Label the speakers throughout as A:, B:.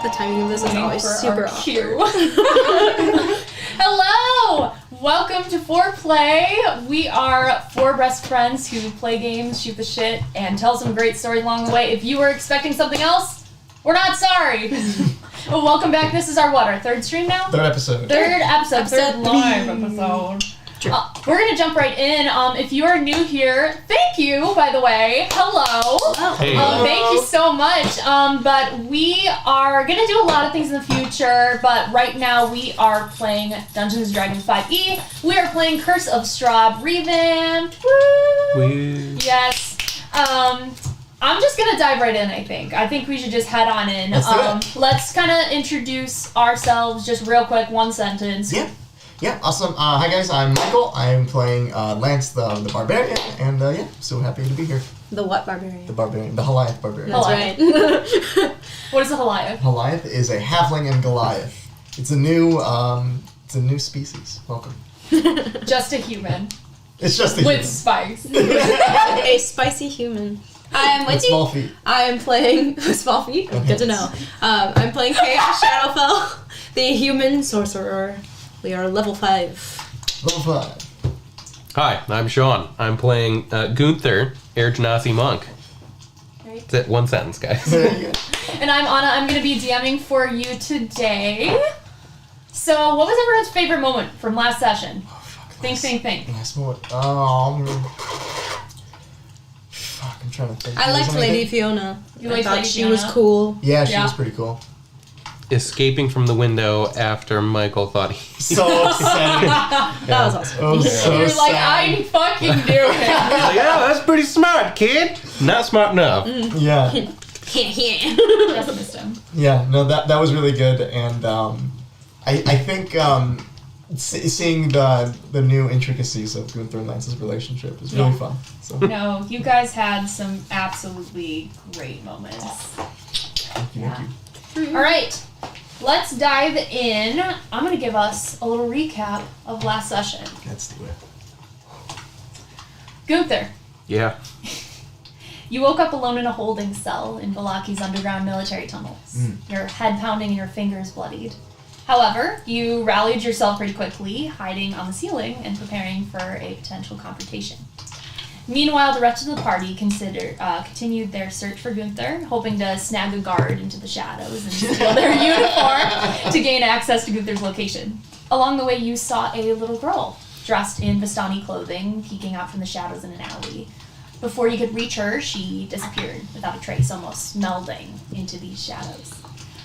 A: The timing of this is always super awkward.
B: Hello! Welcome to FourPlay. We are four best friends who play games, shoot the shit, and tell some great stories along the way. If you were expecting something else, we're not sorry. Well, welcome back. This is our third stream now?
C: Third episode.
B: Third live episode. We're going to jump right in. If you are new here, thank you, by the way. Hello.
C: Hey.
B: Thank you so much. But we are going to do a lot of things in the future, but right now we are playing Dungeons & Dragons 5e. We are playing Curse of Strahd revamped. Woo! Yes. I'm just going to dive right in, I think. I think we should just head on in. Let's kind of introduce ourselves just real quick, one sentence.
C: Yeah, awesome. Hi guys, I'm Michael. I'm playing Lance the Barbarian, and so happy to be here.
A: The what barbarian?
C: The Barbarian, the Goliath Barbarian.
A: That's right.
B: What is a Goliath?
C: Goliath is a halfling and Goliath. It's a new species. Welcome.
B: Just a human.
C: It's just a
B: with
C: human.
B: spikes.
A: A spicy human. I'm
C: with
A: Wendy.
C: small feet.
A: I am playing small feet. Good to know. I'm playing Chaos Shadowfell, the human sorcerer. We are level 5.
C: Level 5.
D: Hi, I'm Sean. I'm playing Gunther, Air Genasi Monk.
B: Great.
D: That's it, one sentence, guys.
B: And I'm Anna. I'm going to be DMing for you today. So, what was everyone's favorite moment from last session?
C: Oh, fuck.
B: Think.
C: Last moment. Fuck, I'm trying to think.
A: I liked Lady Fiona.
B: You
A: I
B: liked
A: thought
B: Lady
A: she was
B: Fiona?
A: cool.
C: Yeah, she was pretty cool.
D: Escaping from the window after Michael thought he...
C: So upsetting.
A: That was awesome.
C: Oh, so
B: You're like,
C: sad.
B: I'm fucking doing it.
D: yeah, that's pretty smart, kid. Not smart enough.
C: Yeah.
B: Just missed him.
C: Yeah, no, that was really good, and I think seeing the new intricacies of Gunther and Lance's relationship is really fun. So
B: No, you guys had some absolutely great moments.
C: thank you.
B: All right, let's dive in. I'm going to give us a little recap of last session.
C: Let's do it.
B: Gunther,
D: Yeah.
B: you woke up alone in a holding cell in Valaki's underground military tunnels. Your head pounding and your fingers bloodied. However, you rallied yourself pretty quickly, hiding on the ceiling and preparing for a potential confrontation. Meanwhile, the rest of the party continued their search for Gunther, hoping to snag a guard into the shadows and steal their uniform to gain access to Gunther's location. Along the way, you saw a little girl dressed in Vistani clothing peeking out from the shadows in an alley. Before you could reach her, she disappeared without a trace, almost melding into these shadows.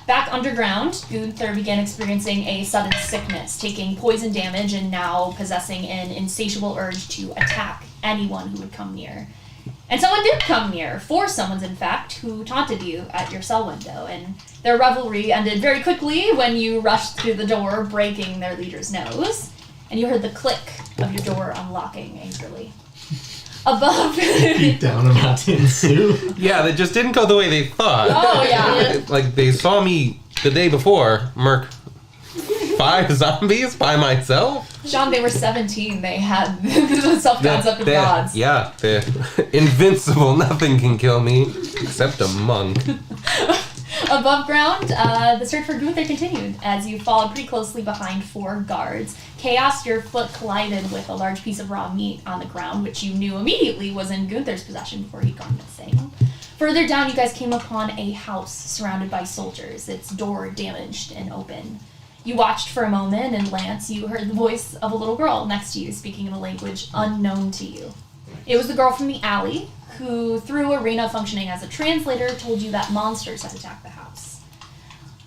B: Back underground, Gunther began experiencing a sudden sickness, taking poison damage and now possessing an insatiable urge to attack anyone who would come near. And someone did come near, 4 summons in fact, who taunted you at your cell window, and their revelry ended very quickly when you rushed through the door, breaking their leader's nose, and you heard the click of your door unlocking angrily. Above...
C: Beat down about to ensue.
D: Yeah, that just didn't go the way they thought.
B: Oh, yeah.
D: Like, they saw me the day before murk 5 zombies by myself.
B: Sean, they were 17. They had the self-concept of gods.
D: Yeah, they're invincible. Nothing can kill me except a monk.
B: Above ground, the search for Gunther continued as you followed pretty closely behind 4 guards. Chaos, your foot collided with a large piece of raw meat on the ground, which you knew immediately was in Gunther's possession before he'd gone missing. Further down, you guys came upon a house surrounded by soldiers, its door damaged and open. You watched for a moment, and Lance, you heard the voice of a little girl next to you speaking in a language unknown to you. It was the girl from the alley, who, through Arena functioning as a translator, told you that monsters had attacked the house.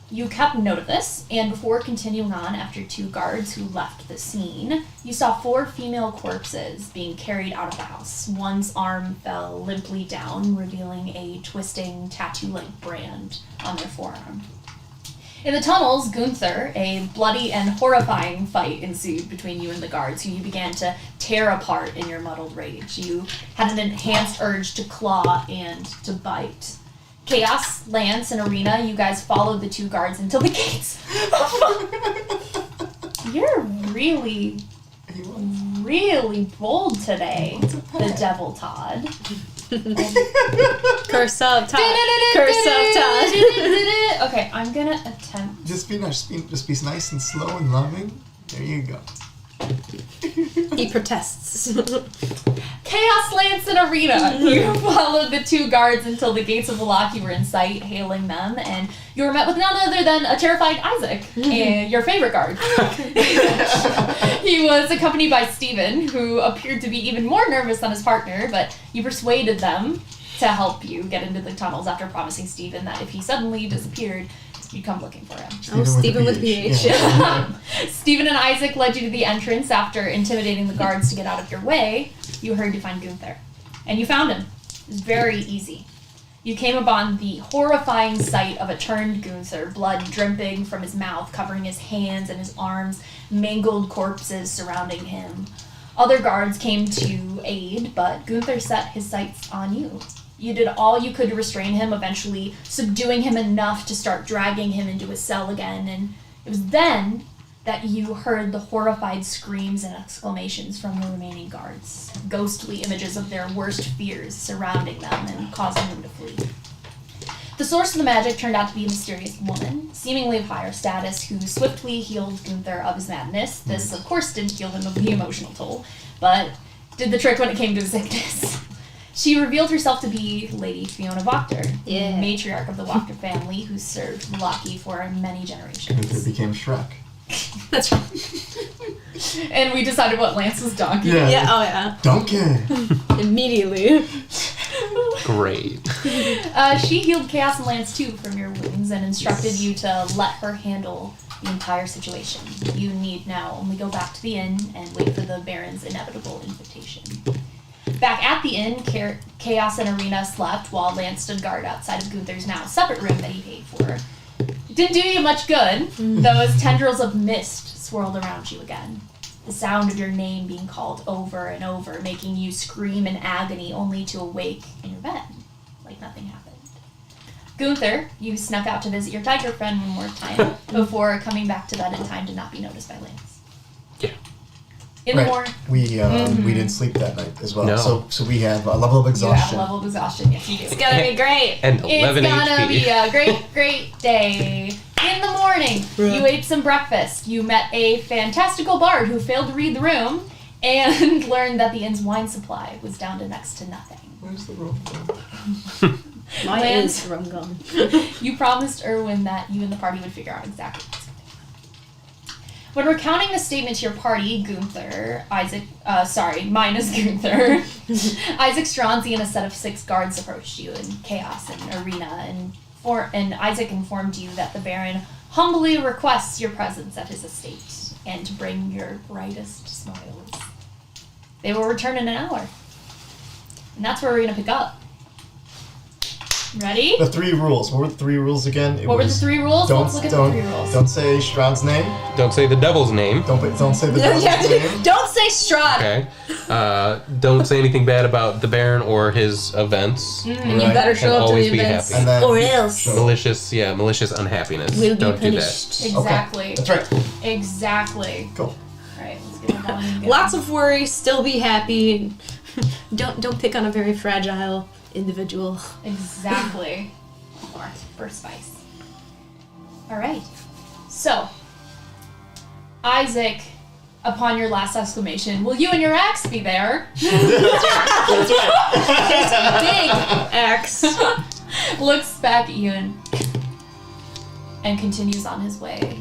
B: You kept note of this, and before continuing on after 2 guards who left the scene, you saw 4 female corpses being carried out of the house. One's arm fell limply down, revealing a twisting, tattoo-like brand on their forearm. In the tunnels, Gunther, a bloody and horrifying fight ensued between you and the guards, who you began to tear apart in your muddled rage. You had an enhanced urge to claw and to bite. Chaos, Lance, and Arena, you guys followed the 2 guards until the gates. You're really, really bold today, the Devil Todd.
A: Curse of Todd. Curse of Todd.
B: Okay, I'm gonna attempt.
C: Just be nice. Just be nice and slow and loving. There you go.
A: He protests.
B: Chaos Lance and Arena. You followed the two guards until the gates of Valaki were in sight, hailing them, and you were met with none other than a terrified Isaac, your favorite guard. He was accompanied by Stephen, who appeared to be even more nervous than his partner, but you persuaded them to help you get into the tunnels after promising Stephen that if he suddenly disappeared, you'd come looking for him.
A: Stephen with PH.
C: Yeah.
B: Stephen and Isaac led you to the entrance after intimidating the guards to get out of your way. You hurried to find Gunther. And you found him. It was very easy. You came upon the horrifying sight of a turned Gunther, blood dripping from his mouth, covering his hands and his arms, mangled corpses surrounding him. Other guards came to aid, but Gunther set his sights on you. You did all you could to restrain him, eventually subduing him enough to start dragging him into his cell again, and it was then that you heard the horrified screams and exclamations from the remaining guards, ghostly images of their worst fears surrounding them and causing them to flee. The source of the magic turned out to be a mysterious woman, seemingly of higher status, who swiftly healed Gunther of his madness. This, of course, didn't heal him of the emotional toll, but did the trick when it came to his sickness. She revealed herself to be Lady Fiona Wachter, the matriarch of the Wachter family, who served Valaki for many generations.
C: Gunther became Shrek.
A: That's right.
B: And we decided what Lance was donkey.
A: Yeah, oh yeah.
C: Donkey!
A: Immediately.
D: Great.
B: She healed Chaos and Lance too from your wounds and instructed you to let her handle the entire situation. You need now only go back to the inn and wait for the Baron's inevitable invitation. Back at the inn, Chaos and Arena slept while Lance stood guard outside of Gunther's now separate room that he paid for. It didn't do you much good. Those tendrils of mist swirled around you again. The sound of your name being called over and over, making you scream in agony only to awake in your bed, like nothing happened. Gunther, you snuck out to visit your tiger friend one more time before coming back to bed in time to not be noticed by Lance.
D: Yeah.
B: In the morning,
C: We didn't sleep that night as well.
D: No.
C: So we have a level of
B: you
C: exhaustion.
B: have a level of exhaustion. Yes, you do.
A: It's gonna be great.
D: And
B: It's
D: 11
B: gonna
D: HP.
B: be a great, great day. In the morning, you ate some breakfast. You met a fantastical bard who failed to read the room and learned that the inn's wine supply was down to next to nothing.
C: Where's the room?
A: Mine
B: Lance.
A: is rum gum.
B: You promised Erwin that you and the party would figure out exactly what's going on. When recounting the statement to your party, Gunther, minus Gunther, Isaac Stronzi and a set of 6 guards approached you in Chaos and Arena, and Isaac informed you that the Baron humbly requests your presence at his estate and to bring your brightest smiles. They will return in an hour. And that's where we're going to pick up. Ready?
C: The 3 rules. What were the 3 rules again?
B: What were the 3 rules? Let's look at the 3 rules.
C: Don't say Strahd's name.
D: Don't say the devil's name.
C: Don't say the devil's name.
A: Don't say Strahd.
D: Okay. Don't say anything bad about the Baron or his events.
A: And you better show
D: And
A: up to the
D: always be
A: events.
D: happy.
C: And then
A: Or else.
D: Malicious unhappiness.
A: We'll be
D: Don't do that.
A: punished.
B: Exactly.
C: That's right.
B: Exactly.
C: Cool.
B: Alright, let's get it going.
A: Lots of worry, still be happy. Don't pick on a very fragile individual.
B: Exactly. More for spice. Alright. So, Isaac, upon your last exclamation, will you and your axe be there?
C: That's right.
A: Big axe.
B: Looks back at you and continues on his way,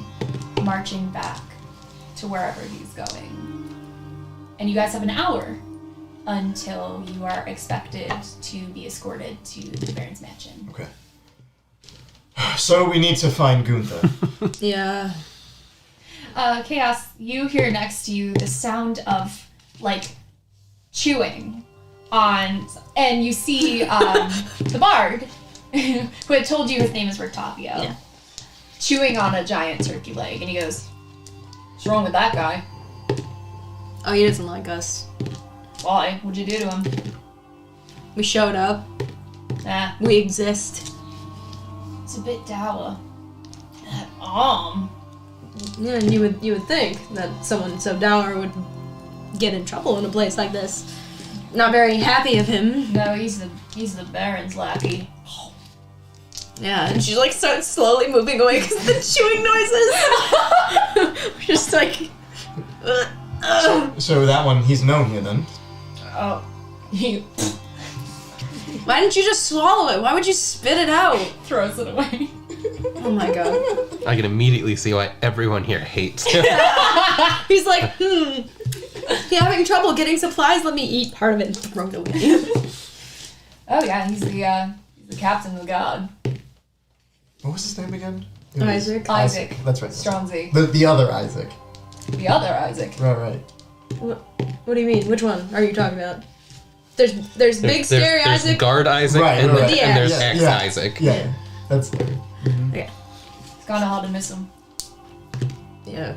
B: marching back to wherever he's going. And you guys have an hour until you are expected to be escorted to the Baron's mansion.
C: Okay. So we need to find Gunther.
A: Yeah.
B: Chaos, you hear next to you the sound of, like, chewing on, and you see the bard, who had told you his name is Rictavio,
A: Yeah.
B: chewing on a giant turkey leg, and he goes, "What's wrong with that guy?
A: Oh, he doesn't like us.
B: Why? What'd you do to him?"
A: We showed up. We exist.
B: It's a bit dour.
A: Yeah, and you would think that someone so dour would get in trouble in a place like this. Not very happy of him.
B: No, he's the Baron's lackey.
A: Yeah, and she like starts slowly moving away because of the chewing noises. Just like.
C: So that one, he's known here then.
B: Oh.
A: Why didn't you just swallow it? Why would you spit it out?
B: Throws it away.
A: Oh my god.
D: I can immediately see why everyone here hates him.
A: He's like, you having trouble getting supplies? Let me eat part of it and throw it away.
B: Oh yeah, he's the captain of the guard.
C: What was his name again? It was
A: Isaac.
B: Isaac.
C: That's right.
B: Strahd.
C: The other Isaac.
B: The other Isaac.
C: Right.
A: What do you mean? Which one are you talking about? There's big scary
D: there's
A: Isaac.
D: Guard Isaac,
C: Right,
D: and,
C: right.
D: then- and there's Ex
C: Yeah.
D: Isaac.
C: Yeah. That's.
A: Okay.
B: It's kinda hard to miss him.
A: Yeah.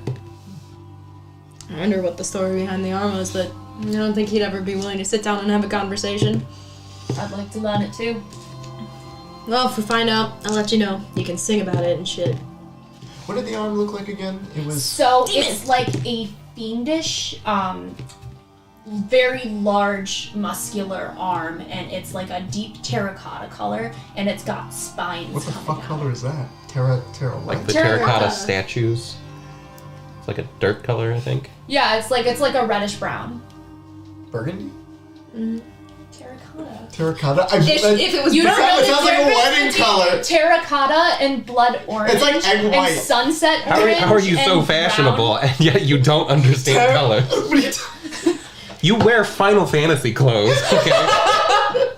A: I wonder what the story behind the arm was, but I don't think he'd ever be willing to sit down and have a conversation.
B: I'd like to learn it too.
A: Well, if we find out, I'll let you know. You can sing about it and shit.
C: What did the arm look like again? It was.
B: So it's like a fiendish, very large muscular arm, and it's like a deep terracotta color, and it's got spines.
C: What the
B: coming
C: fuck
B: out.
C: color is that? Terra
D: Like
C: what?
D: the
A: Terracotta.
D: terracotta statues. It's like a dirt color, I think.
B: Yeah, it's like a reddish brown.
C: Burgundy?
B: Terracotta.
C: Terracotta?
A: If it was
B: You don't know
C: It
B: the
C: sounds like a
B: difference
C: wedding
B: between
C: color.
B: terracotta and blood orange.
C: It's like egg white.
B: And sunset
D: How
B: orange.
D: are you so
B: and
D: fashionable
B: brown.
D: and yet you don't understand color? You wear Final Fantasy clothes, okay?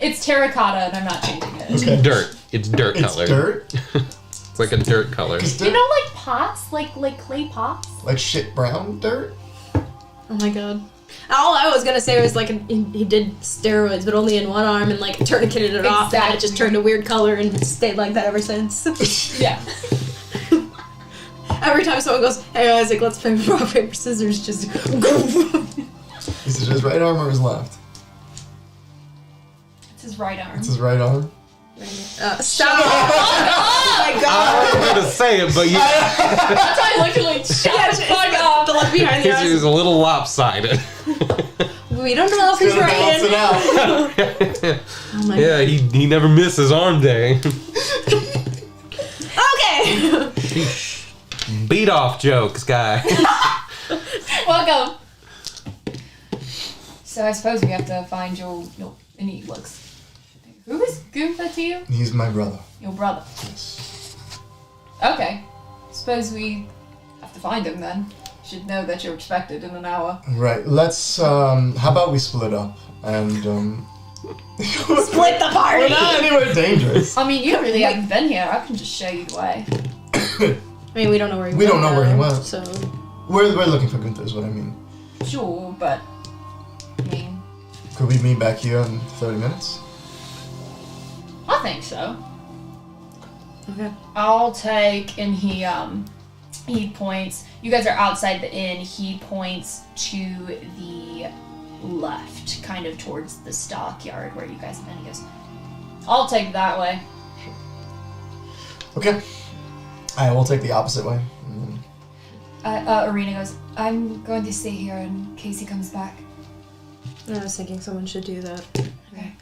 B: It's terracotta, and I'm not changing it.
C: Okay.
D: Dirt. It's dirt
C: It's
D: color.
C: dirt?
D: It's like a dirt color.
C: It's
B: You
C: dirt?
B: know, like pots, like clay pots.
C: Like shit brown dirt?
A: Oh my god. All I was gonna say was like he did steroids, but only in one arm and like tourniqueted it off, and it just
B: Exactly.
A: turned a weird color and stayed like that ever since.
B: Yeah.
A: Every time someone goes, "Hey Isaac, let's play rock paper scissors," just
C: Is it his right arm or his left?
B: It's his right arm.
C: It's his right arm.
A: stop! Oh my
D: I
A: god!
D: was going to say it, but
B: That's why I literally shut the fuck up.
A: The look behind the
D: it was
A: eyes.
D: a little lopsided.
A: We don't know if he's
C: Gonna balance it
A: right.
C: out.
A: Oh my
D: Yeah, he never misses arm day.
A: Okay.
D: Beat off jokes, guy.
B: Welcome. So I suppose we have to find your and he looks. Who is Goomba to you?
C: He's my brother.
B: Your brother.
C: Yes.
B: Okay. Suppose we have to find him then. Should know that you're expected in an hour.
C: Right. Let's, how about we split up and,
A: Split the party.
C: We're not anywhere dangerous.
B: I mean, you really haven't been here. I can just show you the way.
A: I mean, we don't know where he
C: We
A: went.
C: don't know where he
A: though,
C: went.
A: So
C: We're looking for Gunther, is what I mean.
B: Sure, but I mean,
C: Could we meet back here in 30 minutes?
B: I think so.
A: okay.
B: I'll take, and he points. You guys are outside the inn. He points to the left, kind of towards the stockyard where you guys have been. He goes, "I'll take that way."
C: Okay. I will take the opposite way.
B: Arena goes, "I'm going to stay here in case he comes back."
A: I was thinking someone should do that.
B: Okay.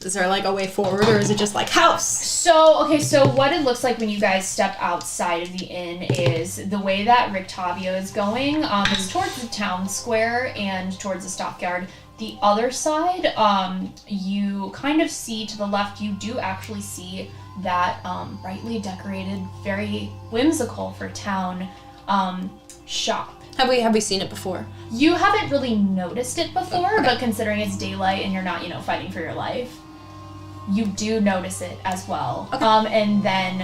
A: Is there like a way forward, or is it just like house?
B: So what it looks like when you guys step outside of the inn is the way that Rictavio is going is towards the town square and towards the stockyard. The other side, you kind of see to the left, you do actually see that brightly decorated, very whimsical for town shop.
A: Have we seen it before?
B: You haven't really noticed it before, but considering it's daylight and you're not, fighting for your life, you do notice it as well.
A: Okay.
B: And then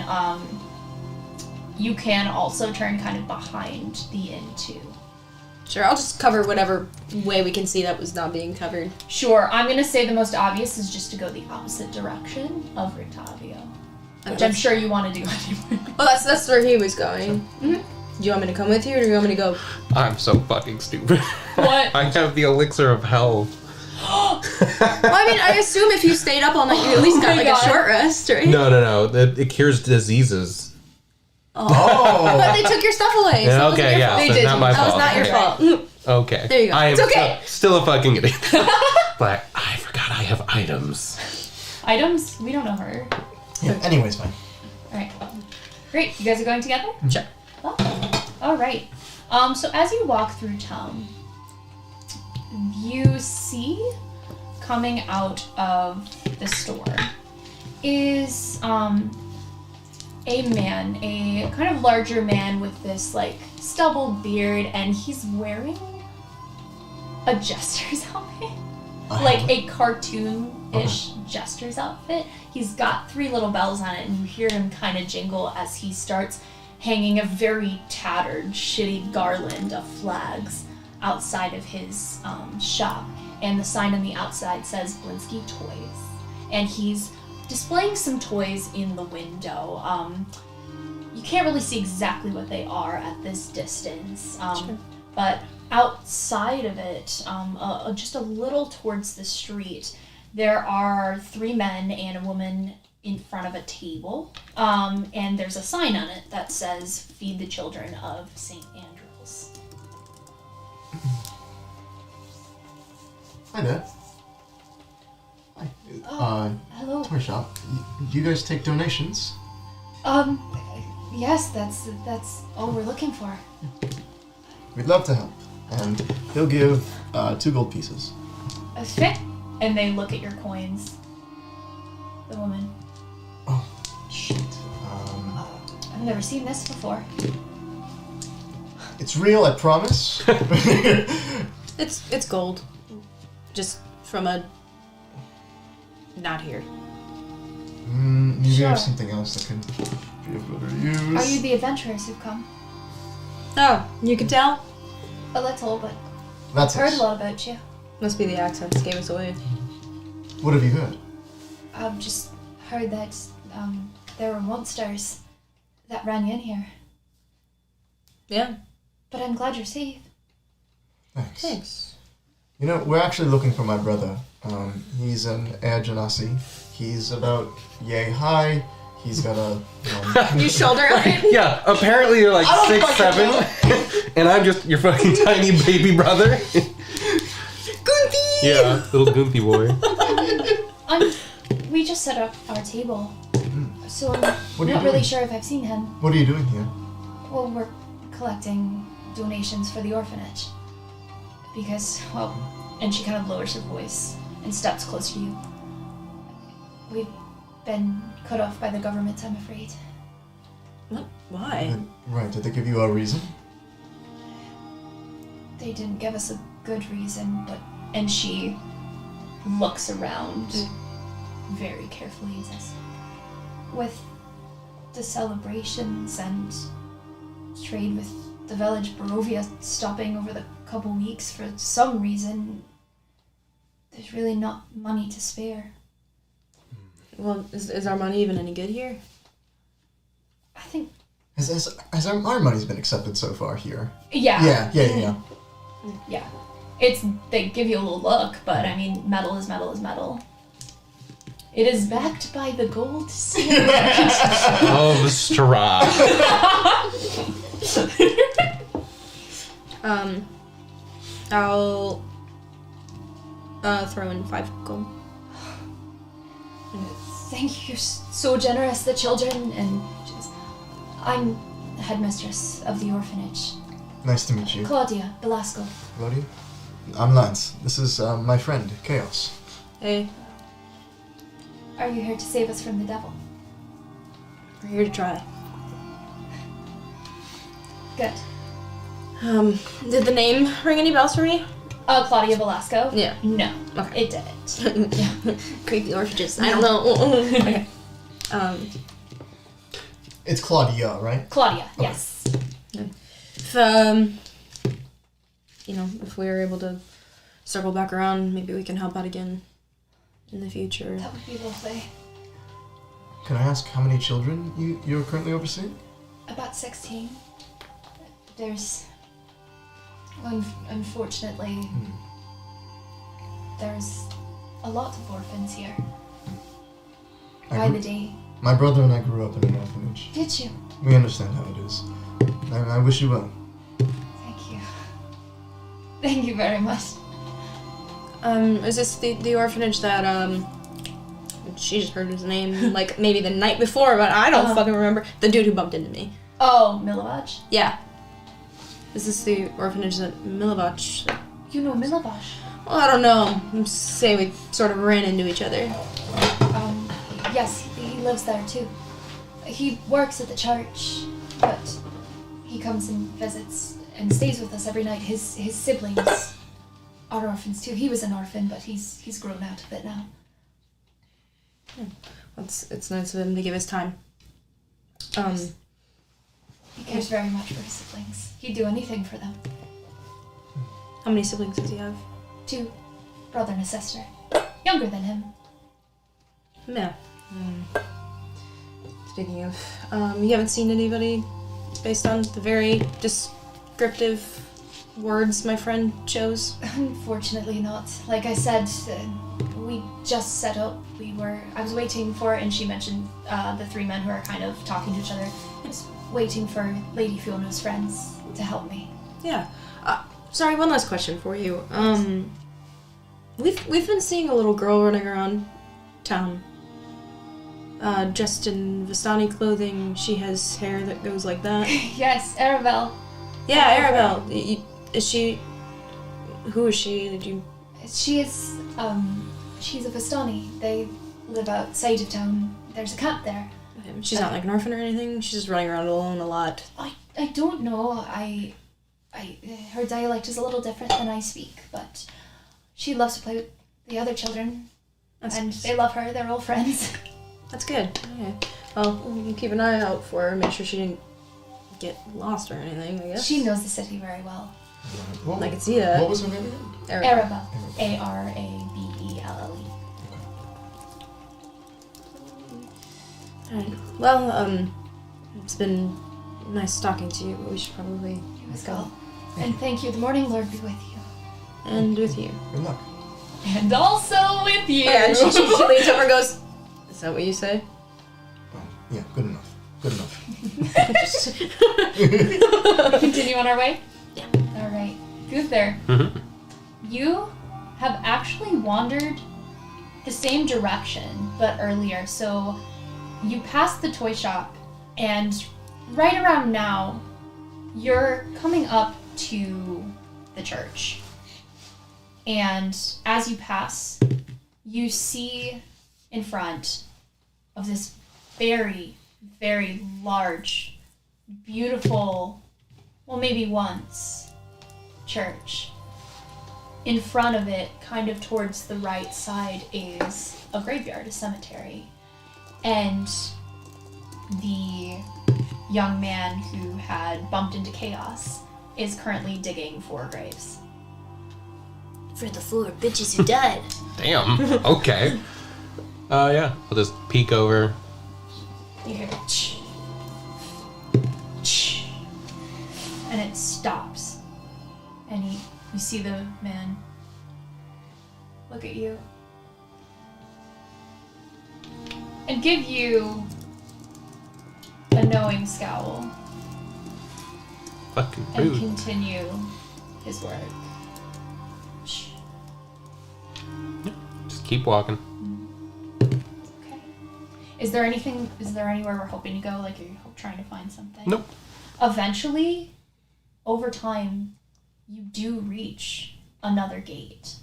B: you can also turn kind of behind the inn too.
A: Sure, I'll just cover whatever way we can see that was not being covered.
B: Sure, I'm gonna say the most obvious is just to go the opposite direction of Rictavio, which I'm sure you want to do anyway.
A: Well, that's where he was going.
B: Mm-hmm.
A: Do you want me to come with you, or do you want me to go?
D: I'm so fucking stupid.
B: What?
D: I have the elixir of hell.
A: Well, I mean, I assume if you stayed up all night, you at least got
B: my
A: like
B: God.
A: a short rest, right?
D: No. It cures diseases.
A: But
C: Oh!
A: they took your stuff away.
D: Yeah,
A: so it wasn't
D: okay,
A: your
D: yeah,
A: fault.
B: They
D: so
B: did.
D: not my
A: That was
D: fault.
A: not your
D: Okay.
A: fault.
D: Okay.
A: There you go.
D: I am
A: It's okay.
D: still a fucking idiot. But I forgot I have items.
B: Items? We don't know her.
C: Yeah, anyways, fine.
B: Alright. Great. You guys are going together?
A: Sure.
B: Oh. Alright. So as you walk through town, you see coming out of the store is a man, a kind of larger man with this like stubbled beard, and he's wearing a jester's outfit. Like a cartoon-ish jester's outfit. He's got 3 little bells on it, and you hear him kind of jingle as he starts hanging a very tattered, shitty garland of flags outside of his shop. And the sign on the outside says Blinsky Toys. And he's displaying some toys in the window. You can't really see exactly what they are at this distance.
A: Sure.
B: But outside of it, just a little towards the street, there are 3 men and a woman in front of a table. And there's a sign on it that says, Feed the Children of St. Andrews.
C: Hi there. Hi.
B: Hello.
C: Toy shop. Do you guys take donations?
B: Yes, that's all we're looking for.
C: We'd love to help. And he'll give 2 gold pieces.
B: Okay. And they look at your coins. The woman.
C: Oh, shit.
B: I've never seen this before.
C: It's real, I promise.
A: It's gold. Just from a... Not here.
C: Maybe I
B: Sure.
C: have something else that can be of better use.
B: Are you the adventurers who've come?
A: Oh, you can tell?
B: A little, but
C: That's
B: I've heard
C: us.
B: a lot about you.
A: Must be the accents gave us away.
C: What have you heard?
B: I've just heard that there were monsters that ran in here.
A: Yeah.
B: But I'm glad you're safe.
C: Thanks.
A: Thanks.
C: You know, we're actually looking for my brother. He's an Air Genasi. He's about yay high. He's got a...
A: You shoulder it?
D: Yeah, apparently you're like
C: I don't
D: 6'7", and I'm just your fucking tiny baby brother.
A: Goofy!
D: Yeah, little goofy boy.
B: We just set up our table. So I'm
C: What are you
B: not really
C: doing?
B: sure if I've seen him.
C: What are you doing here?
B: Well, we're collecting donations for the orphanage. Because, well, and she kind of lowers her voice and steps closer to you. We've been cut off by the government, I'm afraid.
A: What? Why?
C: Right, did they give you a reason?
B: They didn't give us a good reason, but... And she looks around very carefully at us. With the celebrations and trade with the village Barovia stopping over the couple weeks for some reason, there's really not money to spare.
A: Well, is our money even any good here?
B: I think...
C: Has our money's been accepted so far here?
B: Yeah.
C: Yeah.
B: Yeah. It's... They give you a little look, but I mean, metal is metal is metal. It is backed by the gold seal.
D: Oh, the Strahd.
A: I'll throw in 5 gold.
B: Thank you, you're so generous, the children, and I'm the headmistress of the orphanage.
C: Nice to meet you.
B: Claudia Velasco.
C: Claudia? I'm Lance. This is my friend, Chaos.
A: Hey,
B: Are you here to save us from the devil?
A: we're here to try.
B: Good.
A: Did the name ring any bells for me?
B: Claudia Velasco?
A: Yeah.
B: No,
A: Okay.
B: it didn't.
A: Creepy orphanages. I don't know. Okay.
C: It's Claudia, right?
B: Claudia,
C: Okay.
B: yes.
A: If if we were able to circle back around, maybe we can help out again in the future.
B: That would be lovely.
C: Can I ask how many children you're currently overseeing?
B: About 16. There's... Unfortunately, there's a lot of orphans here. By the day.
C: My brother and I grew up in an orphanage.
B: Did you?
C: We understand how it is. I wish you well.
B: Thank you. Thank you very much.
A: Is this the orphanage that, she just heard his name, like, maybe the night before, but I don't fucking remember. The dude who bumped into me.
B: Oh, Milovac?
A: Yeah. Is this the orphanage that Milovac...
B: You know Milovac?
A: Well, I don't know. Say we sort of ran into each other.
B: Yes, he lives there too. He works at the church, but he comes and visits and stays with us every night. His siblings are orphans too. He was an orphan, but he's grown out of it now.
A: It's nice of him to give his time.
B: He cares very much for his siblings. He'd do anything for them.
A: How many siblings does he have?
B: 2, brother and a sister. Younger than him.
A: Yeah. Speaking of, you haven't seen anybody based on the very descriptive words my friend chose?
B: Unfortunately not. Like I said, we just set up. I was waiting for, and she mentioned the 3 men who are kind of talking to each other. I was waiting for Lady Fiona's friends to help me.
A: Yeah. Sorry, one last question for you. We've been seeing a little girl running around town. Dressed in Vistani clothing. She has hair that goes like that.
B: Yes, Arabelle.
A: Yeah, Arabelle. Is she... Who is she? Did you...
B: She is, she's a Vistani. They live outside of town. There's a camp there.
A: She's not like an orphan or anything? She's just running around alone a lot.
B: I don't know. Her dialect is a little different than I speak, but she loves to play with the other children. And they love her. They're all friends.
A: That's good. Okay. Well, we can keep an eye out for her. Make sure she didn't get lost or anything, I guess.
B: She knows the city very well.
C: What,
A: I can see that.
C: What was her name again?
B: Arabelle. Arabelle.
A: Alright. Well, it's been nice talking to you, but we should probably
B: You as well. And thank you. The morning Lord be with you.
A: And with you.
C: Good luck.
B: And also with you.
A: Yeah, and she leans over and goes, is that what you say?
C: Well, yeah, good enough. Good enough.
B: Continue on our way?
A: Yeah.
B: Alright. Gunther, you have actually wandered the same direction, but earlier. So you passed the toy shop, and right around now, you're coming up to the church. And as you pass, you see in front of this very, very large, beautiful, well, maybe once, church. In front of it, kind of towards the right side, is a graveyard, a cemetery. And the young man who had bumped into Chaos is currently digging 4 graves.
A: For the 4 bitches who died.
D: Damn. Okay. Yeah. We'll just peek over.
B: You hear and it stops. And you see the man look at you and give you a knowing scowl
D: Fucking
B: and
D: rude.
B: continue his work.
D: Just keep walking.
B: Okay. Is there anywhere we're hoping to go? Like, are you trying to find something?
D: Nope.
B: Eventually, over time, you do reach another gate.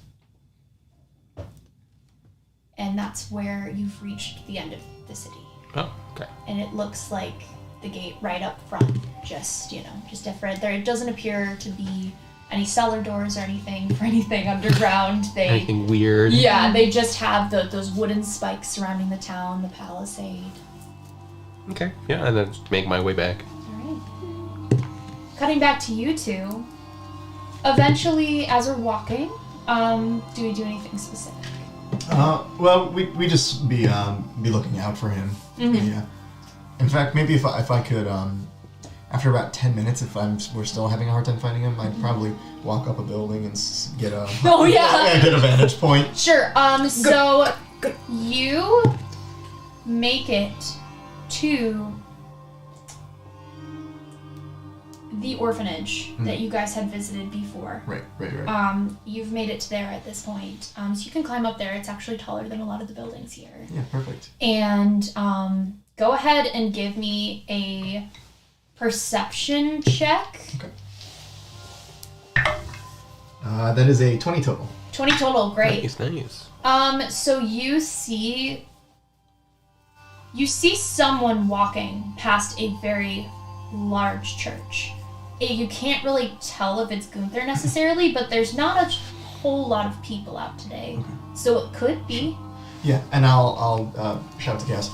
B: And that's where you've reached the end of the city.
D: Oh, okay.
B: And it looks like the gate right up front, just different. There, it doesn't appear to be any cellar doors or anything for anything underground.
D: Anything weird?
B: Yeah, they just have those wooden spikes surrounding the town, the palisade.
D: Okay. Yeah, and then just make my way back.
B: Alright. Cutting back to you two. Eventually, as we're walking, do we do anything specific?
C: Well, we just be looking out for him.
B: Mm-hmm.
C: Yeah. In fact, maybe if I could, after about 10 minutes, if we're still having a hard time finding him, I'd probably walk up a building and get a get a vantage point.
B: Sure. So you make it to the orphanage that you guys had visited before.
C: Right.
B: You've made it to there at this point. So you can climb up there. It's actually taller than a lot of the buildings here.
C: Yeah, perfect.
B: And go ahead and give me a perception check.
C: Okay. That is a 20 total.
B: 20 total, great.
D: Nice.
B: So you see someone walking past a very large church. You can't really tell if it's Gunther necessarily, but there's not a whole lot of people out today.
C: Okay.
B: So it could be.
C: Yeah, and I'll shout to Chaos.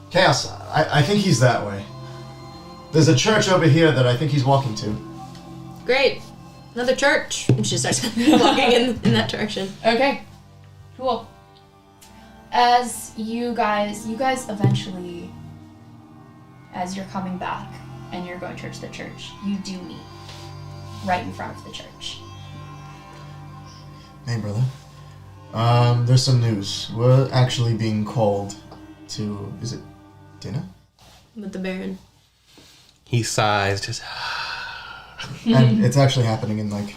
C: Chaos, I think he's that way. There's a church over here that I think he's walking to.
A: Great. Another church. And she starts walking in that direction.
B: Okay. Cool. As you guys eventually, as you're coming back and you're going towards the church, you do meet right in front of the church.
C: Hey, brother. There's some news. We're actually being called to, is it dinner?
A: With the Baron.
D: He sighs, just...
C: And it's actually happening in like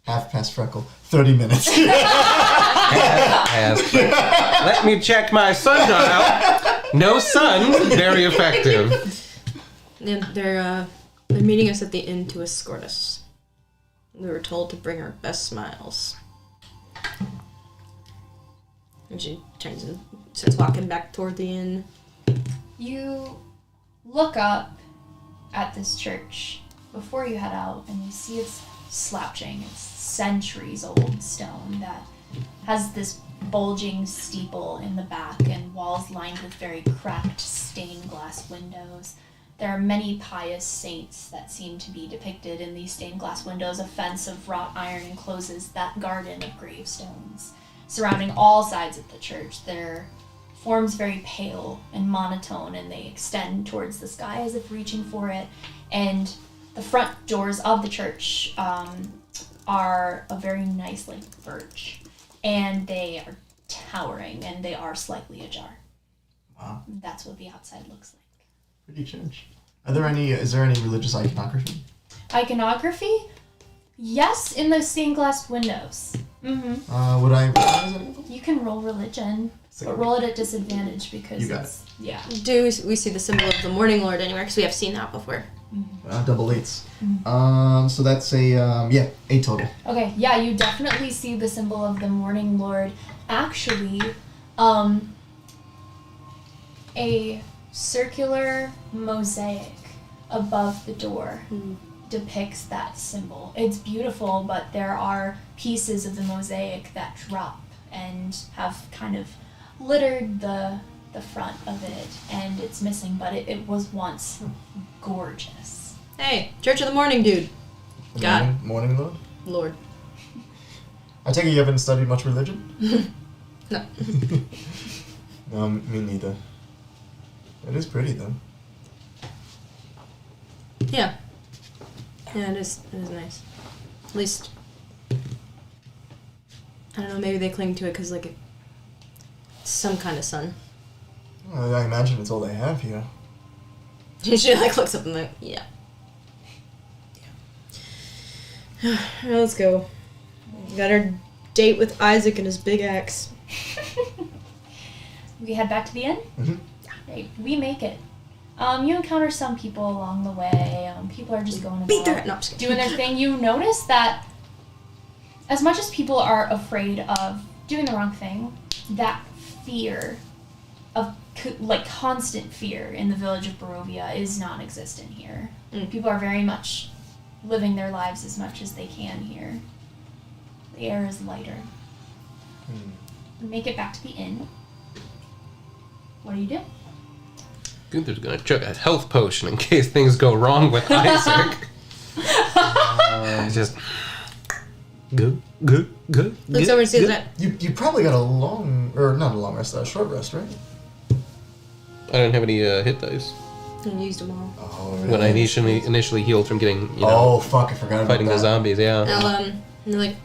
C: half past Freckle, 30 minutes.
D: Let me check my sundial. No sun, very effective.
A: And they're meeting us at the inn to escort us. We were told to bring our best smiles. And she turns and starts walking back toward the inn.
B: You look up at this church before you head out, and you see it's slouching. It's centuries-old stone that has this bulging steeple in the back and walls lined with very cracked stained glass windows. There are many pious saints that seem to be depicted in these stained glass windows. A fence of wrought iron encloses that garden of gravestones. Surrounding all sides of the church, their forms very pale and monotone, and they extend towards the sky as if reaching for it. And the front doors of the church are a very nice like birch, and they are towering, and they are slightly ajar.
C: Wow.
B: That's what the outside looks like.
C: Pretty church. Is there any religious iconography?
B: Iconography? Yes, in those stained glass windows. Mm-hmm.
C: Would I recognize any of them?
B: You can roll religion, but roll it at disadvantage because
C: You got
B: it's... Yeah.
A: Do we see the symbol of the Morning Lord anywhere? Because we have seen that before.
C: Double 8s. So that's a, 8 total.
B: Okay, yeah, you definitely see the symbol of the Morning Lord. Actually, a circular mosaic above the door depicts that symbol. It's beautiful, but there are pieces of the mosaic that drop and have kind of littered the front of it, and it's missing, but it was once gorgeous.
A: Hey, Church of the Morning, dude. God.
C: Morning Lord?
A: Lord.
C: I take it you haven't studied much religion?
A: No.
C: No, me neither. It is pretty, though.
A: Yeah. Yeah, it is nice. At least, I don't know, maybe they cling to it because, like, it's some kind of sun.
C: Well, I imagine it's all they have here.
A: She, like, looks up and like, yeah. Let's go. We got our date with Isaac and his big axe.
B: We head back to the inn?
C: Mm-hmm.
B: Right, we make it. You encounter some people along the way. People are just going
A: Beat their
B: about
A: no, I'm just kidding.
B: doing their thing. You notice that as much as people are afraid of doing the wrong thing, that fear of constant fear in the village of Barovia is non-existent here. People are very much living their lives as much as they can here. The air is lighter. We make it back to the inn. What do?
D: Gunther's gonna chug a health potion in case things go wrong with Isaac. Just good.
A: Looks over and sees that.
C: You probably got not a long rest, a short rest, right?
D: I don't have any hit dice.
A: And used them all.
C: Oh, really?
D: When I initially healed from getting,
C: Oh, fuck, I forgot about
D: fighting
C: that.
D: the zombies, yeah.
A: And they're like,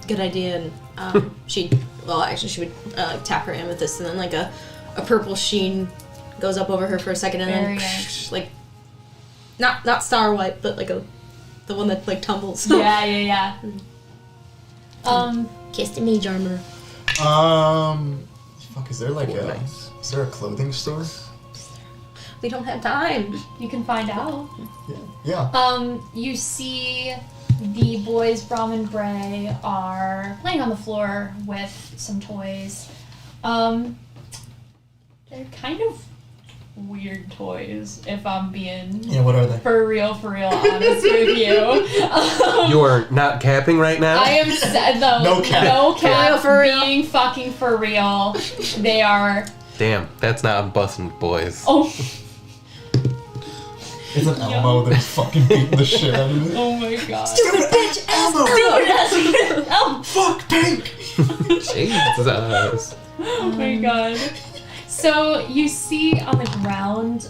A: good idea, and she would tap her amethyst, and then like a purple sheen goes up over her for a second, and
B: Very
A: then
B: nice.
A: like not Star White, but like the one that like tumbles.
B: Yeah.
A: Kiss the mage armor.
C: Fuck, is there like is there a clothing store?
A: We don't have time.
B: You can find out.
C: Yeah.
B: You see the boys, Brom and Bray, are playing on the floor with some toys. They're kind of weird toys, if I'm being
C: What are they?
B: for real honest with you.
D: You're not capping right now?
B: I am
C: No cap.
B: No cap.
A: For real.
B: Being fucking for real. They are.
D: Damn, that's not busting, boys.
B: Oh.
C: It's an Elmo that's fucking beating the shit out of it.
B: Oh my god.
A: Stupid bitch, Elmo.
B: Oh.
C: Fuck Pink!
D: Jesus.
B: Oh my god. So you see on the ground,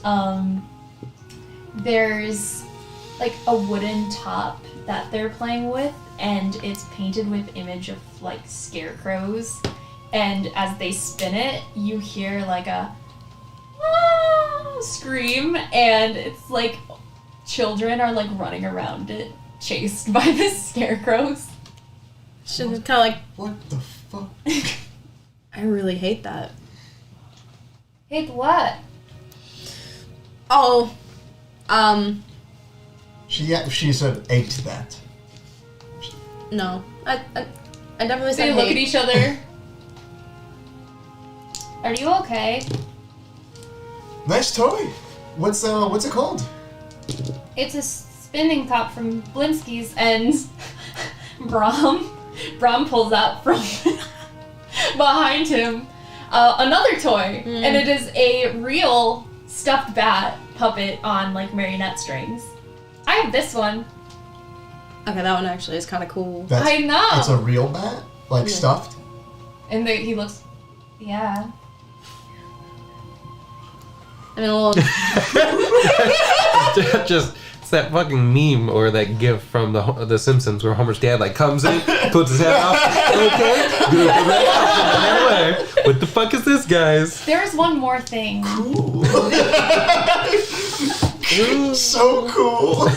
B: there's like a wooden top that they're playing with, and it's painted with image of like scarecrows. And as they spin it, you hear like a scream, and it's like children are like running around it, chased by the scarecrows.
A: Should kind of like.
C: What the fuck?
A: I really hate that.
B: Hate what?
A: Oh,
C: She said ate that.
A: no. I definitely
B: They
A: said
B: look at
A: hate.
B: each other. Are you okay?
C: Nice toy. What's it called?
B: It's a spinning top from Blinsky's, and Brom pulls out from behind him another toy, and it is a real stuffed bat puppet on like marionette strings. I have this one.
A: Okay, that one actually is kind of cool.
B: I know.
C: It's a real bat, like stuffed.
B: And he looks, yeah.
A: I mean, a little.
D: Just it's that fucking meme or that gif from the Simpsons where Homer's dad like comes in, puts his head out. Okay, good for that. What the fuck is this, guys?
B: There's one more thing.
C: Cool. So cool.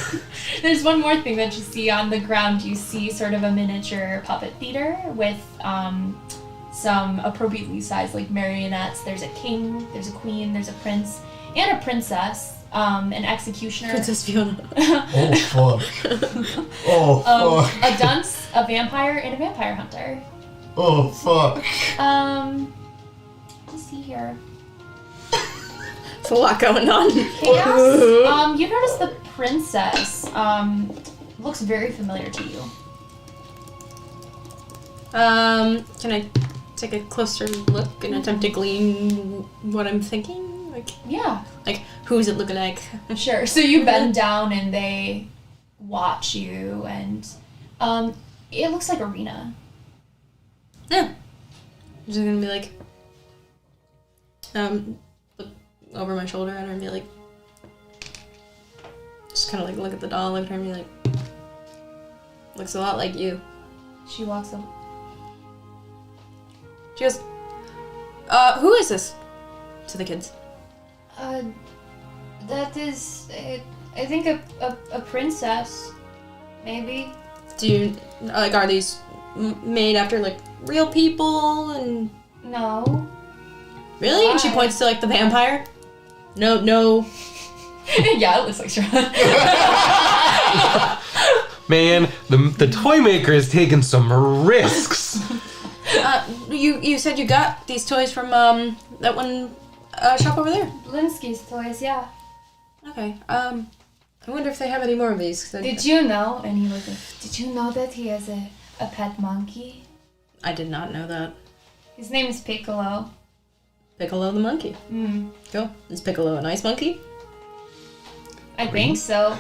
B: There's one more thing that you see on the ground. You see sort of a miniature puppet theater with some appropriately sized like marionettes. There's a king, there's a queen, there's a prince, and a princess, an executioner.
A: Princess Fiona.
C: Oh fuck. Oh fuck.
B: A dunce, a vampire, and a vampire hunter.
C: Oh fuck.
B: Let's see here.
A: It's a lot going on.
B: Chaos. You notice the princess looks very familiar to you.
A: Can I take a closer look and attempt to glean what I'm thinking?
B: Yeah.
A: Like, who's it looking like?
B: Sure. So you bend down and they watch you, and it looks like Arena.
A: Yeah. I'm just gonna be like, look over my shoulder at her and be like, just kind of like look at the doll, look at her and be like, looks a lot like you.
B: She walks up.
A: She goes, who is this? To the kids.
B: That is, I think a princess, maybe.
A: Do you, like, are these made after, like, real people and...
B: No.
A: Really?
B: Why?
A: And she points to, like, the vampire? No.
B: Yeah, it looks like Strahd.
D: Man, the toy maker is taking some risks.
A: You said you got these toys from, that one, shop over there?
B: Blinsky's toys, yeah.
A: Okay, I wonder if they have any more of these. 'Cause
B: Did you know? And he looked like, did you know that he has a pet monkey?
A: I did not know that.
B: His name is Piccolo.
A: Piccolo the monkey. Cool. Is Piccolo a nice monkey?
B: I think so.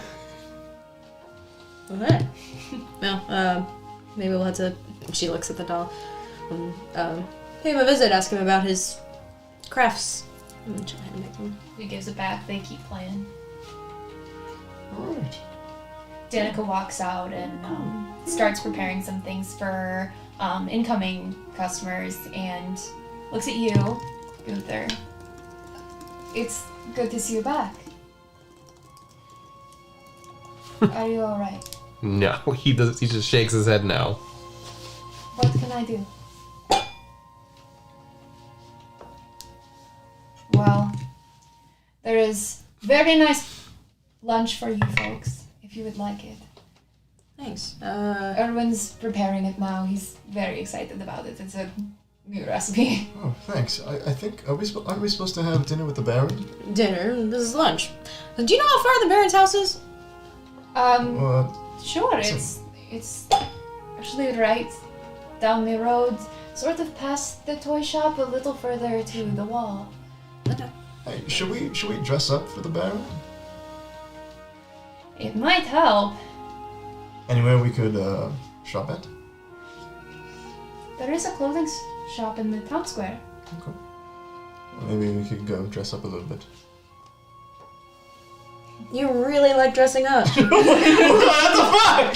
A: Okay. Well, maybe we'll have to... She looks at the doll. Pay him a visit, ask him about his crafts. And she'll hand it to him.
B: He gives it back. They keep playing.
C: Alright.
B: Danica walks out and starts preparing some things for incoming customers and looks at you, Gunther. It's good to see you back. Are you alright?
D: No, he does. He just shakes his head no.
B: What can I do? Well, there is very nice lunch for you folks, if you would like it.
A: Thanks.
B: Erwin's preparing it now. He's very excited about it. It's a new recipe.
C: Oh, thanks. I think aren't we supposed to have dinner with the Baron?
A: Dinner. This is lunch. Do you know how far the Baron's house is?
B: Sure. It's actually right down the road, sort of past the toy shop, a little further to the wall.
C: Hey, should we dress up for the Baron?
B: It might help.
C: Anywhere we could shop at?
B: There is a clothing shop in the town square.
C: Okay. Maybe we could go dress up a little bit.
A: You really like dressing up.
C: What the fuck?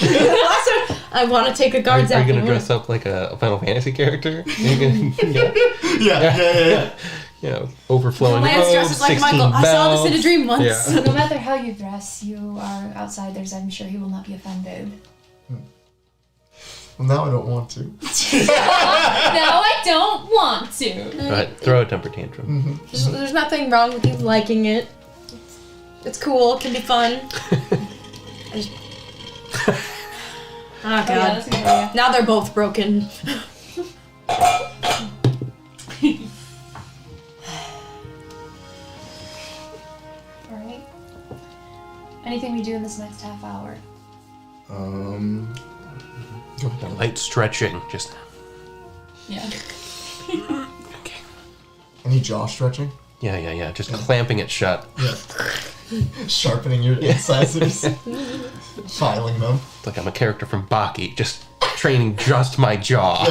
A: I want to take a guard's
D: Are you
A: acting.
D: gonna dress up like a Final Fantasy character? Yeah.
C: Yeah.
D: Yeah, overflowing
A: Lance
D: robes,
A: dresses like
D: 16
A: Michael. I saw this in a
D: bells.
A: dream once.
D: Yeah.
B: No matter how you dress, you are outsiders. I'm sure he will not be offended.
C: Well, now I don't want to.
B: No, I don't want to.
D: But throw a temper tantrum.
A: There's nothing wrong with you liking it. It's cool. It can be fun. Oh god.
B: yeah, that's a good idea.
A: Now they're both broken.
B: Alright. Anything we do in this next half hour?
C: Go ahead.
D: Light stretching, just
B: Yeah.
D: okay.
C: Any jaw stretching?
D: Yeah. Just clamping it shut.
C: Yeah. Sharpening your incisors. Filing them.
D: It's like I'm a character from Baki, just training just my jaw.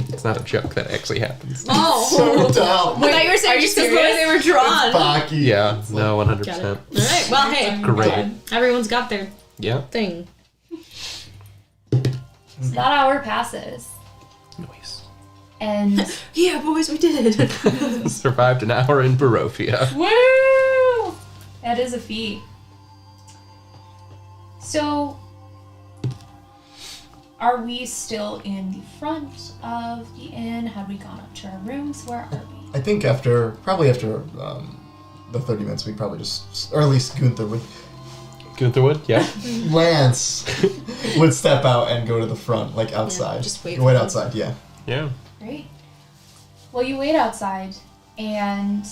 D: It's not a joke, that actually happens.
A: Oh.
C: So dumb.
A: I thought you were saying just because the way they were drawn.
C: Baki.
D: Yeah, no,
A: Got it.
D: 100%.
A: Alright, well hey.
D: Great.
A: Everyone's got their
D: Yeah.
A: thing.
B: So that hour passes.
D: Nice.
B: And
A: Yeah, boys, we did it.
D: Survived an hour in Barovia.
B: woo! That is a feat. So, are we still in the front of the inn? Have we gone up to our rooms? Where are we?
C: I think probably after the 30 minutes, we'd probably just, or at least Gunther would,
D: Gunther Wood? Yeah.
C: Lance would step out and go to the front, like outside.
A: just wait
C: Wait
A: for
C: outside, yeah.
D: Yeah.
B: Great. Well, you wait outside, and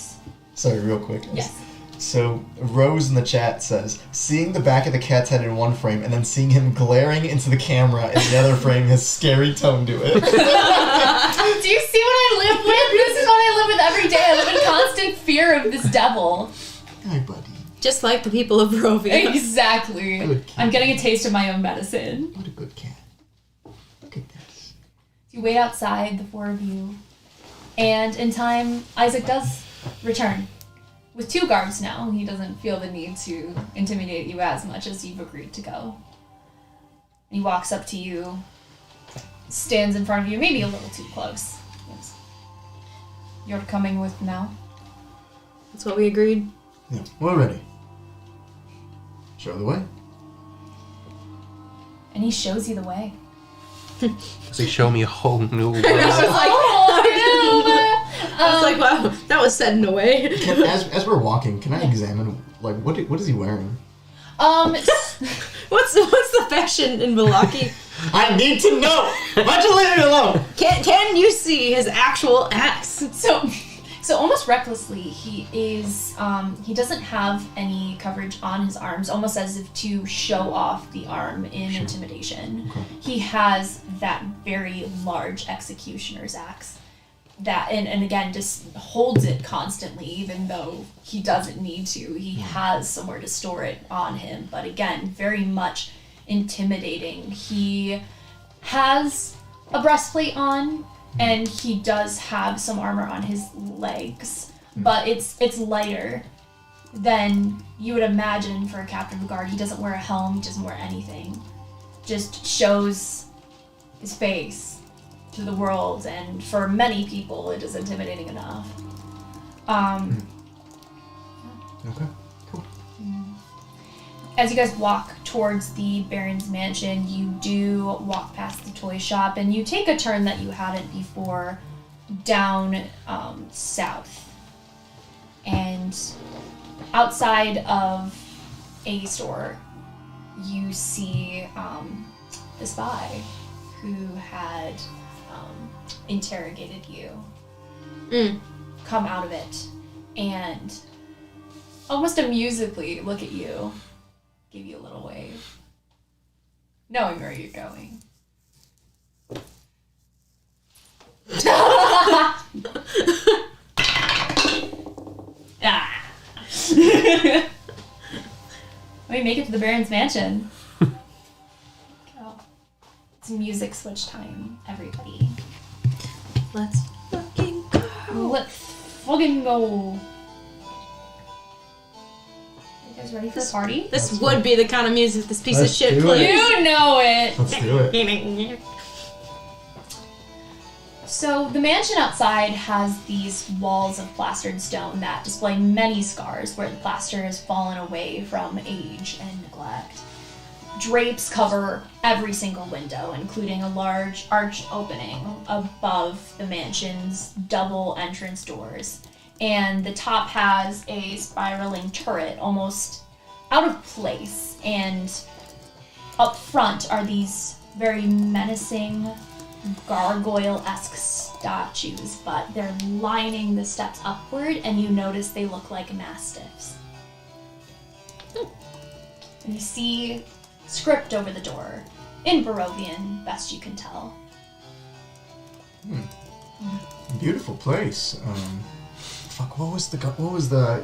C: Sorry, real quick.
B: yes.
C: So Rose in the chat says, seeing the back of the cat's head in one frame and then seeing him glaring into the camera in the other frame has scary tone to it.
B: Do you see what I live with? This is what I live with every day. I live in constant fear of this devil.
C: Hi, buddy.
A: Just like the people of Barovia.
B: Exactly.
C: Good cat.
B: I'm getting a taste of my own medicine.
C: What a good cat. Look at this.
B: You wait outside, the four of you, and in time, Isaac does return. With 2 guards now, he doesn't feel the need to intimidate you as much as you've agreed to go. He walks up to you, stands in front of you, maybe a little too close. Yes. You're coming with now?
A: That's what we agreed.
C: Yeah, we're ready. Show the way.
B: And he shows you the way.
D: Does he show me a whole new world?
A: I was like, wow, that was said in a way.
C: As we're walking, can I examine, like, what is he wearing?
A: What's the fashion in Velaki?
C: I need to know! Why'd you leave me alone?
A: Can you see his actual ass?
B: So almost recklessly, he doesn't have any coverage on his arms, almost as if to show off the arm in intimidation.
C: Okay.
B: He has that very large executioner's axe that, and again, just holds it constantly, even though he doesn't need to. He has somewhere to store it on him, but again, very much intimidating. He has a breastplate on, and he does have some armor on his legs, but it's lighter than you would imagine for a captain of the guard. He doesn't wear a helm, he doesn't wear anything. Just shows his face to the world, and for many people it is intimidating enough.
C: Okay, cool.
B: as you guys walk towards the Baron's mansion, you do walk past the toy shop, and you take a turn that you hadn't before down south. And outside of a store, you see the spy who had interrogated you come out of it and almost amusedly look at you, give you a little wave, knowing where you're going. We make it to the Baron's mansion. Oh. It's music switch time, everybody.
A: Let's fucking go.
B: Let's fucking go. You guys ready for the party?
A: This would be the kind of music this piece of shit
C: do it.
A: plays.
B: You know it!
C: Let's do it.
B: So the mansion outside has these walls of plastered stone that display many scars where the plaster has fallen away from age and neglect. Drapes cover every single window, including a large arched opening above the mansion's double entrance doors. And the top has a spiraling turret, almost out of place. And up front are these very menacing, gargoyle-esque statues, but they're lining the steps upward, and you notice they look like mastiffs. And you see script over the door, in Barovian, best you can tell.
C: Beautiful place. Fuck, what was the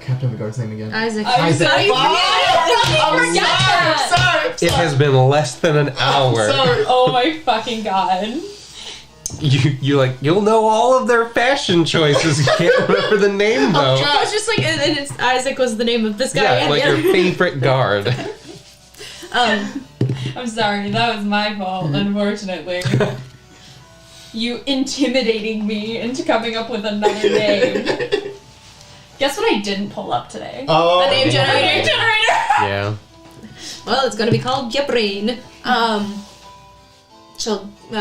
C: captain of the guard's name again?
A: Isaac.
C: Isaac.
B: I'm
C: sorry.
D: It has been less than an hour.
B: Oh my fucking god.
D: You'll know all of their fashion choices. You can't remember the name though.
A: I was just like, and it's Isaac was the name of this guy.
D: Yeah, like your favorite guard.
B: I'm sorry, that was my fault, unfortunately. You intimidating me into coming up with another name. Guess what I didn't pull up today?
C: Oh,
A: The name generator.
D: Yeah.
A: Well, it's gonna be called Your Brain.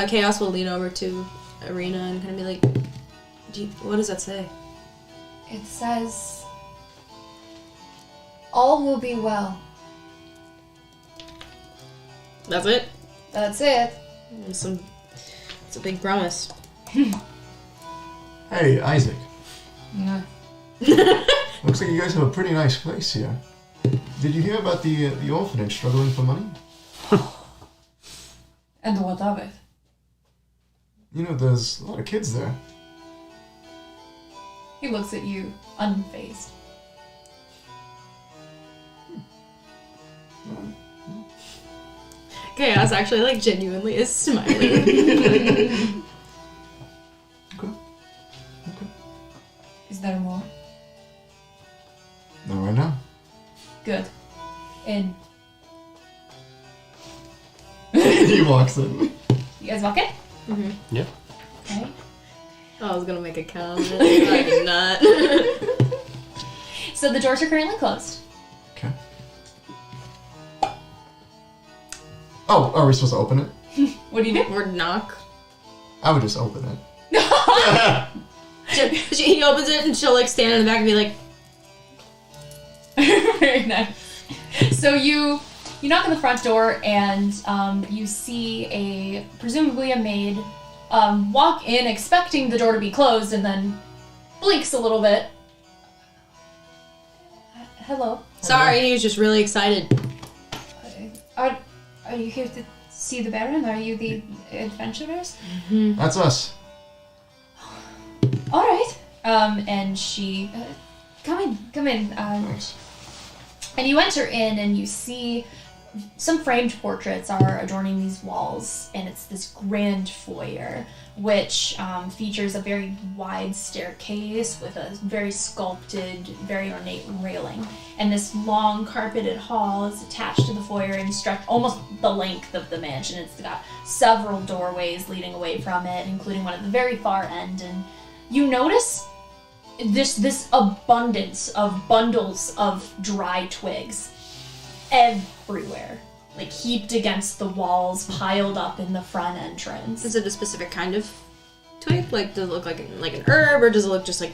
A: Chaos will lean over to Arena and kind of be like, what does that say?
B: It says, all will be well.
A: That's it?
B: That's it.
A: It's a big promise.
C: Hey, Isaac.
B: No.
C: Looks like you guys have a pretty nice place here. Did you hear about the orphanage struggling for money?
B: And what of it?
C: You know, there's a lot of kids there.
B: He looks at you, unfazed.
A: Chaos actually, like, genuinely is smiling.
C: Okay.
B: Is there more?
C: Not right now.
B: Good. In.
C: He walks in.
B: You guys walk in?
A: Mm-hmm.
D: Yeah.
B: Okay.
A: I was gonna make a comment, but I did not.
B: So the doors are currently closed.
C: Okay. Oh, are we supposed to open it?
B: What do you do?
A: Or knock.
C: I would just open it.
A: He opens it and she'll, like, stand in the back and be like,
B: Very nice. So you knock on the front door and you see presumably a maid walk in expecting the door to be closed and then blinks a little bit. Hello.
A: sorry, he was just really excited.
B: Are you here to see the Baron? Are you the adventurers?
C: That's us.
B: All right. And she, come in.
C: Thanks.
B: And you enter in and you see some framed portraits are adorning these walls, and it's this grand foyer, which features a very wide staircase with a very sculpted, very ornate railing. And this long carpeted hall is attached to the foyer and stretched almost the length of the mansion. It's got several doorways leading away from it, including one at the very far end. And you notice this abundance of bundles of dry twigs everywhere. Like, heaped against the walls, piled up in the front entrance.
A: Is it a specific kind of twig? Like, does it look like an herb, or does it look just like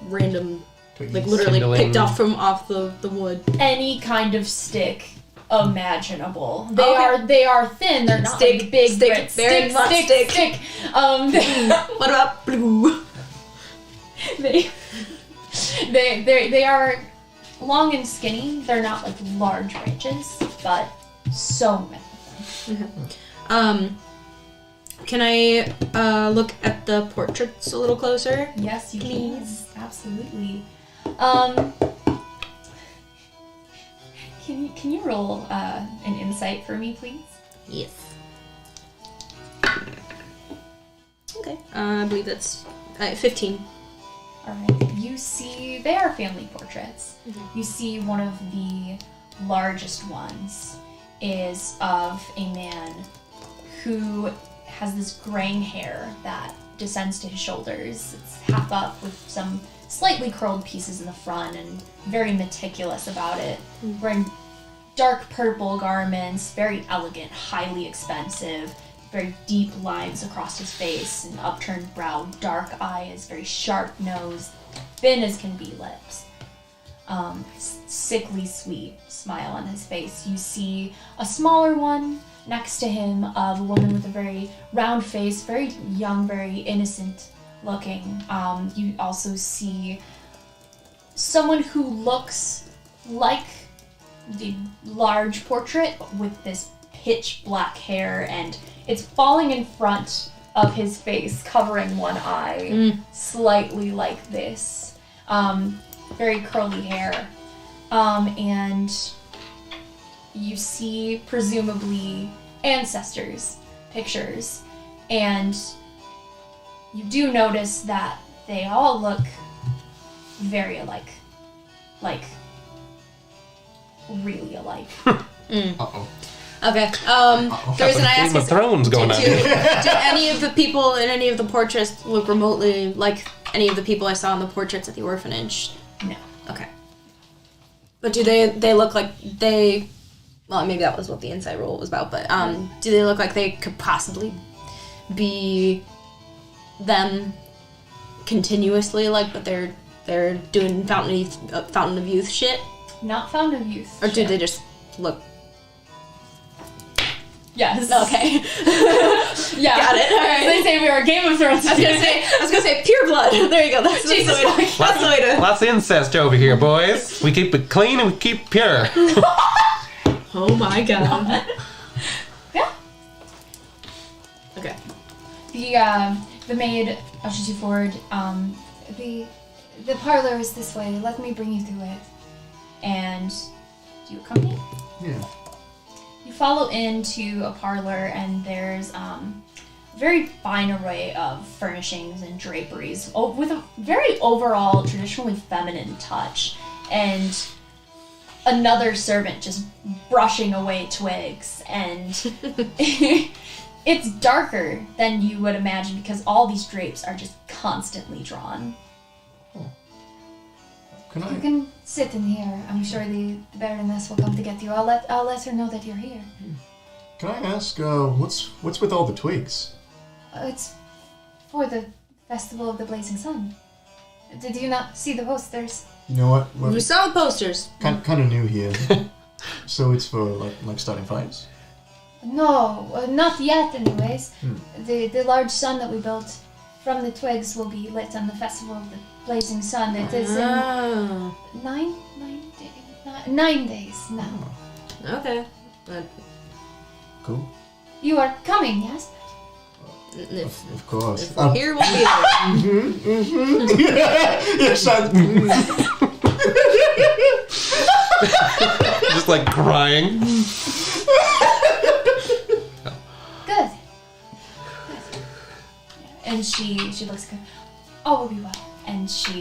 A: random, like literally picked off the wood?
B: Any kind of stick imaginable. They are thin. They're not like big
A: stick.
B: stick.
A: What about blue?
B: They are long and skinny. They're not like large branches, but so many of them.
A: Can I look at the portraits a little closer?
B: Yes, you
A: Please.
B: can. Absolutely. Can you roll an insight for me, please?
A: Yes. Okay. I believe that's 15.
B: Alright. You see, they are family portraits. Mm-hmm. You see one of the largest ones is of a man who has this graying hair that descends to his shoulders. It's half up with some slightly curled pieces in the front and very meticulous about it. Wearing dark purple garments, very elegant, highly expensive, very deep lines across his face, an upturned brow, dark eyes, very sharp nose, thin as can be lips. Sickly sweet smile on his face. You see a smaller one next to him of a woman with a very round face, very young, very innocent looking. You also see someone who looks like the large portrait with this pitch black hair, and it's falling in front of his face, covering one eye, slightly like this. Very curly hair. And you see, presumably, ancestors' pictures, and you do notice that they all look very alike. Like, really alike.
C: Uh-oh.
A: Okay. The reason I ask
D: Game of Thrones going on here.
A: do any of the people in any of the portraits look remotely like any of the people I saw in the portraits at the orphanage?
B: No.
A: Okay. But do they look like they... Well, maybe that was what the insight roll was about, but do they look like they could possibly be them continuously, like, but they're doing Fountain of Youth shit?
B: Not Fountain of Youth.
A: Or do they just look...
B: Yes.
A: Okay.
B: Yeah.
A: Got it. All right.
B: They say we are Game of Thrones.
A: I was gonna say pure blood. There you go. That's the way to.
D: Lots of incest over here, boys. We keep it clean and we keep it pure.
A: Oh my god.
B: Yeah.
A: Okay.
B: The maid ushers you forward. The parlor is this way. Let me bring you through it. And do you accompany?
C: Yeah.
B: You follow into a parlor, and there's a very fine array of furnishings and draperies with a very overall traditionally feminine touch, and another servant just brushing away twigs, and it's darker than you would imagine because all these drapes are just constantly drawn. You can sit in here. I'm sure the Baroness will come to get you. I'll let her know that you're here.
C: Can I ask, what's with all the twigs?
B: It's for the Festival of the Blazing Sun. Did you not see the posters?
C: You know what?
A: We saw the posters.
C: Kind of new here. So it's for like starting fires?
B: No, not yet. Anyways, the large sun that we built from the twigs will be lit on the Festival of the Blazing Sun. It is in 9 days now.
A: Okay.
C: Cool.
B: You are coming, yes?
C: Of course.
A: If we're here, we'll be here.
C: Yes,
D: Just like crying.
B: Good. And she looks good. Oh, we'll be well. And she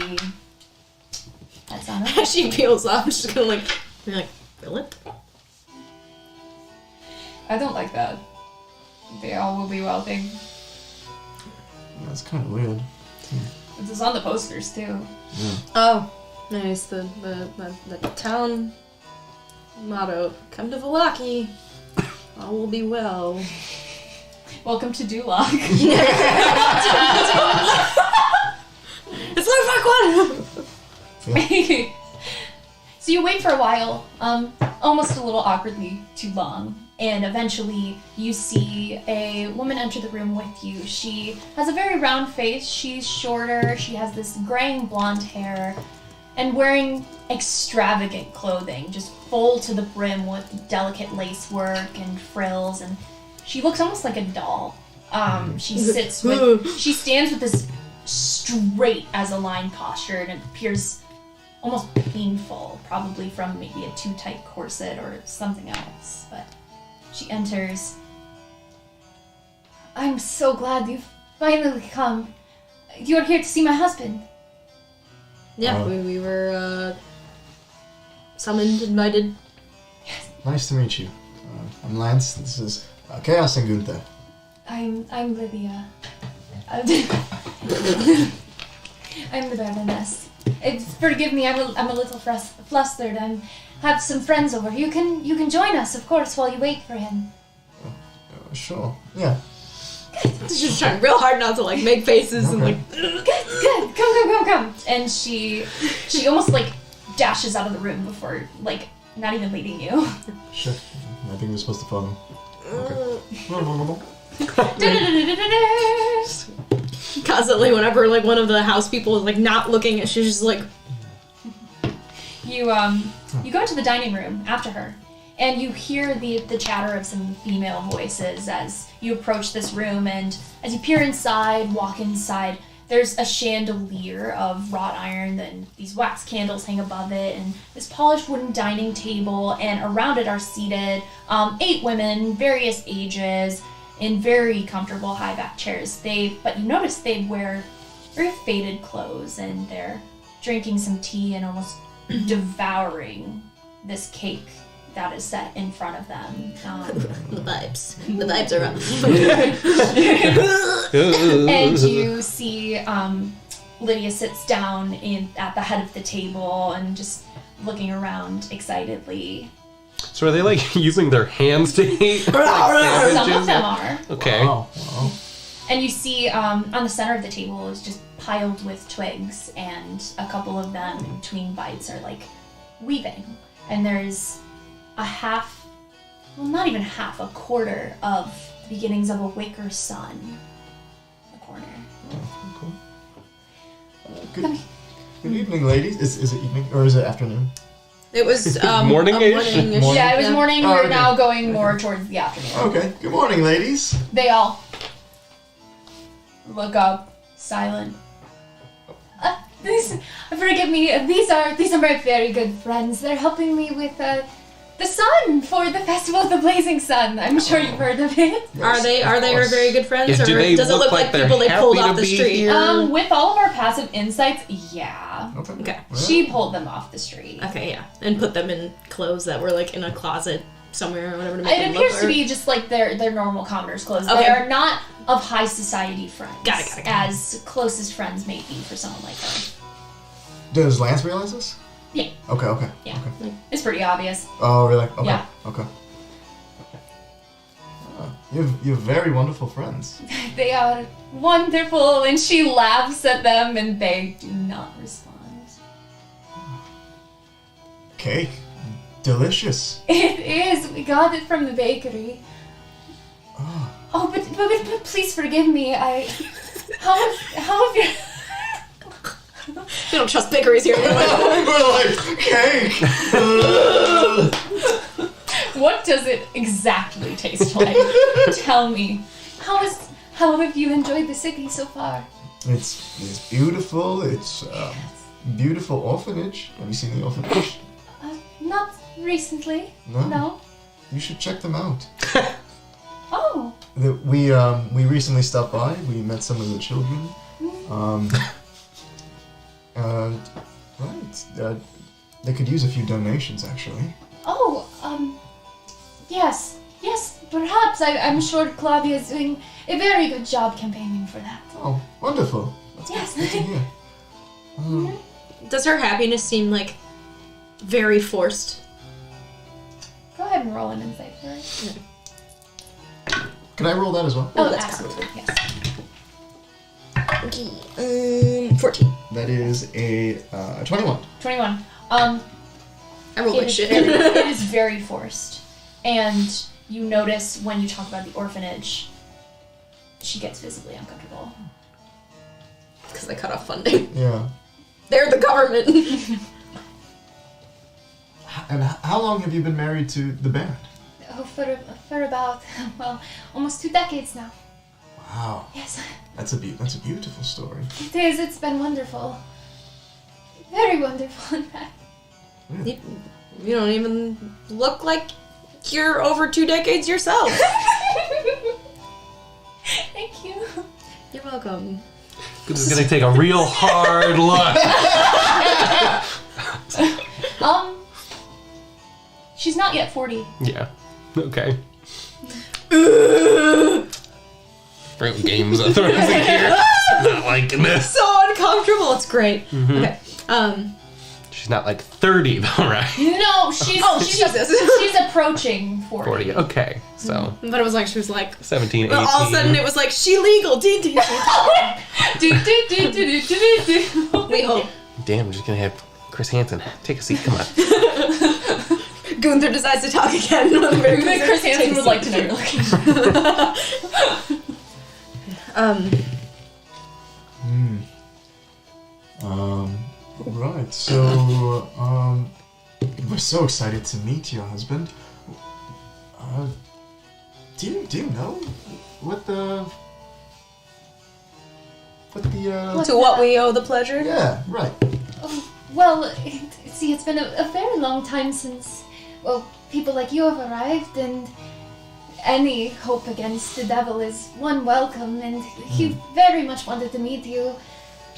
B: heads on over.
A: As she peels off, she's gonna be like, Philip?
B: I don't like that. They all will be well thing.
C: That's kind of weird.
B: It's on the posters too.
C: Yeah.
A: Oh, nice. The town Motto, come to Valaki. All will be well.
B: Welcome to Duloc.
A: It's Lord Farquaad!
B: So you wait for a while, almost a little awkwardly too long, and eventually you see a woman enter the room with you. She has a very round face, she's shorter, she has this graying blonde hair, and wearing extravagant clothing, just full to the brim with delicate lace work and frills, and she looks almost like a doll. She stands with this straight as a line posture, and it appears almost painful, probably from maybe a too tight corset or something else. But she enters. I'm so glad you've finally come. You are here to see my husband.
A: Yeah, we were summoned, invited.
C: Nice to meet you. I'm Lance. This is Chaos and Gunther.
B: I'm Lydia. I'm the Baroness. Forgive me, I'm a little flustered. I have some friends over. You can join us, of course, while you wait for him.
C: Sure. Yeah.
A: She's trying real hard not to like make faces and like.
B: Good. Come. And she almost like dashes out of the room before like not even leading you.
C: Sure. I think we're supposed to follow. Okay.
A: Constantly, whenever like one of the house people is like not looking at, she's just like.
B: You go into the dining room after her, and you hear the chatter of some female voices as you approach this room. And as you peer inside, walk inside, there's a chandelier of wrought iron, and these wax candles hang above it, and this polished wooden dining table, and around it are seated 8 women, various ages, in very comfortable high-back chairs. But you notice they wear very faded clothes, and they're drinking some tea and almost devouring this cake that is set in front of them.
A: The vibes. The vibes are up.
B: And you see Lydia sits down at the head of the table and just looking around excitedly.
D: So are they like using their hands to eat?
B: Some of them are.
D: Okay.
C: Wow.
B: And you see on the center of the table is just piled with twigs, and a couple of them in between bites are like weaving. And there's not even half, a quarter of the beginnings of a wicker sun in the corner.
C: Cool. Good evening, ladies. Is it evening or is it afternoon?
A: It was
D: Morning-ish?
A: morning-ish.
B: Yeah, it was morning.
C: Oh,
B: We're
C: okay.
B: now going more towards the afternoon.
C: Okay. Good morning, ladies.
B: They all look up, silent. Forgive me. These are my very good friends. They're helping me with the sun for the Festival of the Blazing Sun. I'm sure you've heard of it.
C: Yes,
A: Are they
C: of
A: our
C: course.
A: very good friends,
D: Yeah,
A: or
D: do they
A: does it look like
D: they're
A: people they pulled
D: happy
A: off
D: to
A: the
D: be
A: street?
D: here?
B: With all of our passive insights, yeah.
A: Okay.
C: Well,
B: She pulled them off the street.
A: Okay, yeah, and put them in clothes that were like in a closet somewhere or whatever to make
B: It
A: them
B: appears
A: look.
B: to be just like their normal commoner's clothes.
A: Okay.
B: They are not of high society friends.
A: Got it.
B: As closest friends may be for someone like her.
C: Does Lance realize this?
B: Yeah.
C: Okay.
B: Yeah.
C: Okay.
B: It's pretty obvious.
C: Oh, really? Okay.
B: Yeah.
C: Okay. You're very wonderful friends.
B: They are wonderful, and she laughs at them, and they do not respond.
C: Cake. Delicious.
B: It is. We got it from the bakery.
C: Oh.
B: Oh, but please forgive me. How have you?
A: We don't trust bakeries here.
C: We're like, cake!
B: What does it exactly taste like? Tell me. How have you enjoyed the city so far?
C: It's beautiful. It's beautiful orphanage. Have you seen the orphanage?
B: Not recently.
C: No?
B: No.
C: You should check them out.
B: Oh.
C: We recently stopped by. We met some of the children. Right. They could use a few donations, actually.
B: Oh. Yes. Yes. Perhaps. I'm sure Claudia is doing a very good job campaigning for that.
C: Oh, wonderful. That's
B: Yes.
C: good to hear.
A: Does her happiness seem like very forced?
B: ahead and roll an insight for it.
C: Can I roll that as well?
B: Oh,
A: that's
B: absolutely. Yes.
A: Okay. 14.
C: That is a 21.
B: 21.
A: I rolled like shit.
B: It is very forced. And you notice when you talk about the orphanage, she gets visibly uncomfortable.
A: Because they cut off funding.
C: Yeah.
A: They're the government.
C: And how long have you been married to the Baron?
B: Oh, for about, well, almost 2 decades now.
C: Wow.
B: Yes,
C: That's a beautiful story.
B: it is. It's been wonderful. Very wonderful, in fact.
A: You don't even look like you're over 2 decades yourself.
B: Thank you.
A: You're welcome.
D: This is gonna take a real hard look.
B: She's not yet 40.
D: Yeah. Okay. Throwing Games of Thrones in here. Not liking this.
A: So uncomfortable. It's great. Okay.
D: She's not like 30 though, right?
B: No, she's
A: Jesus.
B: she's approaching 40.
D: 40. Okay. So
A: But it was like she was like.
D: 17, 18.
A: But all of a sudden it was like she legal. Ding ding. We hope.
D: Damn, we're just gonna have Chris Hansen. Take a seat. Come on.
A: Gunther decides to talk again.
B: Chris Hansen would like to know your location.
C: Right. So, we're so excited to meet your husband. Do you know what the
A: To what we owe the pleasure?
C: Yeah, right.
B: Well, see, it's been a very long time since, well, people like you have arrived, and any hope against the devil is one welcome, and he very much wanted to meet you,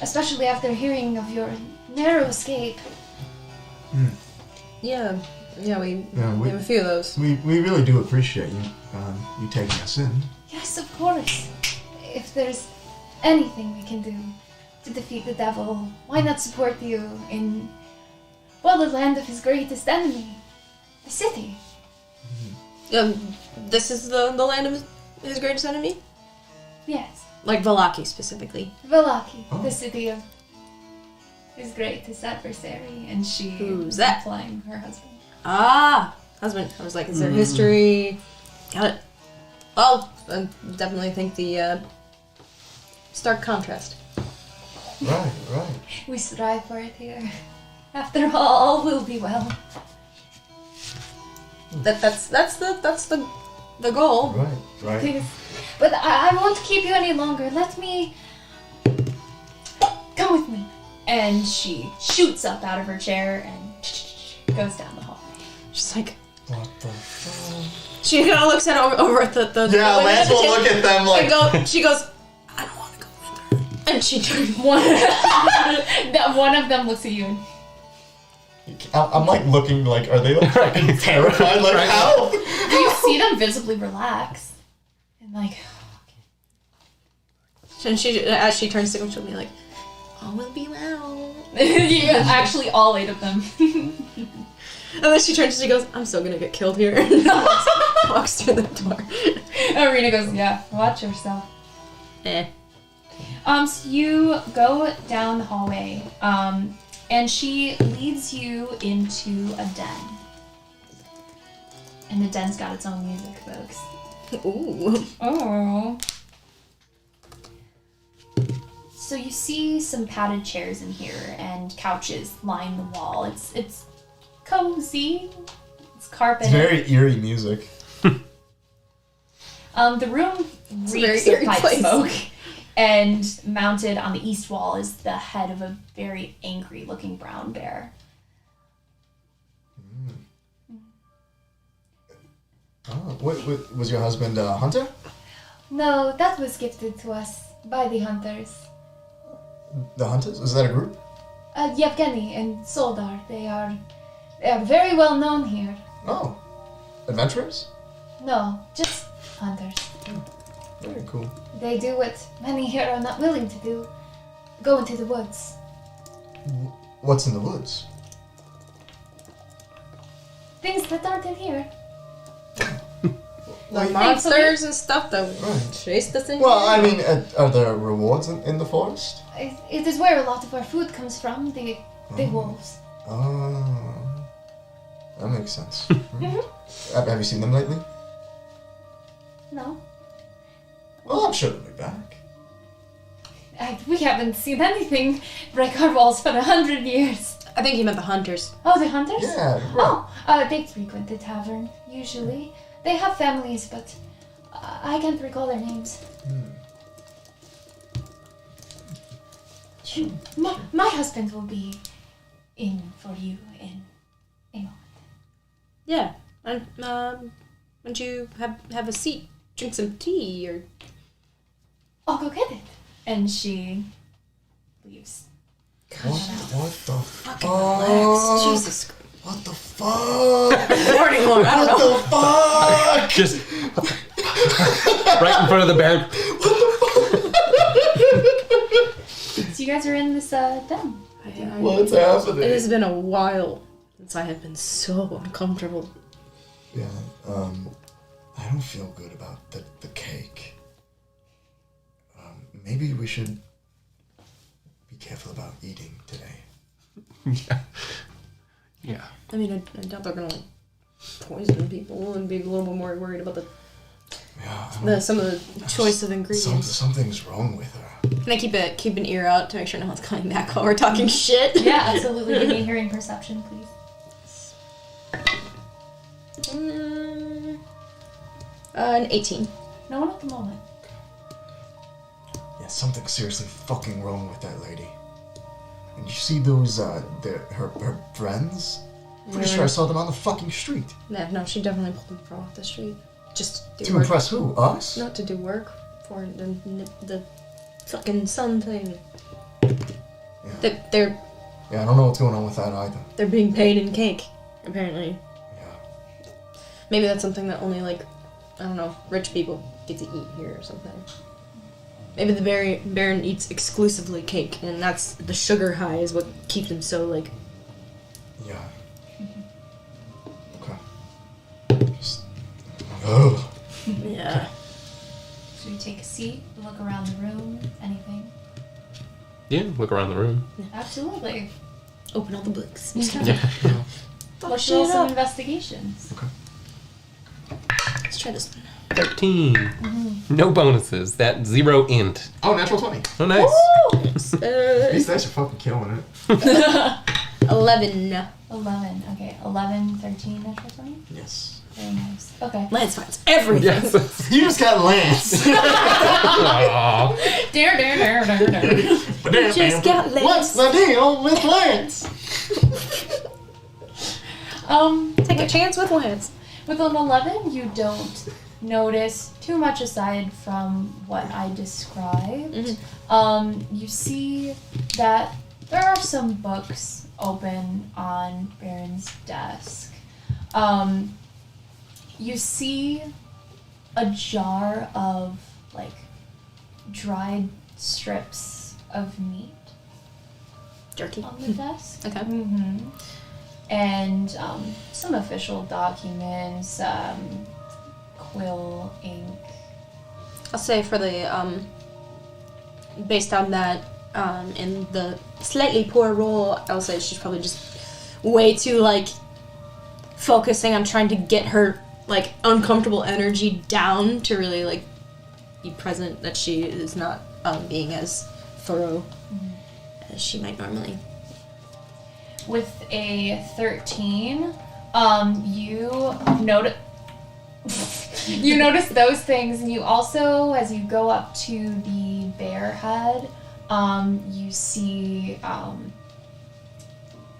B: especially after hearing of your narrow escape.
A: Yeah, we
C: we
A: have a few of those.
C: we really do appreciate you taking us in.
B: Yes, of course. If there's anything we can do to defeat the devil, why not support you in, well, the land of his greatest enemy, the city?
A: This is the land of his greatest enemy?
B: Yes,
A: Like Valaki specifically.
B: Valaki,
C: Oh.
B: the city of his greatest adversary, and she
A: Who's that?
B: implying her husband.
A: Ah, husband. I was like, is there history? Got it. Well, I definitely think the stark contrast.
C: Right.
B: We strive for it here. After all will be well.
A: That's the goal.
C: Right.
B: Please. But I won't keep you any longer. Let me... Come with me. And she shoots up out of her chair and goes down the hallway.
A: Just like
C: What the fuck?
A: she kind of looks at over at the
C: Yeah,
A: window
C: Lance
A: at the
C: will
A: table
C: look at them like.
A: and she goes, I don't want to go with her. And she turns.
B: One of them looks at you and...
C: I'm like looking like, are they like fucking terrified? Like how?
B: You see them visibly relax. And like...
A: And she, as she turns to him, she'll be like, all will be well.
B: Yeah, actually all 8 of them.
A: And then she turns and she goes, I'm still gonna get killed here. And walks through the door.
B: Arena goes, yeah, watch yourself.
A: Eh.
B: So you go down the hallway, and she leads you into a den. And the den's got its own music, folks.
A: Ooh.
B: Oh. So you see some padded chairs in here, and couches line the wall. It's cozy. It's carpeted.
C: It's very eerie music.
B: The room
A: very
B: reeks of
A: eerie
B: pipe
A: place.
B: smoke, and mounted on the east wall is the head of a very angry-looking brown bear.
C: Oh, what was your husband a hunter?
B: No, that was gifted to us by the hunters.
C: The hunters? Is that a group?
B: Yevgeny and Soldar. They are very well known here.
C: Oh, adventurers?
B: No, just hunters.
C: Very cool.
B: They do what many here are not willing to do. Go into the woods.
C: What's in the woods?
B: Things that aren't in here.
C: Like,
A: monsters and stuff that
C: Right.
A: chased us in
C: well,
A: here.
C: I mean, are there rewards in the forest?
B: It is where a lot of our food comes from, the wolves.
C: Oh, that makes sense. Have you seen them lately?
B: No.
C: Well, I'm sure they'll be back.
B: We haven't seen anything break our walls for 100 years.
A: I think he meant the hunters.
B: Oh, the hunters?
C: Yeah, right.
B: Oh, they frequent the tavern, usually. They have families, but I can't recall their names. My husband will be in for you in a moment.
A: Yeah. And, why don't you have a seat, drink some tea, or...
B: I'll go get it. And she leaves.
C: What the fuck?
A: Relax. Jesus.
C: What the fuck?
A: Morning, Lord. I don't know.
C: What the fuck?
D: Just right in front of the bear.
B: So you guys are in this den.
C: What's happening?
A: It has been a while since I have been so uncomfortable.
C: Yeah, I don't feel good about the cake. Maybe we should be careful about eating today.
D: Yeah.
A: I mean, I doubt they're gonna like poison people and be a little bit more worried about some of the choice of ingredients.
C: Something's wrong with her.
A: Can I keep an ear out to make sure no one's coming back while we're talking shit?
B: Yeah, absolutely. Give me hearing perception, please.
A: An 18.
B: No one at the moment.
C: Yeah, something's seriously fucking wrong with that lady. And you see those, her friends? Pretty sure I saw them on the fucking street.
A: Yeah, no, she definitely pulled them from off the street. Just do
C: To
A: work.
C: impress who? Us?
A: Not to do work for the fucking sun thing.
C: Yeah.
A: They're
C: Yeah, I don't know what's going on with that either.
A: they're being paid in cake, apparently.
C: Yeah.
A: Maybe that's something that only like, I don't know, rich people get to eat here or something. Maybe the Baron eats exclusively cake, and that's the sugar high is what keeps him so like.
C: Yeah. Okay. Just... Oh.
A: Yeah.
B: Should we take a seat, look around the room, anything?
D: Yeah, look around the room.
B: Absolutely.
A: Open all the books.
D: Yeah.
B: Let's roll some investigations.
C: Okay.
A: Let's try this one.
D: 13. No bonuses. That 0 int.
C: Oh, natural 20.
D: Oh, nice.
C: These dice are fucking killing it.
A: 11.
B: 11. Okay, 11, 13, natural 20?
C: Yes.
B: Very nice. Okay.
A: Lance finds everything.
D: Yes.
C: You just got Lance.
D: Aw.
A: Just got Lance.
C: What's the deal with Lance?
A: Take a chance with Lance.
B: With an 11, you don't notice too much aside from what I described. You see that there are some books open on Baron's desk. You see a jar of like dried strips of meat
A: Jerky.
B: on the desk.
A: Okay.
B: And some official documents, quill, ink.
A: I'll say for the based on that, in the slightly poor roll, I'll say she's probably just way too like focusing on trying to get her like uncomfortable energy down to really like be present, that she is not being as thorough as she might normally.
B: With a 13, you notice you notice those things, and you also, as you go up to the bear head, you see on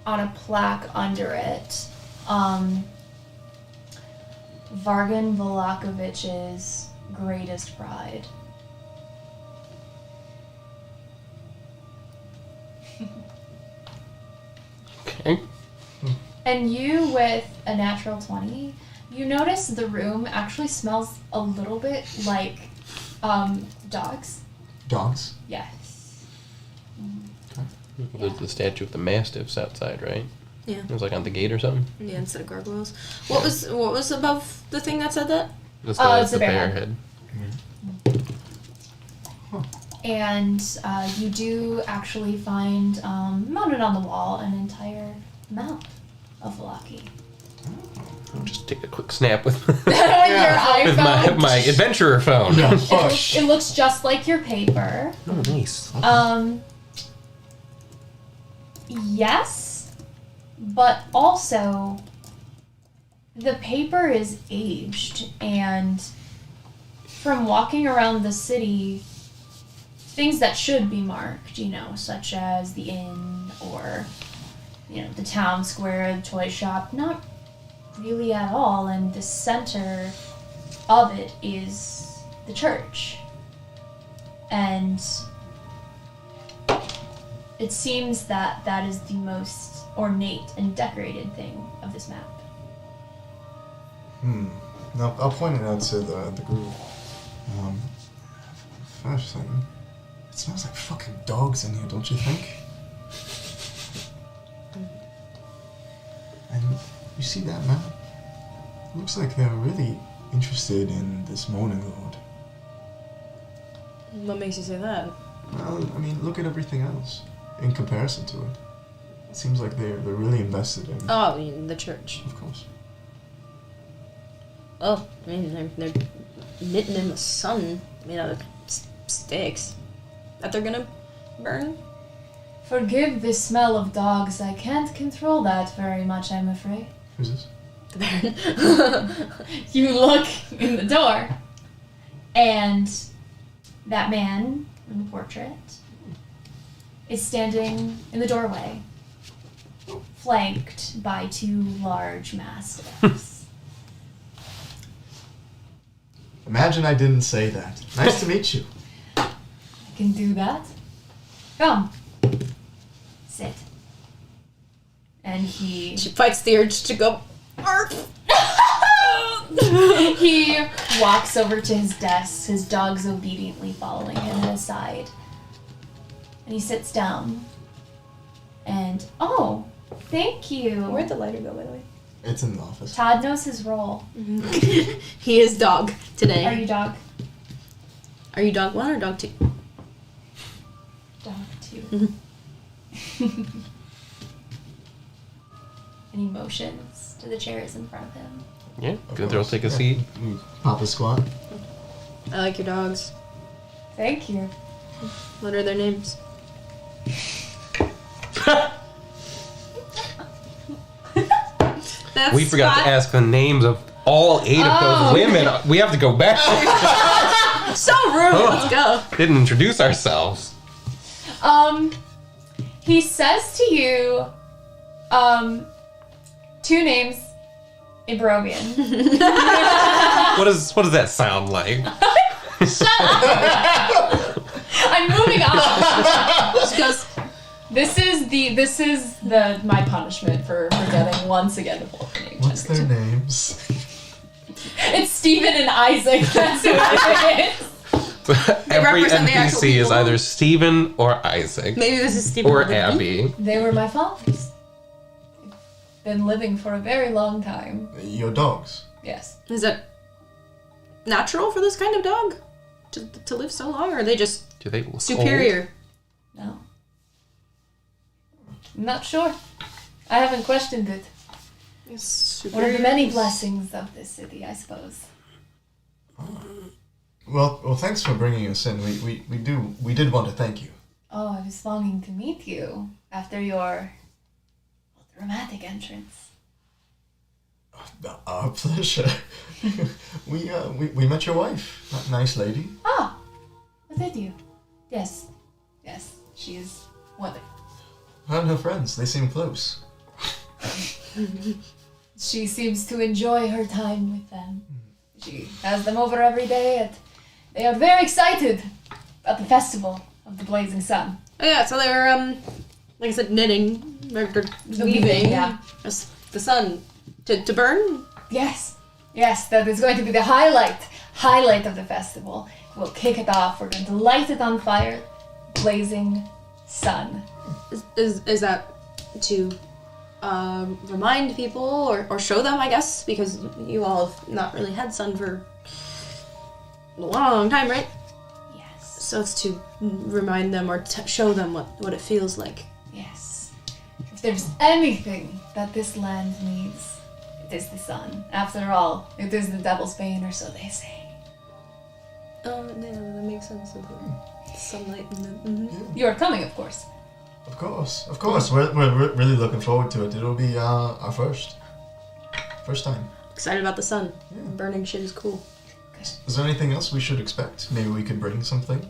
B: a plaque under it, Vargan Velakovich's greatest pride.
D: Okay.
B: And you, with a natural 20, you notice the room actually smells a little bit like dogs.
C: Dogs?
B: Yes.
D: There's the statue of the mastiffs outside, right?
A: Yeah.
D: It was like on the gate or something.
A: Yeah, instead of gargoyles. What was above the thing that said that?
D: It's
B: it's
D: the
B: a bear
D: bear
B: head.
D: head.
B: And you do actually find, mounted on the wall, an entire map of Valaki.
D: I'll just take a quick snap with,
B: Your iPhone.
D: with my adventurer phone.
C: No,
B: It looks just like your paper.
D: Oh, nice.
B: Yes, but also the paper is aged, and from walking around the city, things that should be marked, such as the inn or, the town square, the toy shop, not really at all, and the center of it is the church. And it seems that that is the most ornate and decorated thing of this map.
C: Now, I'll point it out to the group. First thing, it smells like fucking dogs in here, don't you think? And you see that map? Looks like they're really interested in this Morning Lord.
A: What makes you say that?
C: Well, I mean, look at everything else in comparison to it. It seems like they're really invested in.
A: Oh, I mean, the church.
C: Of course.
A: Oh, I mean, they're knitting in the sun made out of sticks that they're gonna burn.
B: Forgive the smell of dogs. I can't control that very much, I'm afraid.
C: Who's this?
A: The Baron.
B: You look in the door, and that man in the portrait is standing in the doorway, flanked by two large mastiffs.
C: Imagine I didn't say that. Nice to meet you.
B: I can do that. Come. Sit. And he
A: She fights the urge to go. Arf!
B: he walks over to his desk, his dog's obediently following him aside. And he sits down. And, oh, thank you.
A: Where'd the lighter go, by the way?
C: It's in the office.
B: Todd knows his role.
A: He is dog today.
B: Are you dog?
A: Are you dog 1 or dog 2?
B: Dog 2. And he motions to the chairs in front of him.
D: Yeah,
C: Of
D: good.
C: course.
D: Take a
C: Yeah.
D: seat.
C: Papa squat.
A: I like your dogs.
B: Thank you.
A: What are their names? That's
D: We forgot
A: Scott.
D: to ask the names of all 8 of those women. We have to go back.
A: So rude. Let's go.
D: Didn't introduce ourselves.
B: He says to you, 2 names in Barovian.
D: What does that sound like?
B: I'm moving on.
A: Just goes,
B: This is my punishment for forgetting once again the full name.
C: What's their names?
B: It's Stephen and Isaac. That's who it is.
D: Every
A: represent the actual
D: NPC is
A: people.
D: either Steven or Isaac.
A: maybe this is Stephen.
D: Or
A: Hawking.
D: Abby.
B: They were my fathers. Been living for a very long time.
C: Your dogs.
B: Yes.
A: Is it natural for this kind of dog to live so long, or are they just
D: Do they look
A: superior?
B: No. I'm not sure. I haven't questioned it. One of the many blessings of this city, I suppose.
C: Well, thanks for bringing us in. We did want to thank you.
B: Oh, I was longing to meet you after your dramatic entrance.
C: Our pleasure. we met your wife. Nice lady.
B: Ah, what did you? Yes, she is wonderful.
C: Her and her friends. They seem close.
B: She seems to enjoy her time with them. She has them over every day, and they are very excited about the festival of the blazing sun.
A: Oh yeah, so they were like I said, knitting, or
B: Weaving,
A: weaving.
B: yeah.
A: Just the sun to burn.
B: Yes, that is going to be the highlight of the festival. We'll kick it off. We're going to light it on fire, blazing sun.
A: Is that to remind people or show them, I guess, because you all have not really had sun for a long time, right?
B: Yes.
A: So it's to remind them or show them what it feels like.
B: Yes. If there's anything that this land needs, it is the sun. After all, it is the devil's bane, or so they say.
A: Yeah, that makes sense. Of the sunlight and the...
B: You are coming, of course.
C: Of course. We're really looking forward to it. It'll be our first time.
A: Excited about the sun. Burning shit is cool.
C: Is there anything else we should expect? Maybe we could bring something?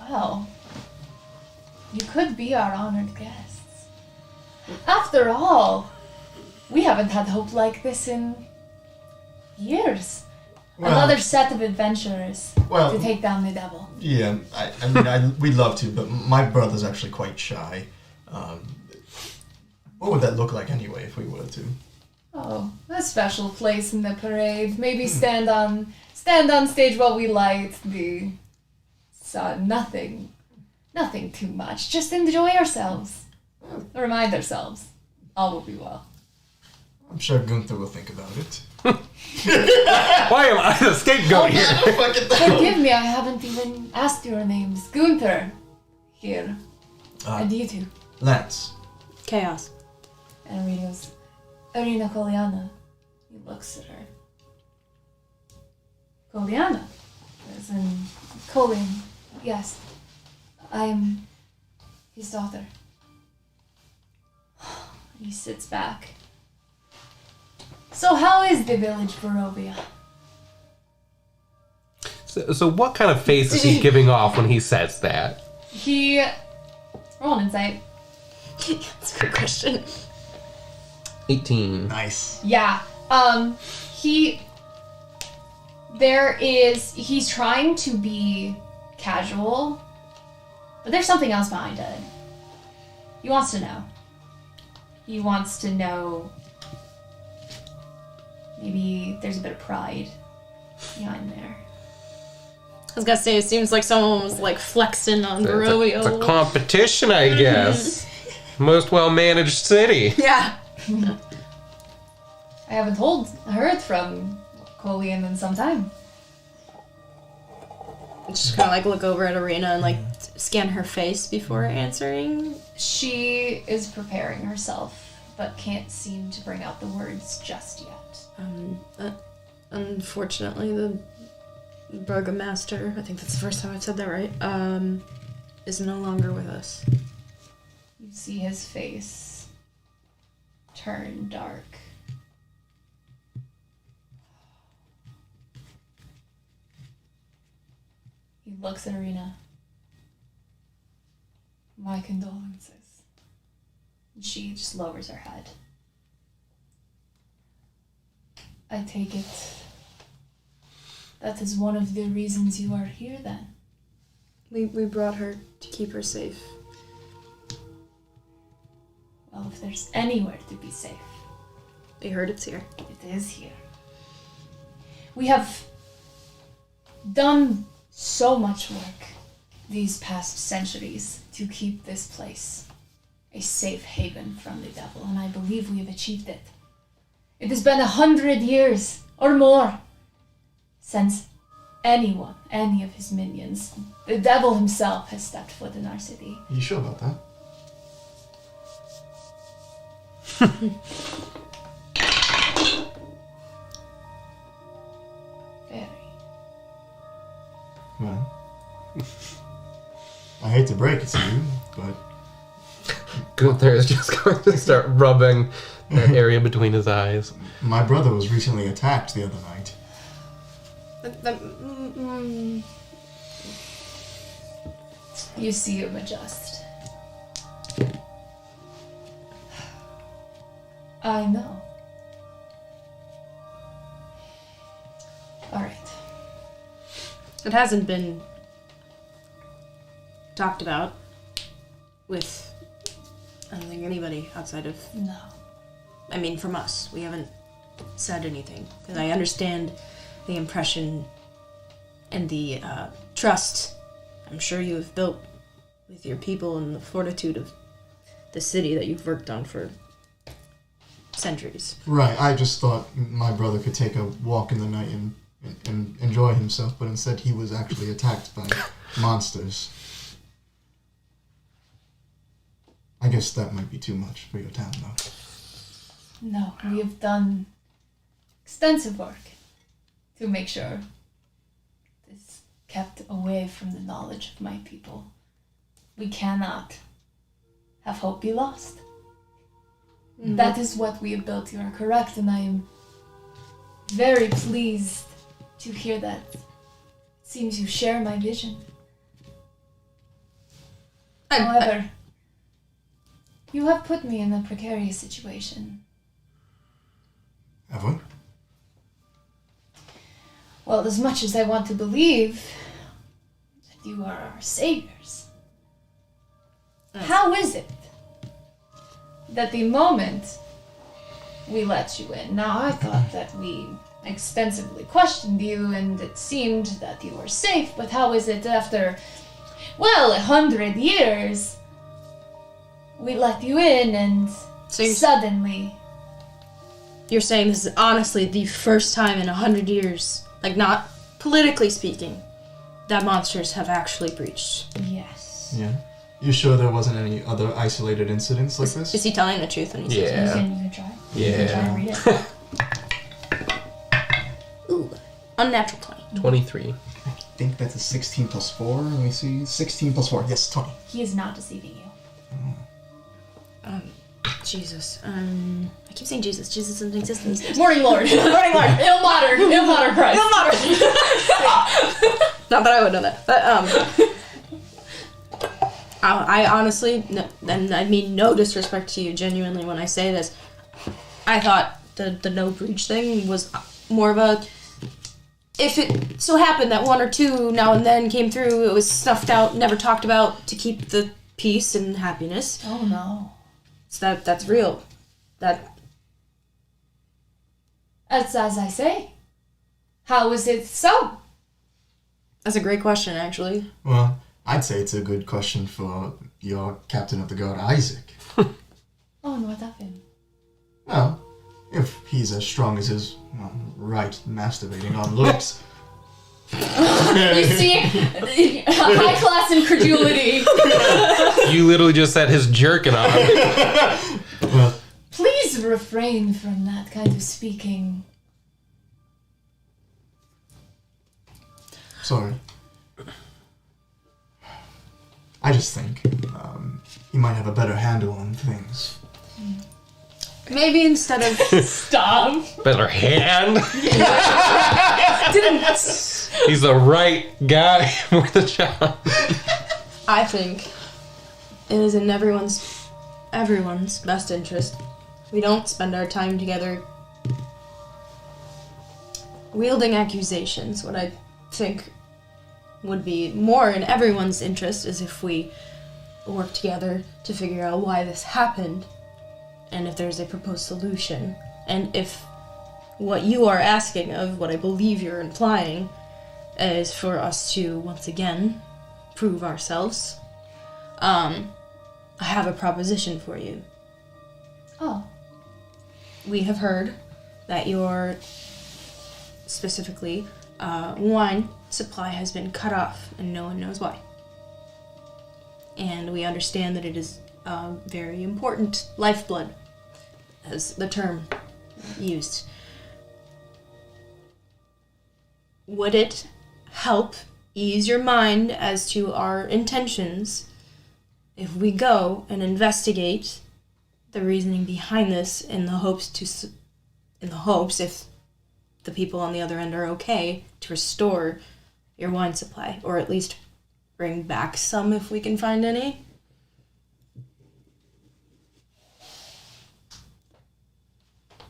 B: Well, you could be our honored guests. After all, we haven't had hope like this in years.
C: Well,
B: Another set of adventurers
C: well,
B: to take down the devil.
C: Yeah, I mean, we'd love to, but my brother's actually quite shy. What would that look like anyway if we were to?
B: Oh, a special place in the parade. Maybe stand on stage while we light the sun. Nothing too much. Just enjoy ourselves. Remind ourselves. All will be well.
C: I'm sure Gunther will think about it.
D: Why am I the scapegoat here?
B: Forgive me, I haven't even asked your names. Gunther, here. And you two.
C: Lance.
A: Chaos.
B: And Reno's Arena Koliana. He looks at her. Koliana. As in Colin. Yes. I am his daughter. He sits back. So how is the village, Barovia?
D: So what kind of face is he giving off when he says that?
B: Roll an insight.
A: That's a good question.
D: 18.
C: Nice.
B: Yeah. He's trying to be casual, but there's something else behind it. He wants to know. He wants to know. Maybe there's a bit of pride behind there.
A: I was gonna say, it seems like someone was like flexing on Barovia.
D: It's a competition, I guess. Most well-managed city.
A: Yeah.
B: I haven't heard from Colian in some time.
A: Just kind of like look over at Arena and like scan her face before answering.
B: She is preparing herself, but can't seem to bring out the words just yet.
A: Unfortunately, the Burgomaster, I think that's the first time I've said that right, is no longer with us.
B: You see his face turn dark. He looks at Arena. My condolences. And she just lowers her head. I take it that is one of the reasons you are here then.
A: We brought her to keep her safe.
B: Well, if there's anywhere to be safe,
A: We heard it's here.
B: it is here. We have done so much work these past centuries to keep this place a safe haven from the devil, and I believe we have achieved it. It has been 100 years or more since any of his minions, the devil himself, has stepped foot in our city.
C: Are you sure about that?
B: Very.
C: Well, I hate to break it to you, but
D: Gunther is just going to start rubbing that area between his eyes.
C: my brother was recently attacked the other night.
B: You see him adjust. I know. Alright.
A: It hasn't been talked about with, I don't think, anybody outside of,
B: No.
A: I mean, from us. We haven't said anything. Because I understand the impression and the trust I'm sure you have built with your people and the fortitude of the city that you've worked on for centuries.
C: Right, I just thought my brother could take a walk in the night and enjoy himself, but instead he was actually attacked by monsters. I guess that might be too much for your town, though.
B: No, we have done extensive work to make sure this kept away from the knowledge of my people. We cannot have hope be lost. Mm-hmm. That is what we have built. You are correct, and I am very pleased to hear that. It seems you share my vision. However, you have put me in a precarious situation.
C: Have we?
B: Well, as much as I want to believe that you are our saviors, how is it that the moment we let you in, now I thought that we extensively questioned you and it seemed that you were safe, but how is it after, 100 years, we let you in and suddenly...
A: You're saying this is honestly the first time in 100 years, like not politically speaking, that monsters have actually breached.
B: Yes.
C: Yeah. You sure there wasn't any other isolated incidents like this?
A: Is he telling the truth when he says
B: You can try.
D: Yeah.
B: You can try and read it.
A: Ooh, unnatural 20.
D: 23.
C: I think that's a 16 plus 4. Let me see. 16 plus 4. Yes, 20.
B: He is not deceiving you.
A: Jesus. I keep saying Jesus. Jesus doesn't exist in these days.
B: Morning Lord. Morning Lord. Ill-mater Christ.
A: Not that I would know that, but I honestly, and I mean no disrespect to you, genuinely, when I say this, I thought the no breach thing was more of a, if it so happened that one or two now and then came through, it was snuffed out, never talked about, to keep the peace and happiness.
B: Oh no.
A: So that's real. That's
B: as I say. How is it so?
A: That's a great question, actually.
C: Well, I'd say it's a good question for your captain of the guard, Isaac.
B: Oh, and what happened?
C: Well, if he's as strong as his right masturbating on looks.
B: You see, high class incredulity.
D: You literally just said his jerking off.
C: Well,
B: Please refrain from that kind of speaking.
C: sorry. I just think he might have a better handle on things.
A: Maybe instead of
B: Stop.
D: Better hand.
A: didn't.
D: He's the right guy for the job.
A: I think it is in everyone's best interest. We don't spend our time together wielding accusations. What I think would be more in everyone's interest is if we work together to figure out why this happened and if there's a proposed solution. And if what you are asking of, what I believe you're implying, is for us to, once again, prove ourselves, I have a proposition for you.
B: Oh.
A: We have heard that your, specifically, wine supply has been cut off and no one knows why. And we understand that it is very important lifeblood, as the term used. Would it help ease your mind as to our intentions if we go and investigate the reasoning behind this in the hopes, if the people on the other end are okay, to restore your wine supply, or at least bring back some if we can find any?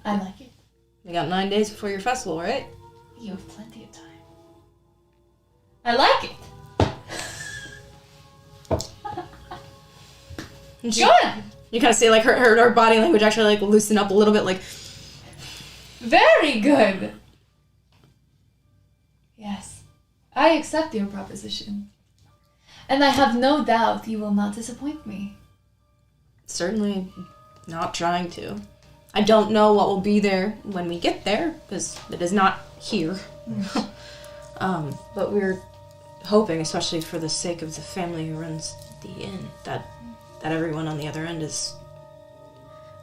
B: I like it.
A: We got 9 days before your festival, right?
B: You have plenty of time. I like it.
A: And she,
B: Good.
A: you kind of see like her body language actually like loosen up a little bit, like,
B: Very good. Yes. I accept your proposition. And I have no doubt you will not disappoint me.
A: certainly not trying to. I don't know what will be there when we get there, because it is not here. But we're hoping, especially for the sake of the family who runs the inn, that everyone on the other end is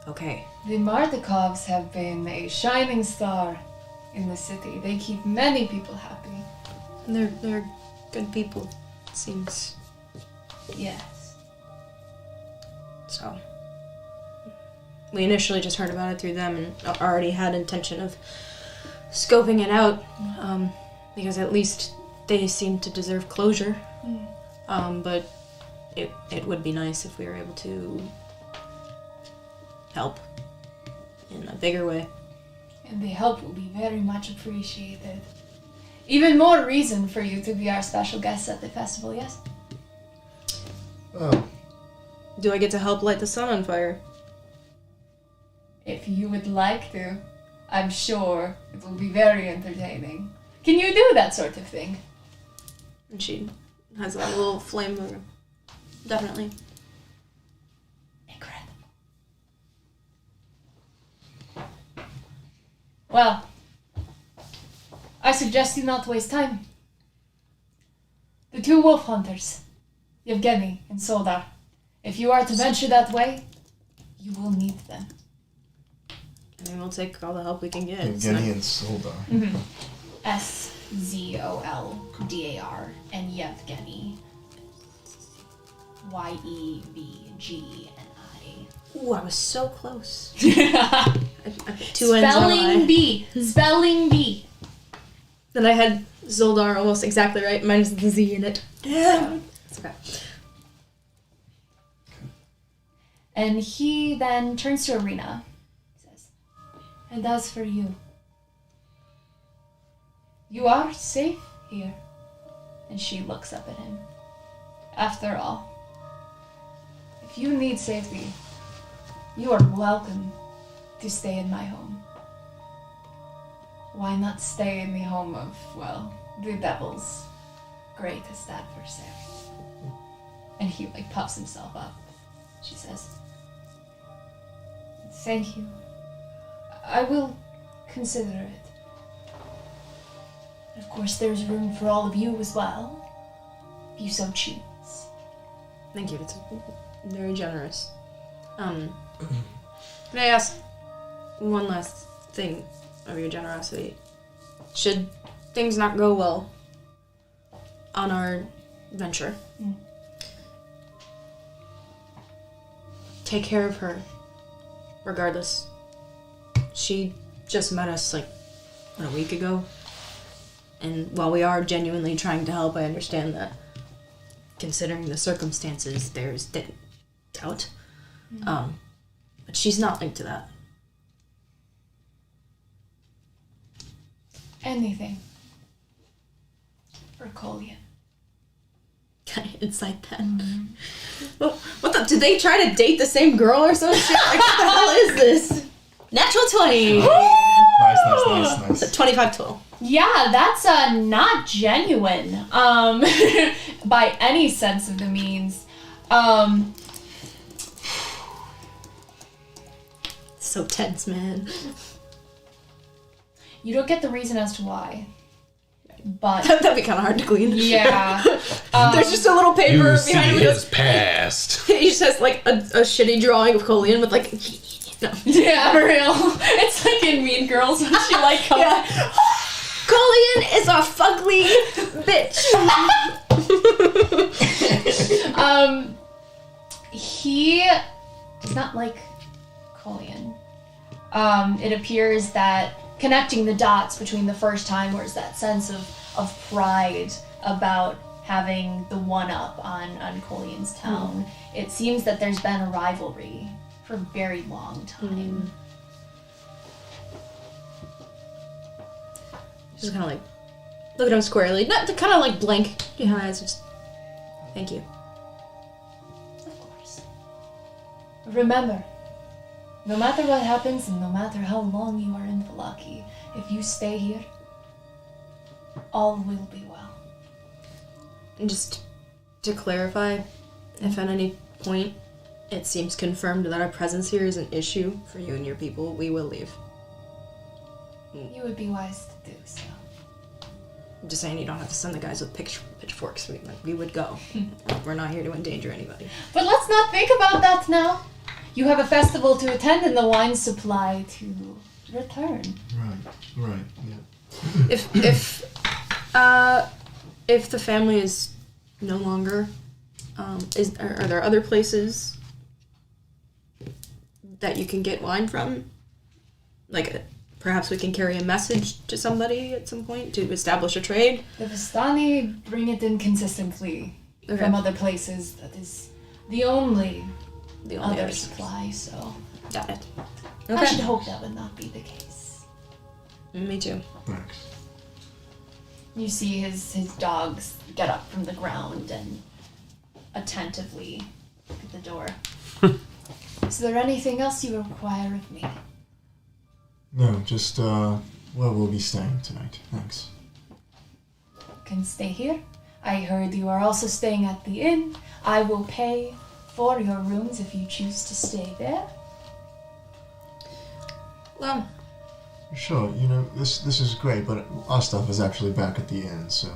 A: okay.
E: The Mardikovs have been a shining star in the city. They keep many people happy.
A: They're good people, it seems.
E: Yes.
A: So we initially just heard about it through them and already had intention of scoping it out, because at least they seem to deserve closure. But it would be nice if we were able to help in a bigger way.
E: And the help will be very much appreciated. Even more reason for you to be our special guests at the festival, yes?
C: Oh,
A: Do I get to help light the sun on fire?
E: If you would like to, I'm sure it will be very entertaining. Can you do that sort of thing?
A: And she has a little flame mover. Definitely.
E: Incredible. Well, I suggest you not waste time. The two wolf hunters, Yevgeny and Soldar, if you are to venture that way, you will need them.
A: I mean, we'll take all the help we can get.
C: Evgeny and Soldar.
B: Svoldar and Yevgeny. Yevgni.
A: Ooh, I was so close. I put two N's on
B: Spelling
A: my-
B: bee. Spelling bee.
A: Then I had Zoldar almost exactly right, minus the Z in it. Damn. It's okay.
B: And he then turns to Arena. He says,
E: And as for you, you are safe here.
B: and she looks up at him.
E: After all, if you need safety, you are welcome to stay in my home. Why not stay in the home of, well, the devil's greatest adversary?
B: And he puffs himself up. She says,
E: Thank you. I will consider it.
B: of course there's room for all of you as well, if you so choose.
A: Thank you. It's very generous. Can I ask one last thing of your generosity? Should things not go well on our venture, take care of her, regardless. She just met us a week ago, and while we are genuinely trying to help, I understand that considering the circumstances, there's doubt. But she's not linked to that.
E: Anything for Collian.
A: Can I incite that? What the? Did they try to date the same girl or some shit? Like, what the hell is this? Natural 20!
C: Nice.
A: 25 total.
B: Yeah, that's not genuine. By any sense of the means.
A: So tense, man.
B: You don't get the reason as to why. But
A: That'd be kind of hard to clean.
B: yeah.
A: There's just a little paper
D: You see
A: behind him.
D: his past.
A: He just has a shitty drawing of Colleen with no.
B: Yeah, for real. It's like in Mean Girls when she comes.
A: Yeah. Colleen is a fugly bitch.
B: He does not like Collian. It appears that connecting the dots between the first time, where it's that sense of pride about having the one-up on Collian's town, it seems that there's been a rivalry for a very long time.
A: Just kind of look at him squarely. Not to kind of blank your eyes. Just, thank you.
B: Of course.
E: Remember, no matter what happens and no matter how long you are in Valaki, if you stay here, all will be well.
A: And just to clarify, if at any point it seems confirmed that our presence here is an issue for you and your people, we will leave.
E: You would be wise to do so.
A: I'm just saying you don't have to send the guys with pitchforks. We would go. We're not here to endanger anybody.
E: But let's not think about that now. You have a festival to attend and the wine supply to return.
C: Right, yeah.
A: If the family is no longer, are there other places that you can get wine from? Like, perhaps we can carry a message to somebody at some point to establish a trade?
E: The Vistani bring it in consistently from other places. That is the only other supply, so...
A: Got it.
E: I should hope that would not be the case.
A: Me too.
C: Thanks.
E: You see his dogs get up from the ground and attentively look at the door. Is there anything else you require of me?
C: No, just, we'll be staying tonight. Thanks.
E: Can stay here. I heard you are also staying at the inn. I will pay for your rooms if you choose to stay there.
A: Well,
C: Sure, this is great, but our stuff is actually back at the inn, so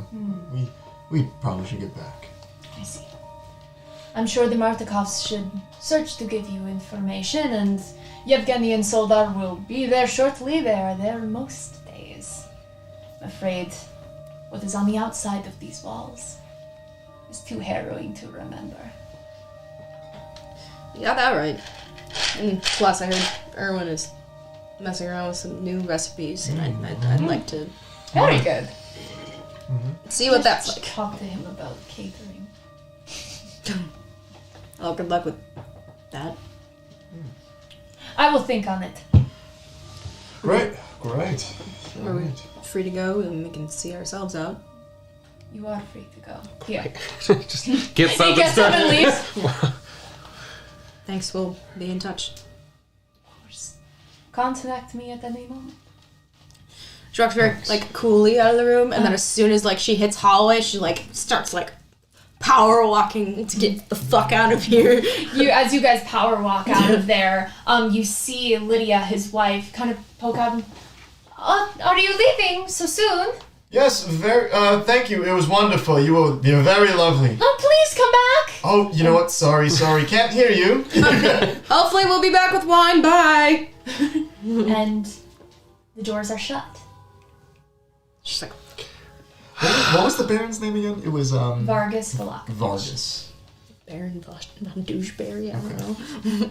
C: we probably should get back.
E: I see. I'm sure the Martikovs should search to give you information, and Yevgeny and Soldar will be there shortly. They are there most days. I'm afraid what is on the outside of these walls is too harrowing to remember.
A: you got that right. And plus, I heard Erwin is messing around with some new recipes, and I'd like to
E: Very good.
A: see what that's like.
E: Talk to him about catering.
A: Oh, good luck with that.
E: I will think on it.
C: Great.
A: Are we free to go and we can see ourselves out?
E: You are free to go. Here.
D: Just get
E: He
D: something
E: gets up and
D: started.
E: leaves.
A: Thanks, we'll be in touch.
E: Contact me at any moment.
A: She walks very coolly out of the room, and then as soon as she hits hallway, she starts power walking to get the fuck out of here.
B: As you guys power walk out of there, you see Lydia, his wife, kind of poke out and, are you leaving so soon?
C: Yes, very. Thank you. It was wonderful. You're very lovely.
B: Oh, please come back.
C: Oh, you know what? Sorry. Can't hear you.
A: Hopefully we'll be back with wine. Bye.
B: And the doors are shut.
A: She's like,
C: What was the Baron's name again? It was
B: Vargas Velak.
C: Vargas.
A: Baron Von Doucheberry, I don't know.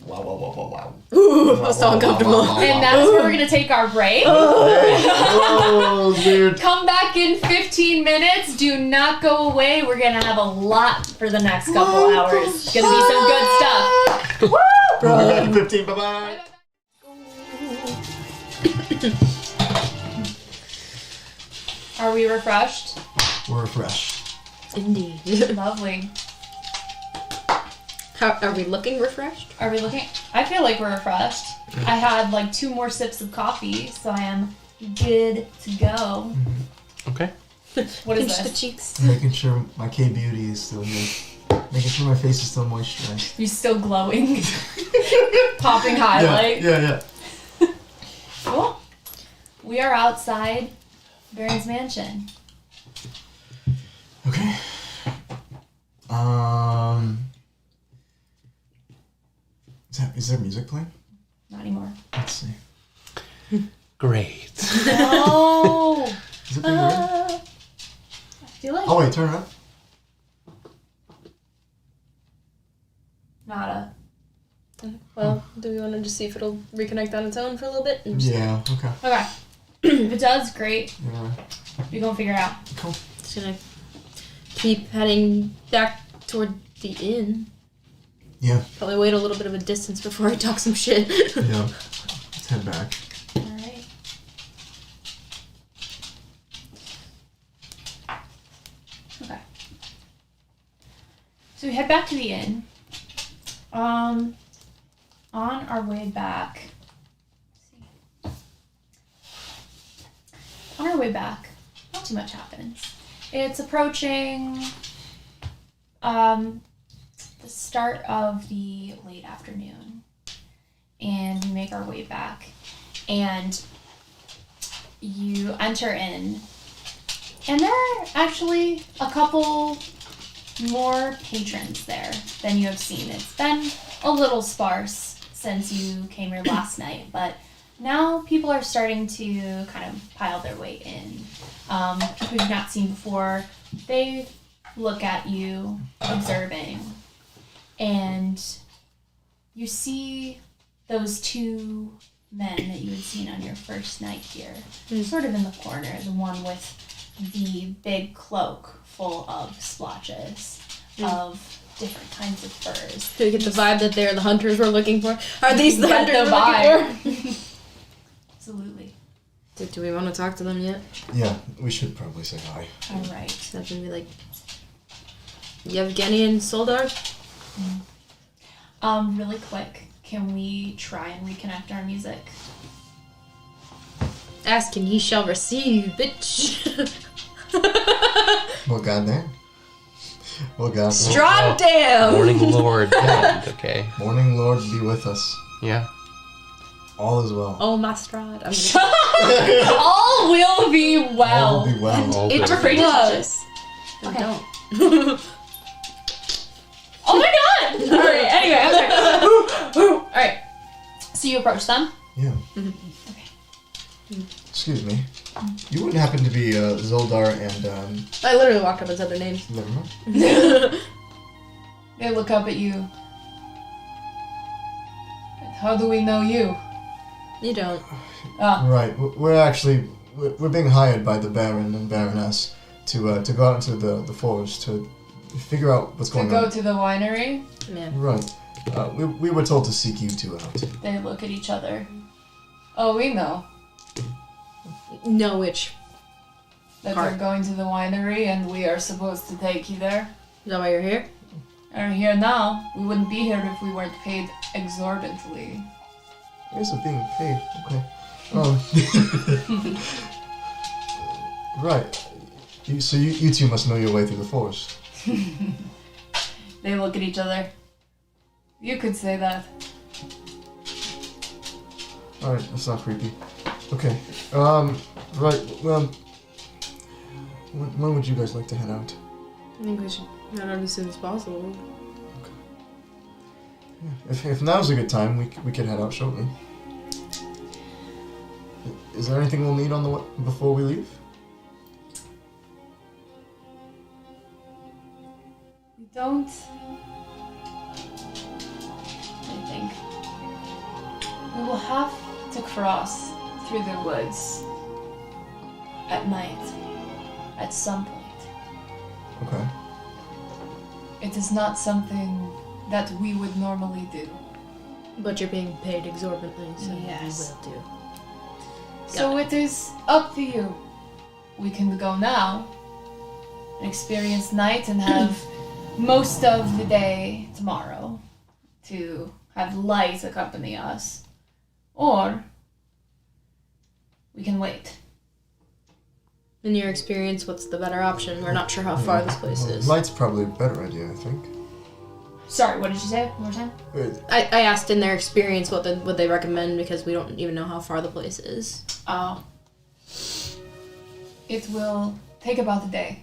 C: Wow.
A: Ooh, that's so uncomfortable.
B: And that's where we're going to take our break.
C: Oh, weird.
B: Come back in 15 minutes. Do not go away. We're going to have a lot for the next couple hours. It's going to be some good stuff.
C: Woo! 15, bye-bye.
B: Are we refreshed?
C: We're refreshed.
A: Indeed.
B: Lovely.
A: How, are we looking refreshed?
B: Are we looking? I feel like we're refreshed. I had 2 more sips of coffee, so I am good to go.
D: Okay.
B: What is
A: Pinch the
B: this?
A: cheeks.
C: Making sure my K-beauty is still good. Making sure my face is still moisturized.
B: You're still glowing. Popping highlight.
C: Yeah.
B: Cool. We are outside Baron's mansion.
C: Okay. Is there music playing?
B: Not anymore.
C: Let's see.
D: Great.
B: No.
C: Is it being weird?
B: I feel like
C: Oh wait, turn it up.
B: nada.
A: Well, do we want to just see if it'll reconnect on its own for a little bit? And just,
C: Yeah. Okay.
B: Okay. If it does, great.
C: Yeah.
B: We're gonna figure it out.
C: Cool.
A: just gonna keep heading back toward the inn.
C: Yeah.
A: Probably wait a little bit of a distance before I talk some shit.
C: Yeah. Let's head back.
B: Alright. Okay. So we head back to the inn. On our way back. On our way back, not too much happens. It's approaching the start of the late afternoon, and we make our way back, and you enter in, and there are actually a couple more patrons there than you have seen. It's been a little sparse since you came here last night, but now people are starting to kind of pile their way in. People you've not seen before, they look at you, observing, and you see those two men that you had seen on your first night here, sort of in the corner, the one with the big cloak full of splotches of different kinds of furs.
A: Do we get the vibe that they're the hunters we're looking for? Are these the hunters we're looking for?
B: Absolutely.
A: Do we want to talk to them yet?
C: Yeah, we should probably say hi.
B: All right.
A: That's gonna be like, Yevgeny and Soldar?
B: Really quick, can we try and reconnect our music?
A: Ask and ye shall receive, bitch.
C: Well, goddamn. Well, goddamn.
A: Strahd damn!
D: Morning Lord. Okay.
C: Morning, Lord, be with us.
D: Yeah.
C: All is well.
A: Oh, my Strahd. I'm gonna
B: All will be well.
C: All will be well.
D: All
A: It's
D: good.
B: afraid to touch
A: was.
B: Okay.
A: Don't.
B: Oh my god! Alright, anyway, I'm sorry. Alright. So you approach them?
C: Yeah. Excuse me. You wouldn't happen to be Zoldar and,
A: I literally walked up and said their names.
C: never mind.
E: They look up at you. How do we know you?
A: You don't.
C: Right. We're actually, we're being hired by the Baron and Baroness to go out into the forest to figure out what's
E: To
C: going
E: go
C: on.
E: to the winery?
A: Yeah.
C: Right. We were told to seek you two out.
B: They look at each other.
E: Oh, we know
A: Know which.
E: that
A: Part.
E: they're going to the winery and we are supposed to take you there.
A: Is that why you're here?
E: Are here now. We wouldn't be here if we weren't paid exorbitantly.
C: I guess it's being paid. Okay. Right. So you two must know your way through the forest.
E: They look at each other. You could say that.
C: Alright, that's not creepy. Okay. Right. Well, when would you guys like to head out?
A: I think we should head out as soon as possible.
C: If now's a good time, we could head out shortly. Is there anything we'll need on the before we leave?
E: We don't.
B: I think.
E: We will have to cross through the woods at night at some point.
C: Okay.
E: It is not something that we would normally do.
A: But you're being paid exorbitantly, so
E: Yes.
A: you will do.
E: So it is up to you. We can go now and experience night and have most of the day tomorrow to have light accompany us. Or we can wait.
A: In your experience, what's the better option? We're not sure how far this place is.
C: Light's probably a better idea, I think.
B: Sorry, what did you say? One more time?
A: I asked in their experience what they recommend because we don't even know how far the place is.
E: It will take about a day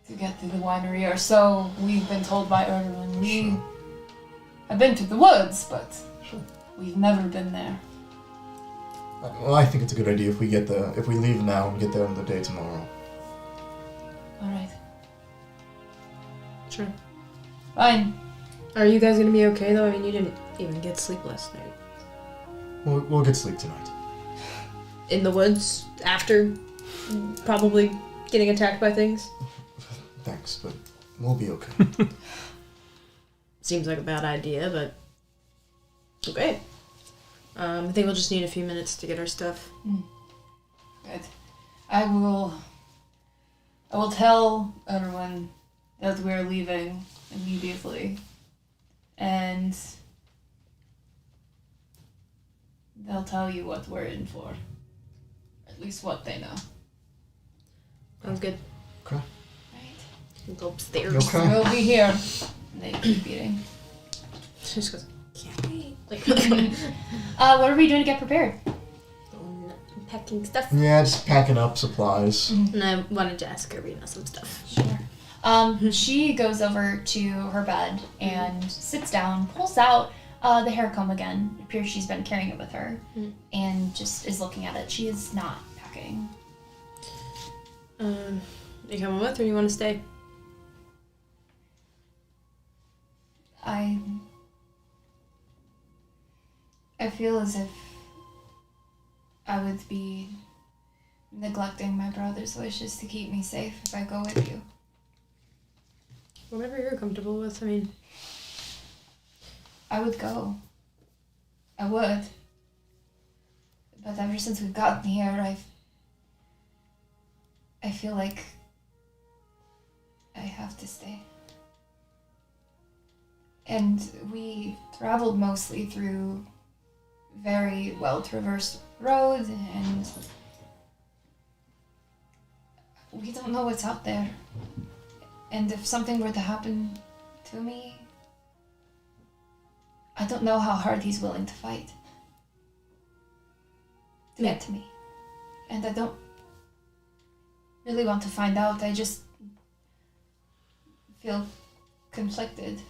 E: to get to the winery, or so we've been told by Erwin. We have been to the woods, but we've never been there.
C: Well, I think it's a good idea if we leave now and get there on the day tomorrow.
E: All right,
A: Sure.
E: fine.
A: Are you guys gonna be okay though? I mean, you didn't even get sleep last night.
C: We'll get sleep tonight.
A: In the woods after probably getting attacked by things?
C: Thanks, but we'll be okay.
A: Seems like a bad idea, but okay. I think we'll just need a few minutes to get our stuff.
E: Good. I will tell everyone that we're leaving immediately, and they'll tell you what we're in for. At least what they know.
A: Sounds good.
C: Okay.
E: Right.
A: We'll go upstairs.
C: Okay.
E: We'll be here.
B: They keep beating.
A: She just goes, can't wait. Like,
B: What are we doing to get prepared?
A: packing stuff.
C: Yeah, just packing up supplies.
A: And I wanted to ask Karina some stuff.
B: Sure. She goes over to her bed and sits down, pulls out the hair comb again. It appears she's been carrying it with her, and just is looking at it. She is not packing.
A: You coming with, or you want to stay?
E: I feel as if I would be neglecting my brother's wishes to keep me safe if I go with you.
A: Whatever you're comfortable with. I mean,
E: I would go. I would. But ever since we've gotten here, I feel like I have to stay. And we traveled mostly through very well-traversed roads, and we don't know what's out there. And if something were to happen to me, I don't know how hard he's willing to fight to get to me. And I don't really want to find out. I just feel conflicted.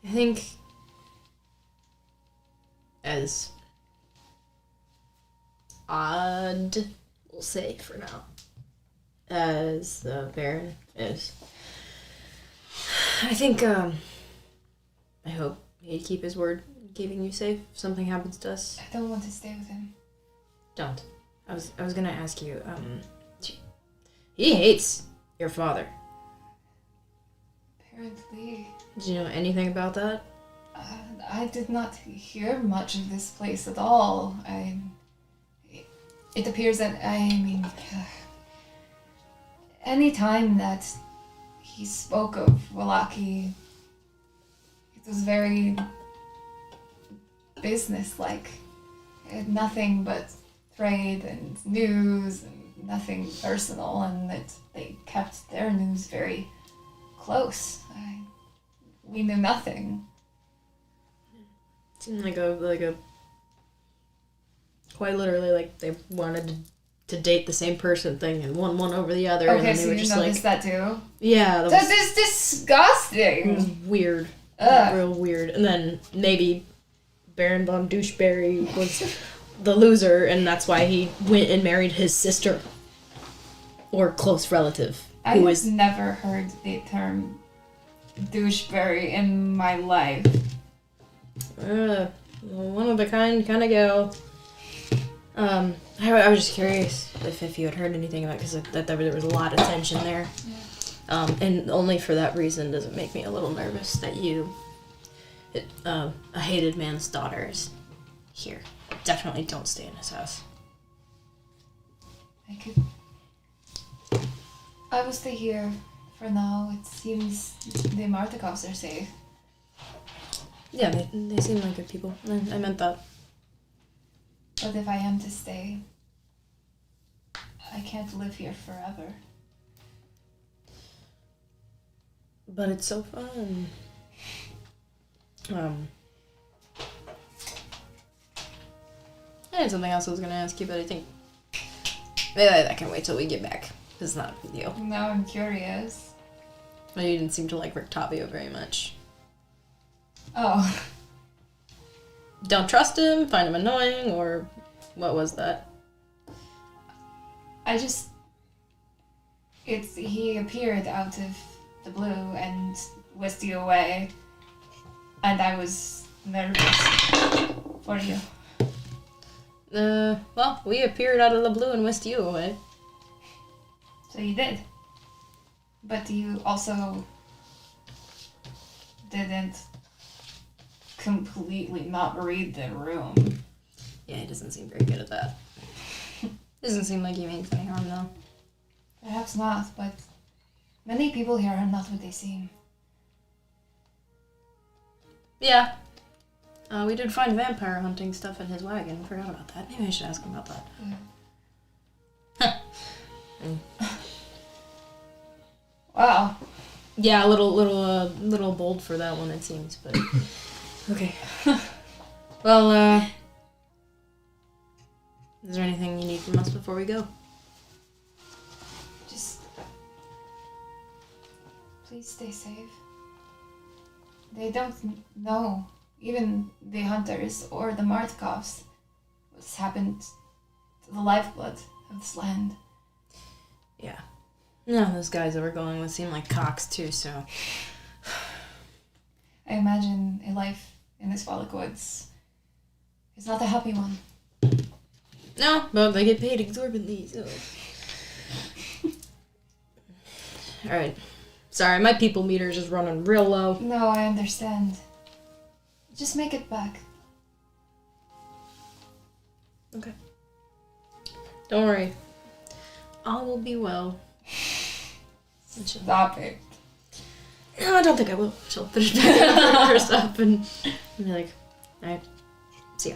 A: I think as odd, we'll say for now, as the Baron is, I think, I hope he'd keep his word, keeping you safe if something happens to us.
E: I don't want to stay with him.
A: Don't. I was gonna ask you, he hates your father.
E: Apparently,
A: Do you know anything about that?
E: I did not hear much of this place at all. It appears that, any time that he spoke of Wallaki, it was very business-like. It had nothing but trade and news and nothing personal, and that they kept their news very close. We knew nothing.
A: Seemed like a quite literally like they wanted to date the same person thing and one over the other.
E: Okay,
A: and then
E: so
A: they were
E: you
A: just
E: noticed
A: like,
E: that too?
A: yeah,
E: That is
A: it was
E: disgusting!
A: weird.
E: Ugh.
A: Real weird. And then maybe Baron von Doucheberry was the loser, and that's why he went and married his sister. Or close relative.
E: I have never heard the term doucheberry in my life.
A: One of a kind of gal. I was just curious if you had heard anything about, because there was a lot of tension there. And only for that reason does it make me a little nervous that a hated man's daughter is here. Definitely don't stay in his house.
E: I will stay here for now. It seems the Martikovs are safe.
A: Yeah, they seem like good people. I meant that.
E: But if I am to stay, I can't live here forever.
A: But it's so fun. I had something else I was gonna ask you, but I think maybe I can wait till we get back. It's not a big deal.
E: Now I'm curious.
A: Well, you didn't seem to like Rictavio very much.
E: Oh.
A: Don't trust him, find him annoying, or what was that?
E: He appeared out of the blue and whisked you away, and I was nervous for you.
A: Well, we appeared out of the blue and whisked you away.
E: So you did. But you also didn't completely not read the room.
A: Yeah, he doesn't seem very good at that. Doesn't seem like he means any harm, though.
E: Perhaps not, but many people here are not what they seem.
A: Yeah. We did find vampire hunting stuff in his wagon. Forgot about that. Maybe I should ask him about that.
E: Yeah. Wow.
A: Yeah, a little bold for that one, it seems, but okay. Well, is there anything you need from us before we go?
E: Just please stay safe. They don't know, even the hunters or the Martkovs, what's happened to the lifeblood of this land.
A: Yeah. No, those guys that we're going with seem like cocks too, so.
E: I imagine a life in this Frolic Woods is not a happy one.
A: No, but they get paid exorbitantly, so. Alright. Sorry, my people meter is just running real low.
E: No, I understand. Just make it back.
A: Okay. Don't worry. All will be well.
E: Stop it.
A: No, I don't think I will. She'll finish packing her stuff and be like, alright, see ya.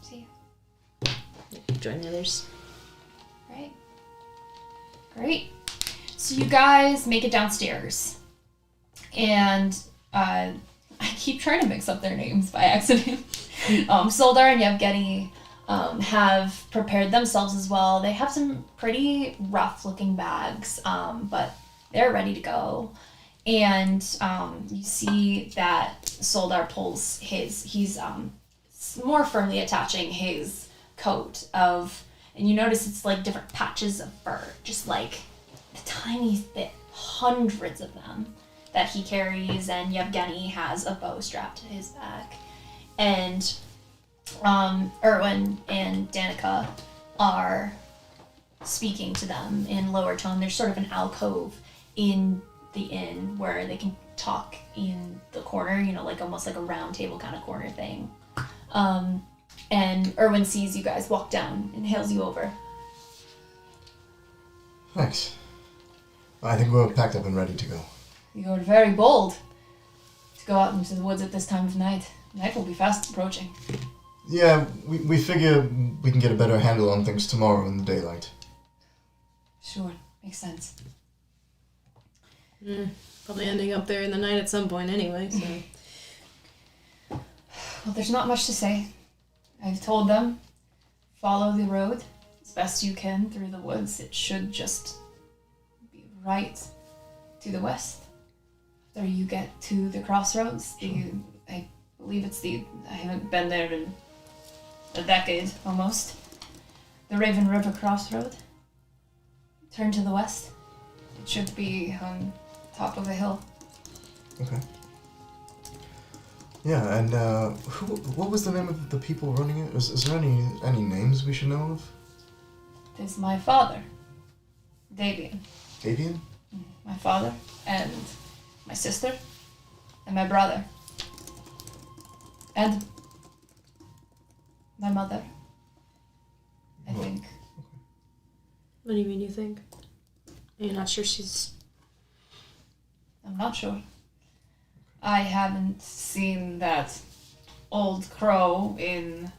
E: See ya.
A: Join the others.
E: Right?
B: Great. So you guys make it downstairs. And I keep trying to mix up their names by accident. Soldar and Yevgeny have prepared themselves as well. They have some pretty rough looking bags, but they're ready to go. And you see that Soldar pulls he's more firmly attaching his coat and you notice it's like different patches of fur, just like the tiniest bit, hundreds of them that he carries, and Yevgeny has a bow strapped to his back. And Erwin and Danica are speaking to them in lower tone. There's sort of an alcove in the inn where they can talk in the corner, like almost like a round table kind of corner thing. And Erwin sees you guys walk down and hails you over.
C: Thanks. I think we're packed up and ready to go.
E: You are very bold to go out into the woods at this time of night. Night will be fast approaching.
C: Yeah, we figure we can get a better handle on things tomorrow in the daylight.
E: Sure, makes sense.
A: Probably ending up there in the night at some point anyway, so.
E: Well, there's not much to say. I've told them, follow the road as best you can through the woods. It should just be right to the west. After you get to the crossroads, I believe it's I haven't been there in a decade almost. The Raven River Crossroad. Turn to the west. It should be on top of a hill.
C: Okay. Yeah, and what was the name of the people running it? Is there any names we should know of?
E: It is my father, Davian.
C: Davian?
E: My father and my sister and my brother. And my mother, I think.
A: What do you mean you think? You're not sure she's...
E: I'm not sure. I haven't seen that old crow in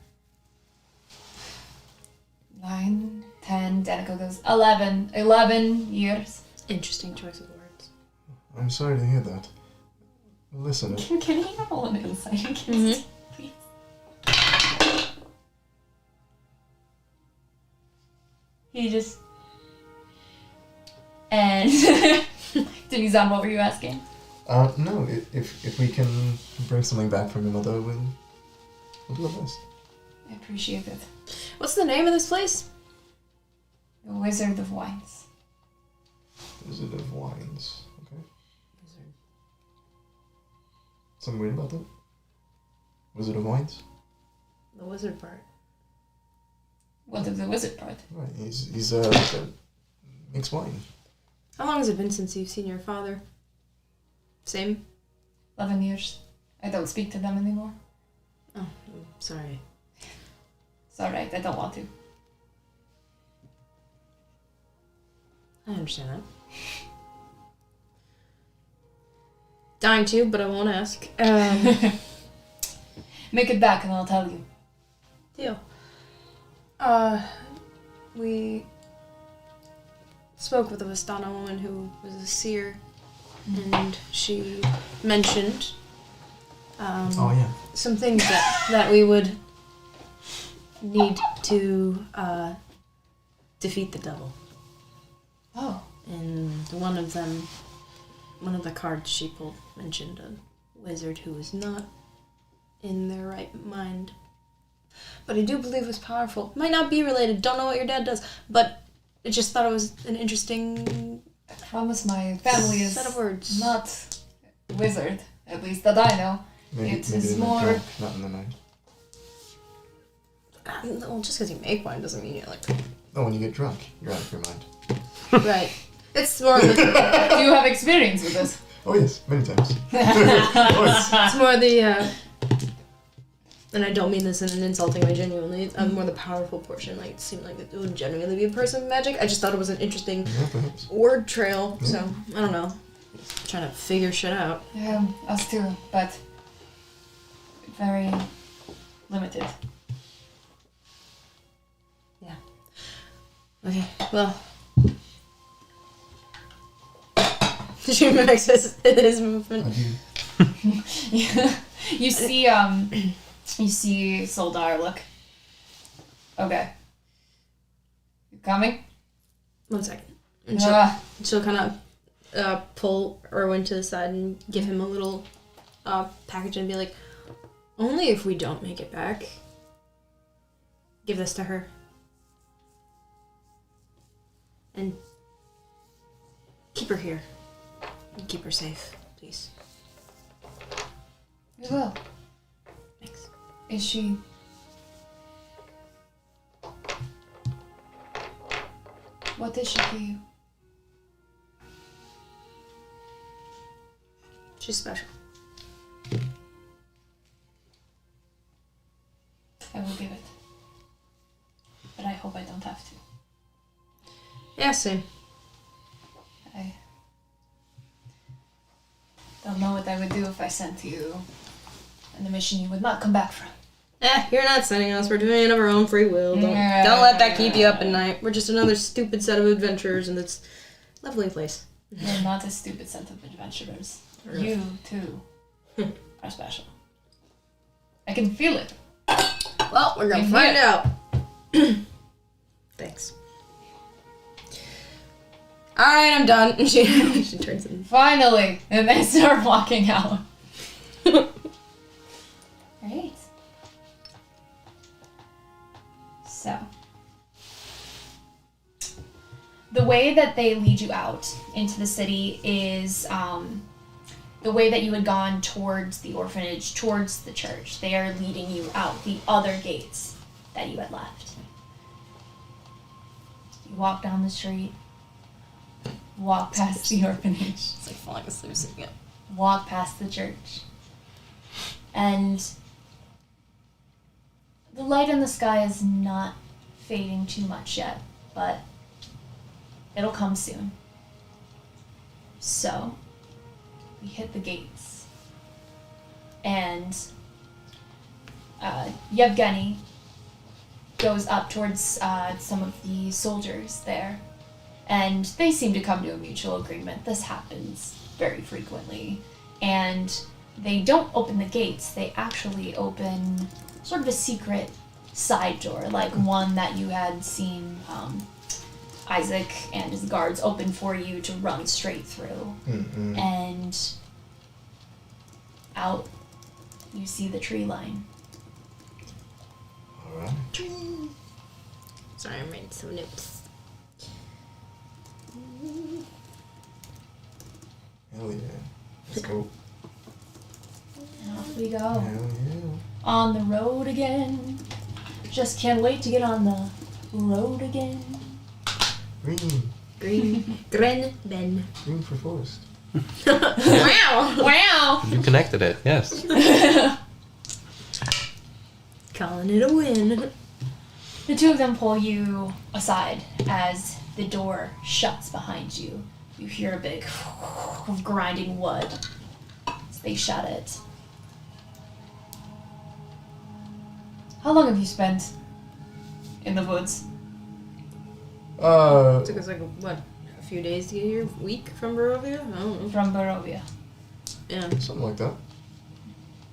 E: 9, 10, Danica goes 11 years.
A: Interesting choice of words.
C: I'm sorry to hear that. Listen,
B: Can he roll an insight against please? He just... And... Denizan, what were you asking?
C: no, if we can bring something back from your mother, we'll do our best.
E: I appreciate it.
A: What's the name of this place?
E: The Wizard of Wines.
C: Wizard of Wines. Okay. Something weird about that? Wizard of Wines?
A: The wizard part.
E: What of the wizard part?
C: Right, he's makes wine.
A: How long has it been since you've seen your father? Same?
E: 11 years. I don't speak to them anymore.
A: Oh, sorry.
E: It's alright, I don't want to.
A: I understand that. Dying to, but I won't ask.
E: Make it back and I'll tell you.
A: Deal. We spoke with a Vistana woman who was a seer, and she mentioned some things that we would need to defeat the devil.
E: Oh.
A: And one of the cards she pulled mentioned a wizard who was not in their right mind. But I do believe was powerful. Might not be related, don't know what your dad does, but I just thought it was an interesting
E: I promise my family is
A: set of words.
E: not a wizard, at least that I know.
C: Maybe
E: It is
C: they're
E: more-
C: drunk, not in the night.
A: Well, just because you make wine doesn't mean you're like...
C: Oh, when you get drunk, you're out of your mind.
A: Right. It's more the...
E: Do you have experience with this?
C: Oh yes, many times. Oh, yes.
A: It's more the, and I don't mean this in an insulting way, genuinely. More the powerful portion. Like, it seemed like it would genuinely be a person with magic. I just thought it was an interesting
C: Yeah, perhaps.
A: word trail. So, I don't know. Trying to figure shit out.
E: Us too, but very limited.
A: Yeah. Okay, well. She mimics his movement.
E: You see, Soldar look. Okay. You coming?
A: 1 second. And she'll kind of pull Erwin to the side and give him a little package and be like, only if we don't make it back. Give this to her. And keep her here. And keep her safe, please.
E: We will.
A: Thanks.
E: Is she... What is she to you?
A: She's special.
E: I will give it. But I hope I don't have to.
A: Yeah, same.
E: I don't know what I would do if I sent you on a mission you would not come back from.
A: You're not sending us. We're doing it of our own free will. Don't let that keep you up at night. We're just another stupid set of adventurers, and it's a lovely place.
E: You're not a stupid set of adventurers.
A: Really?
E: You, too, are special. I can feel it.
A: Well, we're gonna
E: In
A: find
E: here.
A: out. Thanks. Alright, I'm done. She turns in.
E: Finally! And they start walking out. Right. So. The way that they lead you out into the city is the way that you had gone towards the orphanage, towards the church. They are leading you out the other gates that you had left. You walk down the street, walk past the orphanage,
A: It's like falling asleep sitting up.
E: walk past the church, and the light in the sky is not fading too much yet, but it'll come soon. So, we hit the gates, and Yevgeny goes up towards some of the soldiers there, and they seem to come to a mutual agreement. This happens very frequently, and they don't open the gates. They actually open sort of a secret side door, like one that you had seen Isaac and his guards open for you to run straight through.
C: Mm-mm.
E: And out you see the tree line.
C: Alright.
A: Sorry, I'm writing some notes.
C: Hell yeah. Let's go.
E: And off we go.
C: Hell yeah.
E: On the road again. Just can't wait to get on the road again.
C: Green.
A: Gren Ben.
C: Green for forest.
A: Wow!
E: Wow!
D: You connected it, yes.
A: Calling it a win.
E: The two of them pull you aside as the door shuts behind you. You hear a big of grinding wood as they shut it. How long have you spent in the woods?
A: Took us like, what, few days to get here? Week from Barovia? I don't know.
E: From Barovia.
A: Yeah.
C: Something like that.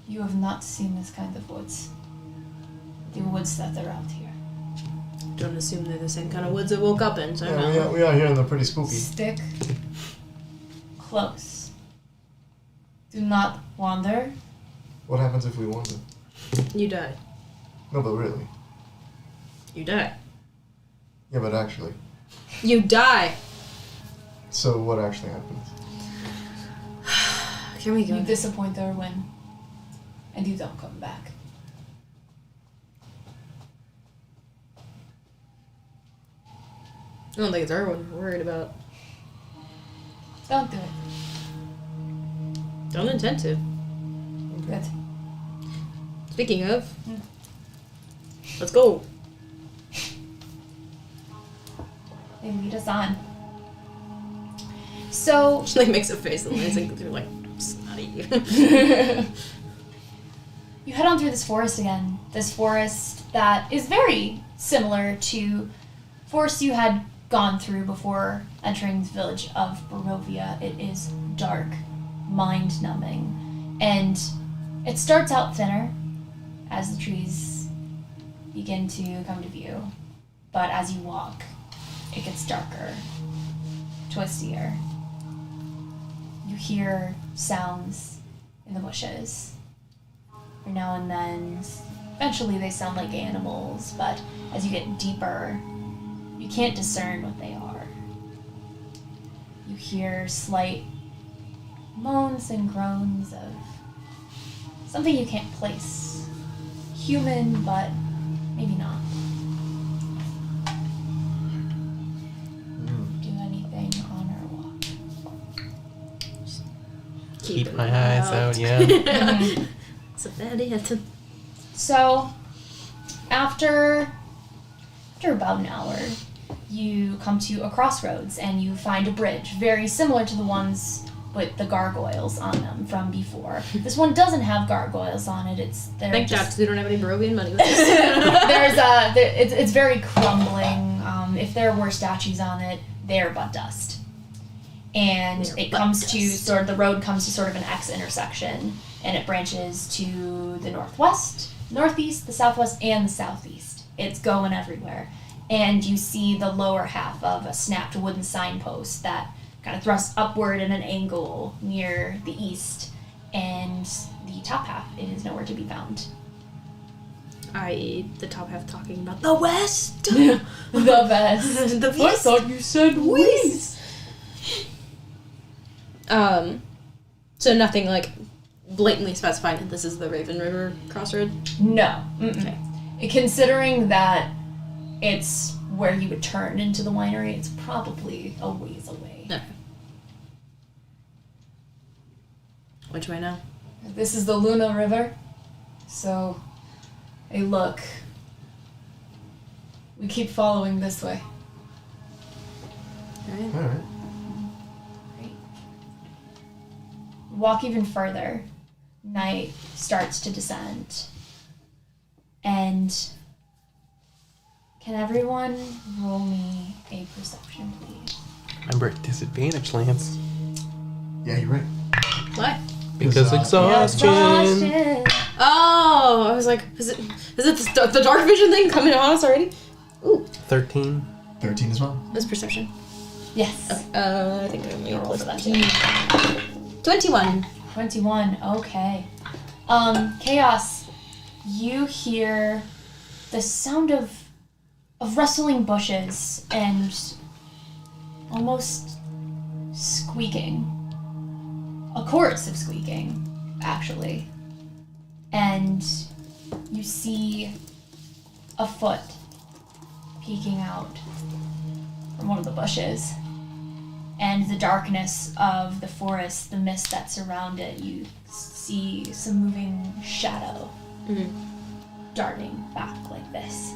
E: You have not seen this kind of woods. The woods that are out here.
A: Don't assume they're the same kind of woods I woke up in, so I don't
C: Yeah,
A: know.
C: we are here and they're pretty spooky.
E: Stick close. Do not wander.
C: What happens if we wander?
A: You die.
C: No, but really.
A: You die.
C: Yeah, but actually.
A: You die.
C: So what actually happens?
A: Can we go?
E: You disappoint Erwin, and you don't come back.
A: I don't think it's Erwin we're worried about.
E: Don't do it.
A: Don't intend to.
E: Good.
A: Speaking of, let's go.
B: They lead us on. So
A: She like makes a face and I think they're like snotty.
B: you head on through this forest again. This forest that is very similar to forests you had gone through before entering the village of Barovia. It is dark, mind-numbing, and it starts out thinner as the trees begin to come to view. But as you walk, it gets darker, twistier. You hear sounds in the bushes. Every now and then, eventually they sound like animals, but as you get deeper, you can't discern what they are. You hear slight moans and groans of something you can't place. Human, but maybe not. Do anything on our walk.
D: Keep my eyes out, yeah.
A: It's a bad idea.
B: So, after about an hour, you come to a crossroads and you find a bridge very similar to the ones with the gargoyles on them from before. This one doesn't have gargoyles on it.
A: Thank God, because we don't have any Barovian money with us.
B: It's very crumbling. If there were statues on it, they're but dust. And
A: They're
B: it
A: but
B: comes to
A: dust.
B: the road comes to sort of an X intersection, and it branches to the northwest, northeast, the southwest, and the southeast. It's going everywhere. And you see the lower half of a snapped wooden signpost that kind of thrusts upward at an angle near the east, and the top half is nowhere to be found.
A: I.e., the top half talking about the West.
B: The best.
A: The
E: I
A: West.
E: thought you said wheeze.
A: So nothing like blatantly specifying that this is the Raven River crossroad.
B: No. Mm-mm.
A: Okay.
B: Considering that it's where you would turn into the winery, it's probably a ways away.
A: Okay. Which way now?
E: This is the Luna River, so hey, look. We keep following this way.
A: Alright.
C: Alright.
B: Walk even further. Night starts to descend. And can everyone roll me a perception, please?
D: Remember, disadvantage, Lance.
C: Yeah, you're right.
A: What?
D: Because exhaustion.
B: Exhaustion.
A: Oh, I was like, is it the dark vision thing coming on us already? Ooh,
D: 13.
C: 13 as well.
A: that's perception.
B: Yes.
A: I think I'm
B: You
A: gonna
B: roll
A: roll
B: for that.
A: 21.
B: 21. Okay. Chaos. You hear the sound of rustling bushes and almost squeaking. A chorus of squeaking, actually. And you see a foot peeking out from one of the bushes. And the darkness of the forest, the mist that surround it, you see some moving shadow darting back like this.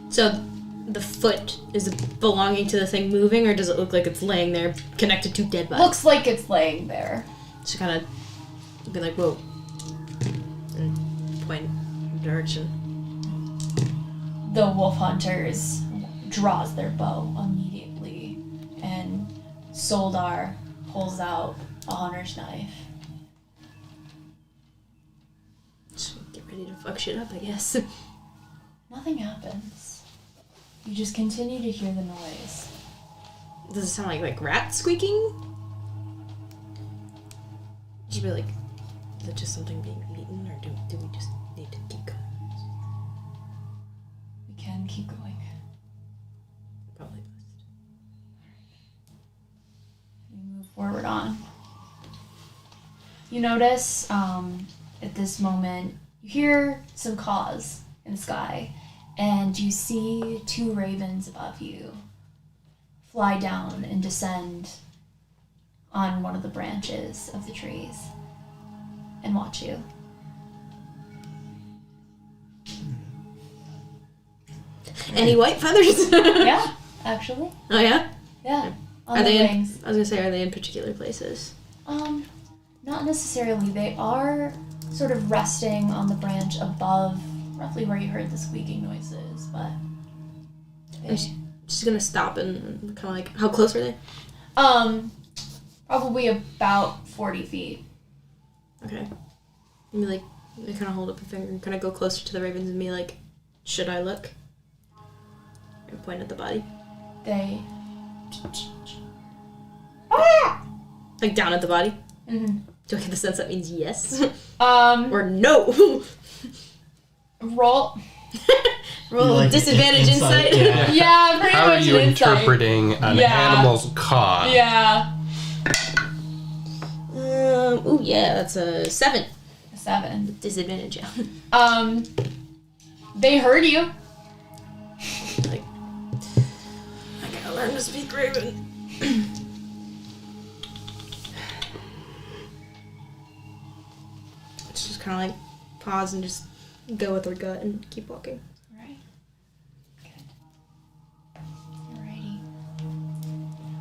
A: So the foot is belonging to the thing moving, or does it look like it's laying there connected to dead bodies?
B: Looks like it's laying there.
A: She kind of be like, whoa, and point in the direction.
B: The wolf hunters draws their bow immediately and Soldar pulls out a hunter's knife.
A: Just get ready to fuck shit up, I guess.
B: Nothing happens. You just continue to hear the noise.
A: Does it sound like rats squeaking? Should be like, is it just something being eaten, or do we just need to keep going?
B: We can keep going.
A: Probably best.
B: You move forward on. You notice, at this moment, you hear some caws in the sky, and you see 2 ravens above you fly down and descend on one of the branches of the trees and watch you.
A: Any white feathers?
B: Yeah, actually.
A: Oh yeah?
B: Yeah. On
A: Are
B: the
A: they
B: wings.
A: I was gonna say, are they in particular places?
B: Not necessarily. They are sort of resting on the branch above, roughly where you heard the squeaking noises, but
A: She's gonna stop and kind of like, how close are they?
B: probably about 40 feet.
A: Okay. And be like, they kind of hold up a finger and kind of go closer to the ravens and be like, should I look? And point at the body.
B: They
A: Like down at the body.
B: mm-hmm.
A: Do I get the sense that means yes?
B: um
A: Or no?
B: roll.
A: Roll
C: like
A: disadvantage insight.
C: Yeah.
B: Yeah, pretty
D: How are
B: much
D: you
B: an insight.
D: interpreting an
B: Yeah.
D: animal's caw?
B: Yeah.
A: Ooh, yeah, that's a 7.
B: 7.
A: Disadvantage, yeah.
B: They heard you.
A: Like, I gotta learn to speak Raven. It's just kind of like pause and just go with her gut and keep walking.
B: Right. Good. Alrighty.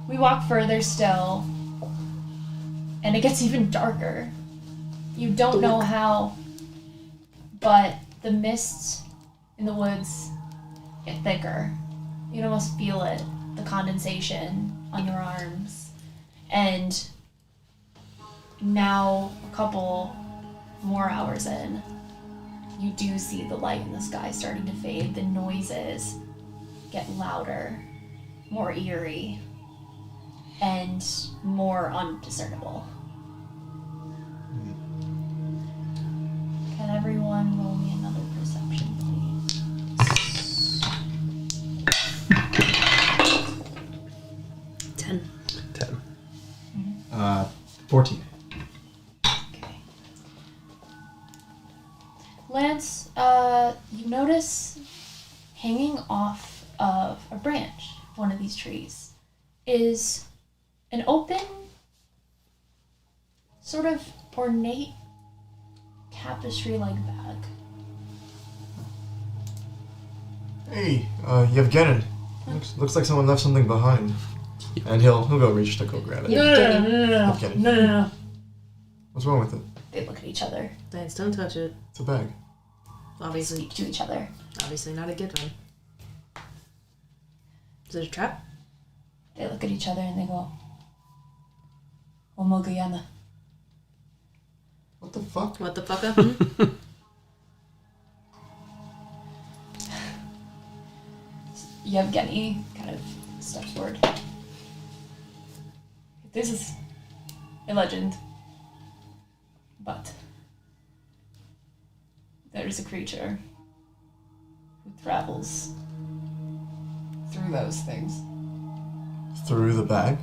B: We walk further still, and it gets even darker. You don't know how, but the mists in the woods get thicker. You can almost feel it, the condensation on your arms. And now, a couple more hours in, you do see the light in the sky starting to fade. The noises get louder, more eerie, and more undiscernible. Can everyone roll me another perception, please?
A: 10.
D: 10.
C: 14.
B: Okay. Lance, you notice hanging off of a branch, one of these trees, is an open, sort of ornate tapestry-like bag.
C: Hey, Yevgenin. Looks like someone left something behind. And he'll go reach to go grab it. Yevgeny.
B: No.
C: What's wrong with it?
B: They look at each other,
A: Lance, don't touch it.
C: It's a bag.
A: Obviously,
B: speak to each other.
A: obviously not a good one. Is it a trap?
B: They look at each other and they go, Omogayana.
C: What the fuck?
A: What the fuck up?
B: Yevgeny kind of steps forward. This is a legend, but there is a creature who travels through those things,
C: Through the bag?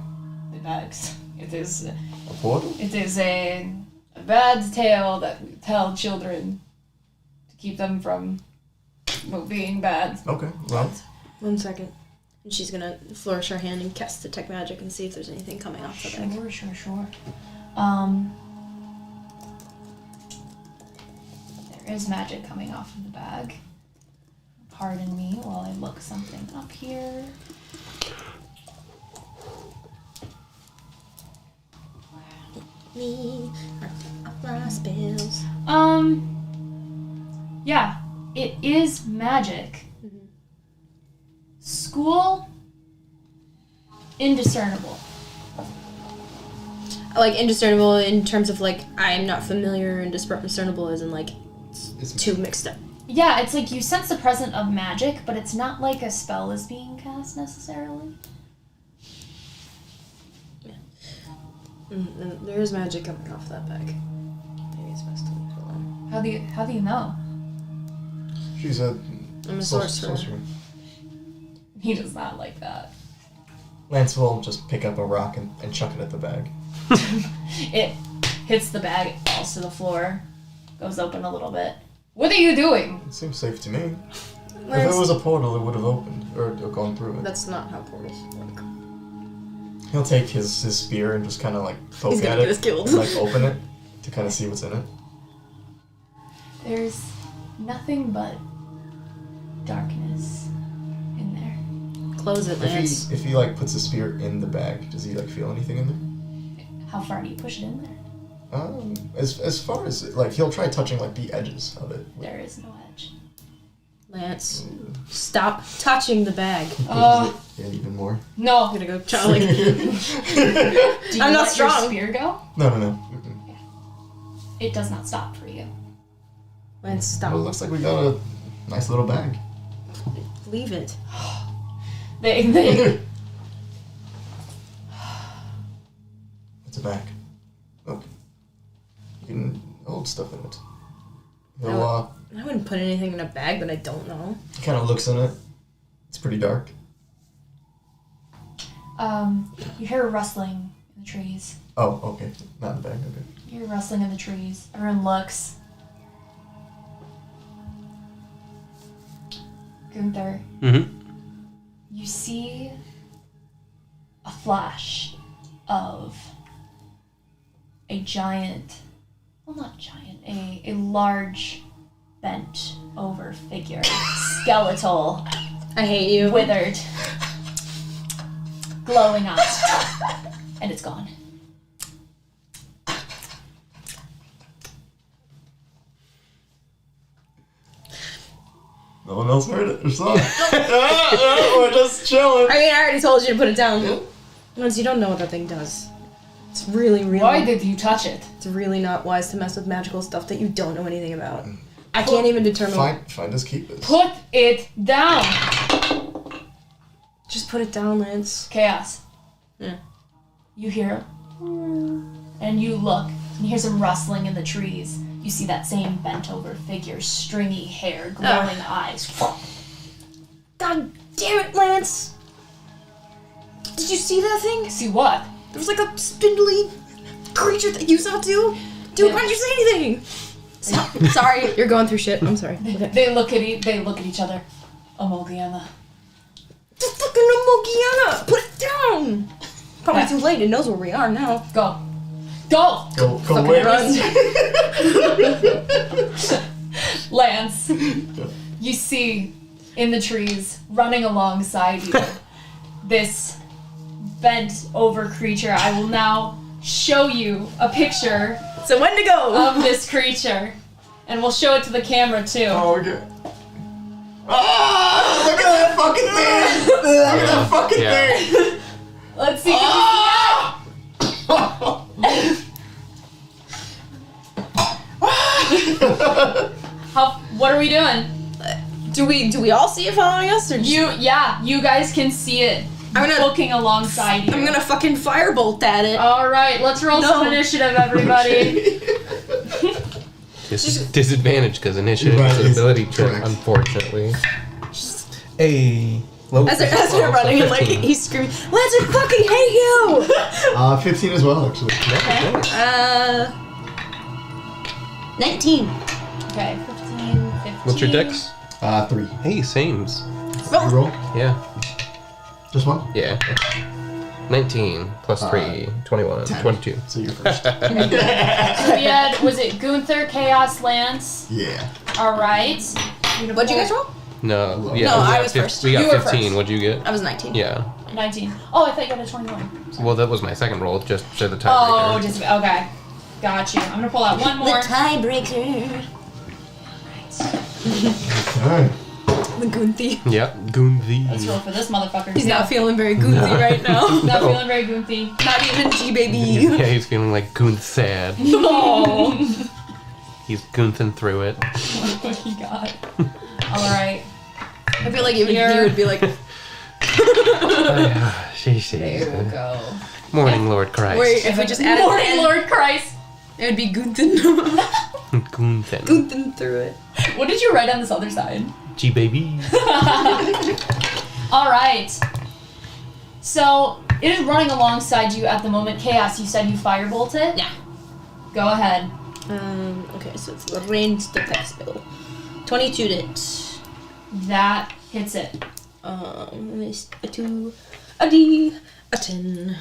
B: the bags. It is
C: A portal?
B: a bad tale that we tell children to keep them from being bad.
C: Okay, well.
A: 1 second. And she's gonna flourish her hand and cast Detect Magic and see if there's anything coming off the bag.
B: Sure. There is magic coming off of the bag. Pardon me while I look something up here.
A: Me, my spells.
B: Yeah, it is magic. School, indiscernible.
A: Like, indiscernible in terms of, like, I'm not familiar, and discernible as in, like,
C: It's
A: two mixed up.
B: Yeah, it's like you sense the presence of magic, but it's not like a spell is being cast necessarily.
A: And there is magic coming off that bag. Maybe it's best to leave it alone.
B: How do you know?
C: She's a
A: I'm a sorcerer.
B: He does not like that.
C: Lance will just pick up a rock and chuck it at the bag.
B: It hits the bag, it falls to the floor, goes open a little bit. What are you doing?
C: It seems safe to me.
A: Lance,
C: If it was a portal, it would have opened or gone through it.
A: that's not how portals work.
C: He'll take his spear and just kind of like poke
A: He's gonna
C: at
A: get
C: it,
A: us killed.
C: and, like open it to kind of see what's in it.
B: There's nothing but darkness in there.
A: Close it, Lance.
C: If he like puts the spear in the bag, does he like feel anything in there?
B: How far do you push it in there?
C: As far as like he'll try touching like the edges of it.
B: There is no edge.
A: Lance, stop touching the bag.
B: Oh,
C: Yeah, even more.
B: no.
A: I'm gonna go try, like,
B: Do you
A: I'm not
B: let
A: strong.
B: your spear go?
C: No. Mm-mm.
B: It does not stop for you.
A: Lance,
C: Well, it
A: stop.
C: looks like we got a nice little bag.
A: Leave it.
B: They
C: It's a bag. Look, you can hold stuff in it. He'll
A: I wouldn't put anything in a bag that I don't know.
C: he kind of looks in it. It's pretty dark.
B: you hear a rustling in the trees.
C: Oh, okay, not in the bag. Okay.
B: You hear rustling in the trees. Everyone looks. Gunther,
D: Mm-hmm.
B: you see a flash of a giant, well, not giant, a large bent over figure, skeletal,
A: I hate you.
B: withered, glowing eyes, and it's gone.
C: No one else heard it or saw it. We're just chilling.
A: I mean, I already told you to put it down. Lance, you don't know what that thing does. It's really
E: Why did you touch it?
A: It's really not wise to mess with magical stuff that you don't know anything about. I can't even determine.
C: Find us, keep us.
E: Put it down.
A: Just put it down, Lance.
B: Chaos.
A: Yeah.
B: You hear it, and you look, and you hear some rustling in the trees. You see that same bent over figure, stringy hair, glowing eyes.
A: God damn it, Lance! Did you see that thing?
B: See what?
A: There was like a spindly creature that you saw too. Dude,
B: Yeah.
A: why didn't you say anything? Sorry, you're going through shit. I'm sorry. Okay.
B: They look at each other. Amogiana.
A: The fucking Mogiana! Put it down! Probably too late. It knows where we are now.
B: Go. Go!
C: Go
A: Fucking
C: away.
A: run.
B: Lance, you see in the trees, running alongside you, this bent over creature. I will now show you a picture
A: So when to go?
B: of this creature. And we'll show it to the camera too.
C: Oh, okay. Ah! Look at that fucking thing! Look at that fucking
D: Yeah.
C: thing!
B: Let's see. What are we doing?
A: do we all see it following us, or just,
B: You guys can see it
A: I'm gonna-
B: looking alongside you.
A: I'm gonna fucking firebolt at it.
B: All right, let's roll some
A: No.
B: initiative, everybody.
D: Disadvantage because initiative
C: Right,
D: is an
C: it's
D: ability check,
C: correct.
D: unfortunately. Low
A: As they're
D: physical,
A: running,
D: so
A: and like
D: 15.
A: he's screaming, "Lance, I fucking hate you!"
C: 15 as well, actually.
D: Nice.
A: 19.
B: Okay, 15, 15.
D: What's your dex?
C: 3.
D: Hey, sames.
C: You roll?
D: Yeah.
C: Just one?
D: Yeah. 19 plus 3, 21,
C: 10.
D: 22.
C: So you're first.
B: So we had, was it Gunther, Chaos, Lance?
C: Yeah.
B: All right.
A: What'd you guys roll?
D: No, yeah.
A: No,
D: we
A: I
D: got
A: was first.
D: We got
B: You were
D: 15.
B: first.
D: What'd you get?
A: I was 19.
D: Yeah.
B: 19. Oh, I thought you got a 21.
D: Well, that was my second roll, just for the
B: Oh,
D: tiebreaker.
B: just, okay. Got you. I'm gonna pull out one more.
A: tiebreaker.
C: Okay.
A: The Goonthi.
D: Yep, Goonthi.
B: Let's roll for this motherfucker.
A: He's
B: too.
A: not feeling very Goonthi right now.
B: Not feeling very goofy.
A: Not even G-Baby.
D: Yeah, he's feeling like Goonth sad.
A: Oh.
D: He's Goonthin through it.
B: Oh my god. Alright.
A: I feel like even he would be like,
B: There we go.
D: Morning, Lord Christ.
A: wait, if we just added
B: Morning,
A: N,
B: Lord Christ.
A: it would be Gunthin.
D: Goonthin.
A: Gunthin through it.
B: What did you write on this other side?
D: G-baby.
B: Alright. So, it is running alongside you at the moment. Chaos, you said you firebolt it?
A: Yeah.
B: Go ahead.
A: Okay, so it's a ranged attack spell. 22 to hit.
B: That hits it.
A: It's a 2, a D, a 10.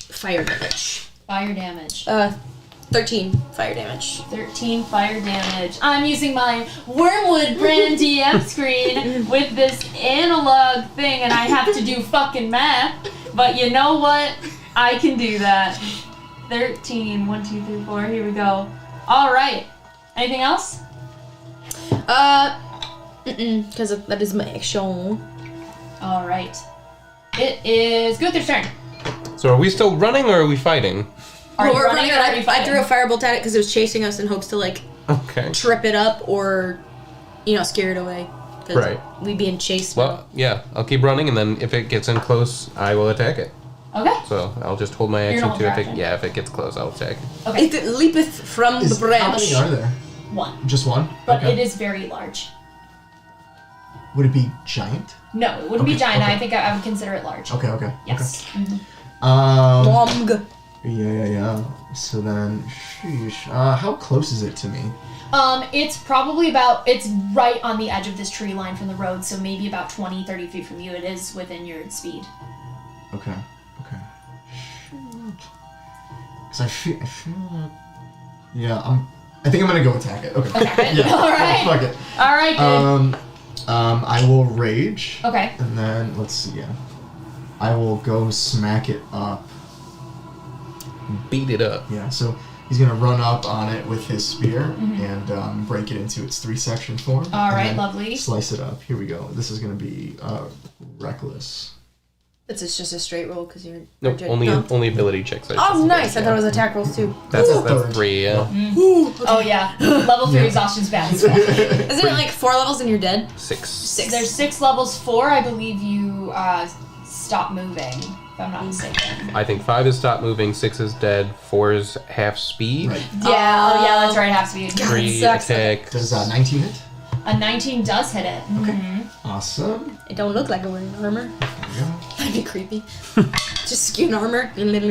A: Fire damage.
B: Fire damage.
A: 13 fire damage.
B: 13 fire damage. I'm using my Wormwood brand DM screen with this analog thing and I have to do fucking math. But you know what? I can do that. 13. 1, 2, 3, 4. Here we go. Alright. Anything else?
A: Because that is my action.
B: Alright. It is Gunther's turn.
D: So are we still running or are we fighting?
B: Are you
A: We're
B: running or are you
A: I
B: fighting?
A: threw a firebolt at it because it was chasing us in hopes to, like,
D: Okay.
A: trip it up or, scare it away. 'Cause
D: Right.
A: we being chased.
D: Well, yeah, I'll keep running, and then if it gets in close, I will attack it.
B: Okay.
D: So I'll just hold my
B: You're
D: action
B: gonna
D: to
B: hold
D: if
B: your
D: it, yeah, if it gets close, I'll attack it.
B: Okay.
A: It leapeth from the
C: How
A: branch.
C: many are there?
B: 1.
C: Just one?
B: But
C: Okay.
B: it is very large.
C: Would it be giant?
B: No, it wouldn't be
C: Okay,
B: giant.
C: okay.
B: I think I would consider it large.
C: Okay, okay.
B: Yes. Mhm.
C: Okay.
A: Womg.
C: Yeah. So then, sheesh. How close is it to me?
B: It's probably it's right on the edge of this tree line from the road, so maybe about 20, 30 feet from you. It is within your speed.
C: Okay. Because I feel like... Yeah, I think I'm gonna go attack it. Okay.
B: Okay.
C: Yeah.
B: Alright.
C: Fuck it.
B: Alright, good.
C: I will rage.
B: Okay.
C: And then, let's see, yeah. I will go smack it up.
D: Beat it up.
C: Yeah, so he's gonna run up on it with his spear and break it into its 3-section form. and
B: Alright,
C: then
B: lovely.
C: Slice it up. Here we go. This is gonna be reckless.
A: It's just a straight roll because you're.
D: Nope, only ability checks.
A: Oh, nice! I thought it was attack rolls too.
D: That's
C: Third.
D: 3, yeah.
B: Oh yeah, level 3 exhaustion's bad as well.
A: Isn't it like 4 levels and you're dead?
D: 6.
B: There's 6 levels. 4, I believe you stop moving, if I'm not mistaken.
D: I think 5 is stop moving, 6 is dead, 4 is half speed,
C: Right.
B: Yeah, oh yeah, that's right. It has to be.
D: 3
A: sucks.
D: attack.
C: Does 19 hit?
B: A 19 does hit it.
C: Okay. Awesome.
A: It don't look like I'm wearing armor.
C: There we go.
A: That'd be creepy. Just skin armor.
C: Okay,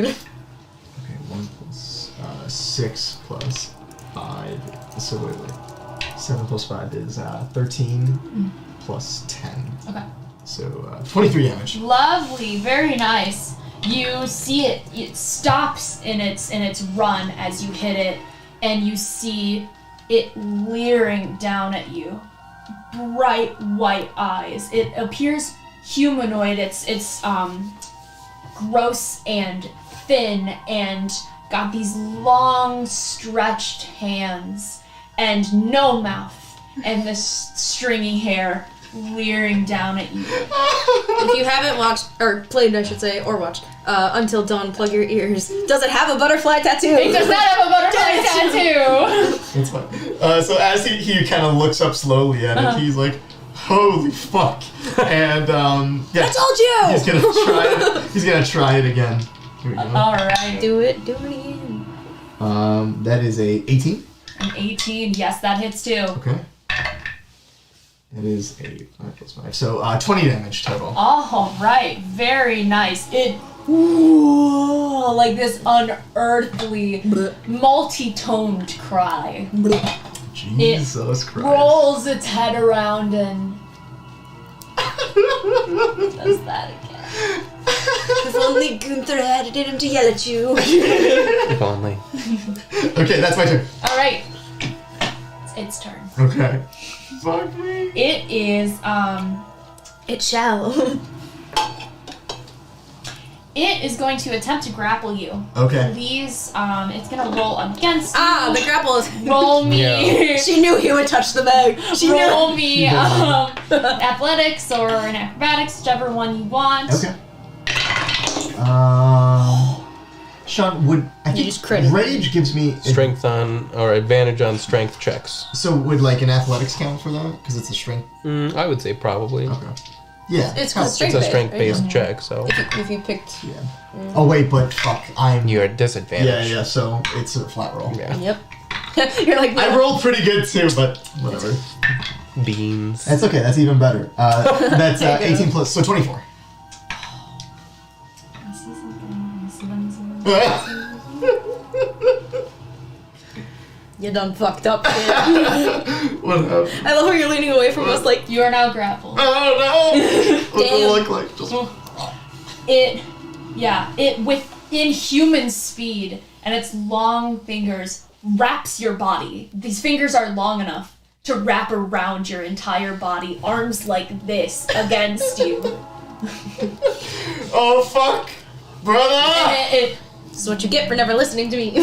C: 1 plus 6 plus 5. So wait. 7 plus 5 is 13 plus 10.
B: Okay.
C: So 23 damage.
B: Lovely, very nice. You see it stops in its run as you hit it, and you see it leering down at you. Bright white eyes. It appears humanoid. It's gross and thin and got these long stretched hands and no mouth and this stringy hair leering down at you.
A: If you haven't watched, or played, I should say, or watched, Until Dawn, plug your ears. Does it have a butterfly tattoo?
B: It does not have a butterfly tattoo.
C: That's fine. So as he kind of looks up slowly at it, he's like, "Holy fuck!" And yeah,
A: I told you!
C: he's gonna try it again. Here we go.
B: All right.
A: Do it again.
C: That is a 18.
B: An 18. Yes, that hits too.
C: Okay. That is a 5 plus 5. So 20 damage total.
B: All right. Very nice. It like this unearthly, multi-toned cry.
C: Jesus Christ.
B: Rolls its head around and does that again.
A: If only Gunther had it in him to yell at you.
D: If only.
C: Okay, that's my turn.
B: All right. It's its turn.
C: Okay. Fuck me.
B: It is
A: It shall.
B: It is going to attempt to grapple you.
C: Okay.
B: These, it's gonna roll against
A: the
B: you.
A: grapple is.
B: Roll me.
D: Yeah.
A: She knew he would touch the bag. She
B: roll
A: knew.
B: me athletics or an acrobatics, whichever one you want.
C: Okay. Sean, I think
A: just critted.
C: rage gives me
D: Strength on, or advantage on strength checks.
C: So would like an athletics count for that? Because it's a strength.
D: I would say probably.
C: Okay. Yeah.
A: It's called
D: It's
A: strength.
D: a
A: based,
D: strength-based
A: right?
D: check, so
A: If you picked.
C: Yeah. Oh wait, but fuck, I'm.
D: you're at disadvantage.
C: Yeah. So it's a flat roll.
D: Yeah.
A: Yep. You're like.
C: I rolled pretty good too, but whatever.
D: Beans.
C: That's okay. That's even better. That's
A: There you go.
C: 18 plus, so 24.
B: I see something. I see
A: You done fucked up, kid.
C: What up?
A: I love how you're leaning away from us like.
B: You are now grappled.
C: Oh no! What's
A: Damn.
C: it look like? Just
B: It within human speed and its long fingers wraps your body. These fingers are long enough to wrap around your entire body, arms like this against you.
C: Oh fuck, brother!
B: And
A: This is what you get for never listening to me.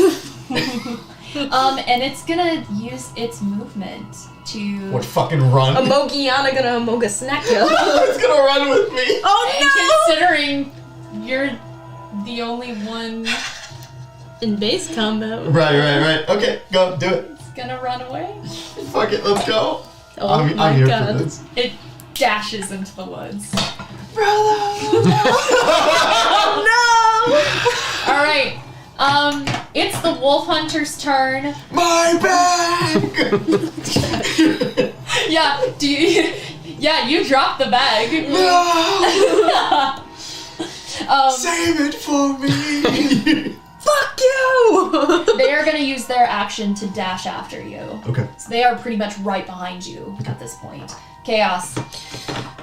B: and it's gonna use its movement to.
C: What fucking run?
A: Amogiana gonna amoga snack you.
C: It's gonna run with me.
A: Oh
B: And considering you're the only one,
A: In base combo.
C: Right. Okay, go, do it.
B: it's gonna run away.
C: Fuck it, let's go.
A: Oh
C: I'm
A: my
C: here
A: god.
C: for this.
B: It dashes into the woods.
A: Oh
B: All right. It's the wolf hunter's turn.
C: My bag!
B: Yeah. Yeah, you dropped the bag.
C: No! Save it for me!
A: Fuck you!
B: They are gonna use their action to dash after you.
C: Okay.
B: So they are pretty much right behind you at this point. Chaos.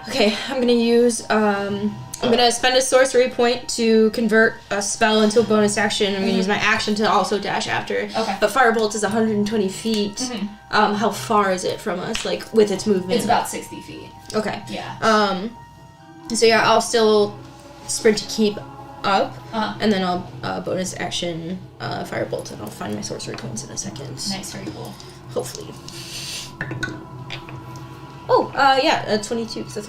A: Okay, I'm gonna use, I'm gonna spend a sorcery point to convert a spell into a bonus action. I'm gonna use my action to also dash after.
B: Okay.
A: But Firebolt is 120 feet. How far is it from us, like, with its movement?
B: It's about 60 feet.
A: Okay.
B: Yeah.
A: So yeah, I'll still sprint to keep up,
B: Uh-huh.
A: and then I'll bonus action Firebolt, and I'll find my sorcery points in a second.
B: Nice, very cool.
A: Hopefully. Oh, 22, because that's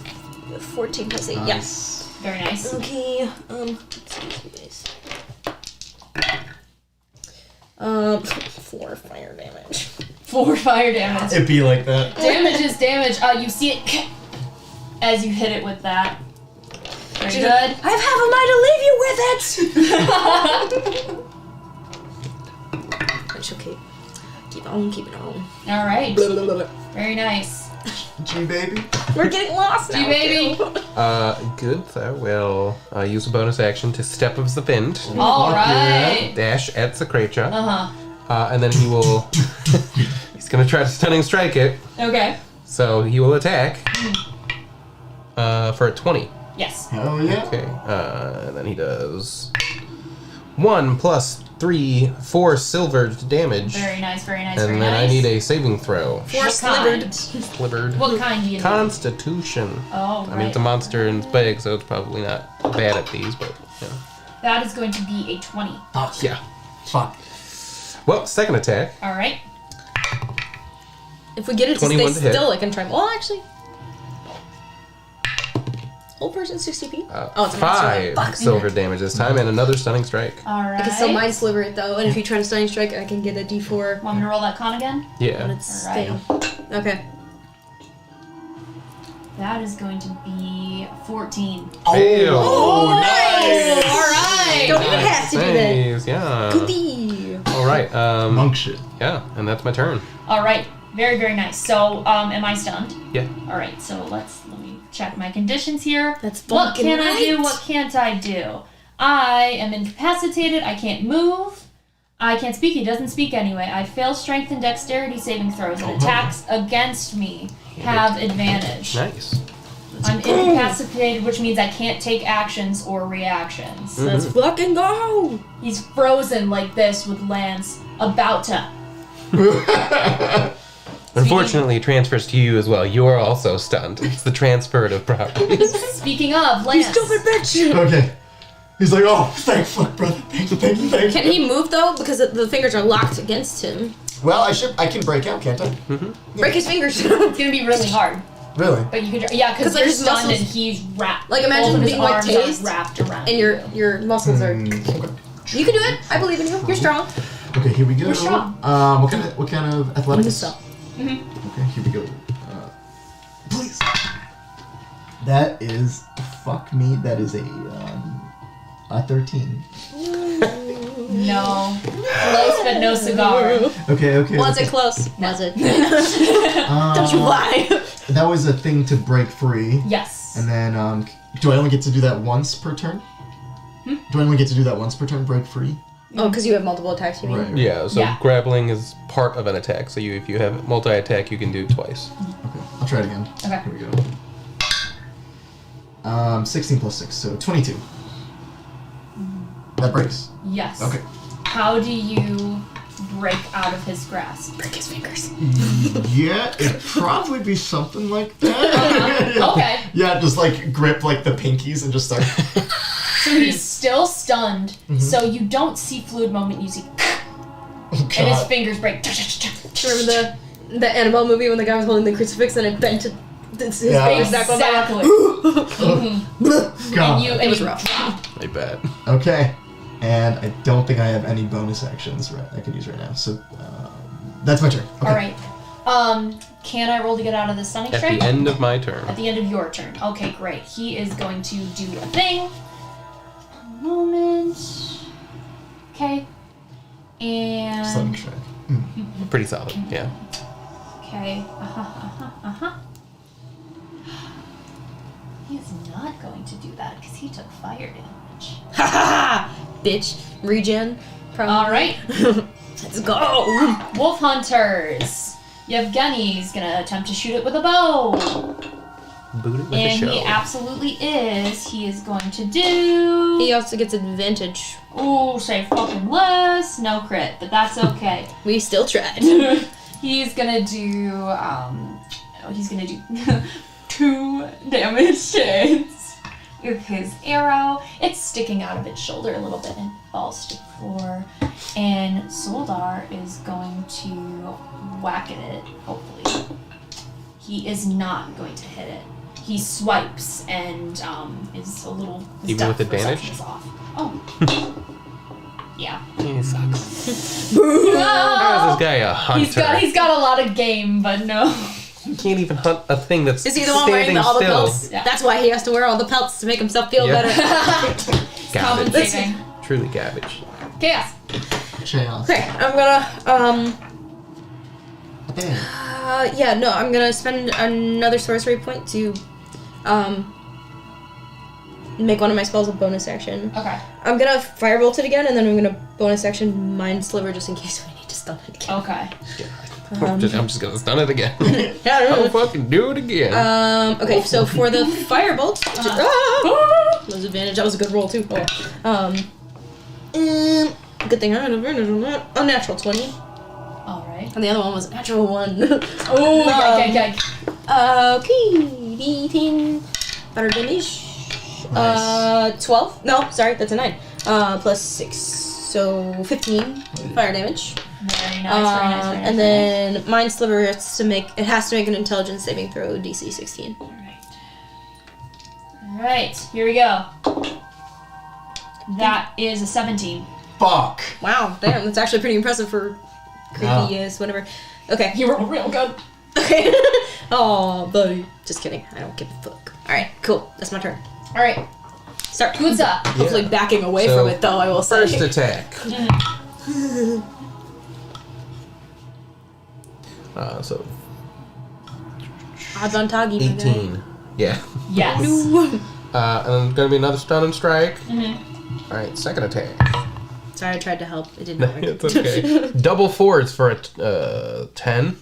A: 14 plus 8,
C: Nice.
B: Very nice.
A: Okay, excuse me guys. 4 fire damage.
B: 4 fire damage.
C: It'd be like that.
B: Damage is damage. You see it as you hit it with that. Very good.
A: I have half a mind to leave you with it! It's okay. Keep on keeping on.
B: All right.
A: Blah, blah, blah, blah.
B: Very nice.
C: G-baby.
A: We're getting lost now,
B: G-baby.
A: too.
D: Good. I will use a bonus action to step of the wind,
B: All right.
D: dash at Sakrecha,
B: Uh-huh.
D: and then he will. He's gonna try to stunning strike it.
B: Okay.
D: So he will attack for a 20.
B: Yes.
C: Hell yeah.
D: Okay. And then he does 1 plus 3, 4 silver damage.
B: Very nice, very nice,
D: And
B: very
D: then
B: nice.
D: I need a saving throw.
A: 4
B: What
A: slivered.
B: kind?
D: Slivered.
B: What kind do you need?
D: Constitution.
B: Oh, right.
D: I mean, it's a monster and it's big, so it's probably not bad at these, but yeah.
B: That is going to be a 20.
C: Fuck.
D: Yeah.
C: Fuck.
D: Well, second attack.
B: All right.
A: If we get it to
D: 21
A: stay
D: to hit.
A: still, I can try. Well, actually. Whole person 60 feet? Oh, it's a monster.
D: 5
A: Fuck.
D: silver damage this time, and another stunning strike.
B: All right.
A: I can still mind sliver it though, and if you try to stunning strike, I can get a d4
B: Want me to roll that con again?
A: when
D: Yeah.
A: it's
B: All right.
A: staying. Okay.
B: That is going to be 14.
D: Fail.
C: Oh, nice!
B: All right.
A: Don't even have to do that.
D: Nice, yeah.
A: Goodie.
D: All right.
C: Monk shit.
D: Yeah, and that's my turn.
B: All right. Very, very nice. So, am I stunned?
D: Yeah.
B: All right. So let me check my conditions here.
A: That's
B: What
A: fucking
B: can I do?
A: right.
B: What can't I do? I am incapacitated. I can't move. I can't speak. He doesn't speak anyway. I fail strength and dexterity saving throws, and attacks against me have advantage.
D: Nice.
B: I'm incapacitated, which means I can't take actions or reactions.
A: Let's fucking go.
B: He's frozen like this with Lance about to.
D: Unfortunately, it transfers to you as well. You are also stunned. It's the transfer of properties.
B: Speaking of, Lance.
A: You stupid bitch.
C: Okay. He's like, oh, thank fuck, brother. Thank you.
A: Can he move though? Because the fingers are locked against him.
C: Well, I can break out, can't I?
A: Break his fingers.
B: It's gonna be really hard.
C: Really?
B: But you could, yeah, because
A: like,
B: you're
A: his
B: stunned
A: muscles-
B: and he's wrapped.
A: Like, imagine
B: both of his
A: being, like,
B: arms
A: tased,
B: are wrapped around.
A: And your muscles are.
C: Okay.
A: You can do it. I believe in you. You're strong.
C: Okay, here we go.
B: We're strong.
C: What kind of athletics?
A: So.
C: Okay, here we go. Please. That is fuck me. That is a 13.
B: No. Close, but no cigar.
C: Okay.
A: Was it close? Was it? Don't you lie.
C: That was a thing to break free.
B: Yes.
C: And then, do I only get to do that once per turn? Do I only get to do that once per turn, break free?
A: Oh, because you have multiple attacks, you mean?
C: Right.
D: Yeah, so
B: Yeah.
D: grappling is part of an attack. So if you have multi-attack, you can do twice.
C: Okay, I'll try it again.
B: Okay.
C: Here we go. 16 plus 6, so 22. That breaks.
B: Yes.
C: Okay.
B: How do you break out of his grasp?
A: Break his fingers.
C: Yeah, it'd probably be something like that. Yeah.
B: Okay.
C: Yeah, just like grip like the pinkies and just start.
B: So he's still stunned, so you don't see fluid moment, you see
C: Oh,
B: and his
C: God.
B: fingers break.
A: Remember the Annabelle movie when the guy was holding the crucifix and it bent his
C: Yeah.
A: fingers back on that?
B: Exactly.
C: God.
B: And you
A: It was
B: you
A: rough.
B: drop.
D: I bet.
C: Okay, and I don't think I have any bonus actions I could use right now, so that's my turn. Okay.
B: All right. Can I roll to get out of the stunning
D: At
B: strike?
D: the end of my turn.
B: At the end of your turn. Okay, great. He is going to do a thing. A moment. Okay.
C: Stunning
B: And
C: strike.
D: Pretty solid. Yeah.
B: okay. He is not going to do that because he took fire damage.
A: Ha ha! Bitch. Regen. Probably.
B: All right.
A: Let's go.
B: Wolf hunters. Yevgeny's gonna attempt to shoot it with a bow.
D: Boot it with a
B: And
D: show.
B: he absolutely is. He is going to do.
A: He also gets advantage.
B: Ooh, say fucking less. No crit, but that's okay.
A: We still tried.
B: He's gonna do. He's gonna do 2 damage to it with his arrow. It's sticking out of its shoulder a little bit and falls to the floor. And Soldar is going to whack at it, hopefully. He is not going to hit it. He swipes and is a little... his
D: Even with
B: depth
D: advantage?
B: perception is off. Oh. Yeah.
D: He sucks.
B: No!
D: How is this guy a hunter?
B: He's got a lot of game, but no.
D: He can't even hunt a thing that's
A: Is he the one wearing
D: standing
A: all the
D: still.
A: pelts?
B: Yeah.
A: That's why he has to wear all the pelts to make himself feel
D: Yeah.
A: better.
D: Garbage.
B: Compensating.
D: Truly garbage.
B: Chaos.
C: Chaos.
A: Okay, I'm gonna
C: Damn.
A: I'm gonna spend another sorcery point to make one of my spells a bonus action.
B: Okay.
A: I'm gonna firebolt it again, and then I'm gonna bonus action mind sliver just in case we need to stun it again.
B: Okay.
D: I'm just gonna stun it again.
A: Yeah,
D: I'll fucking do it again.
A: okay, so for the firebolt, was advantage. That was a good roll too. Good thing I had advantage on that. A natural 20,
B: Alright.
A: and the other one was a natural 1.
B: Oh, yike.
A: Okay, 18 fire damage.
C: Nice.
A: 12. No, sorry, that's a 9. Plus 6, so 15 fire damage.
B: Very nice,
A: And then mind sliver has to make an intelligence saving throw DC 16.
B: Alright, here we go. That is a 17.
C: Fuck.
A: Wow, damn, that's actually pretty impressive for creepy as whatever. Okay.
B: You rolled real good.
A: Okay. Oh, buddy. Just kidding. I don't give a fuck. Alright, cool. That's my turn.
B: Alright,
A: Start.
B: what's up?
A: Hopefully backing away
D: So,
A: from it, though, I will say.
D: First attack. So
A: Odds on Toggy.
D: 18. Yeah.
B: Yes.
D: And then gonna be another stun and strike.
B: Mm-hmm.
D: All right, second attack.
A: Sorry, I tried to help. It didn't work.
D: It's okay. Double fours for a 10.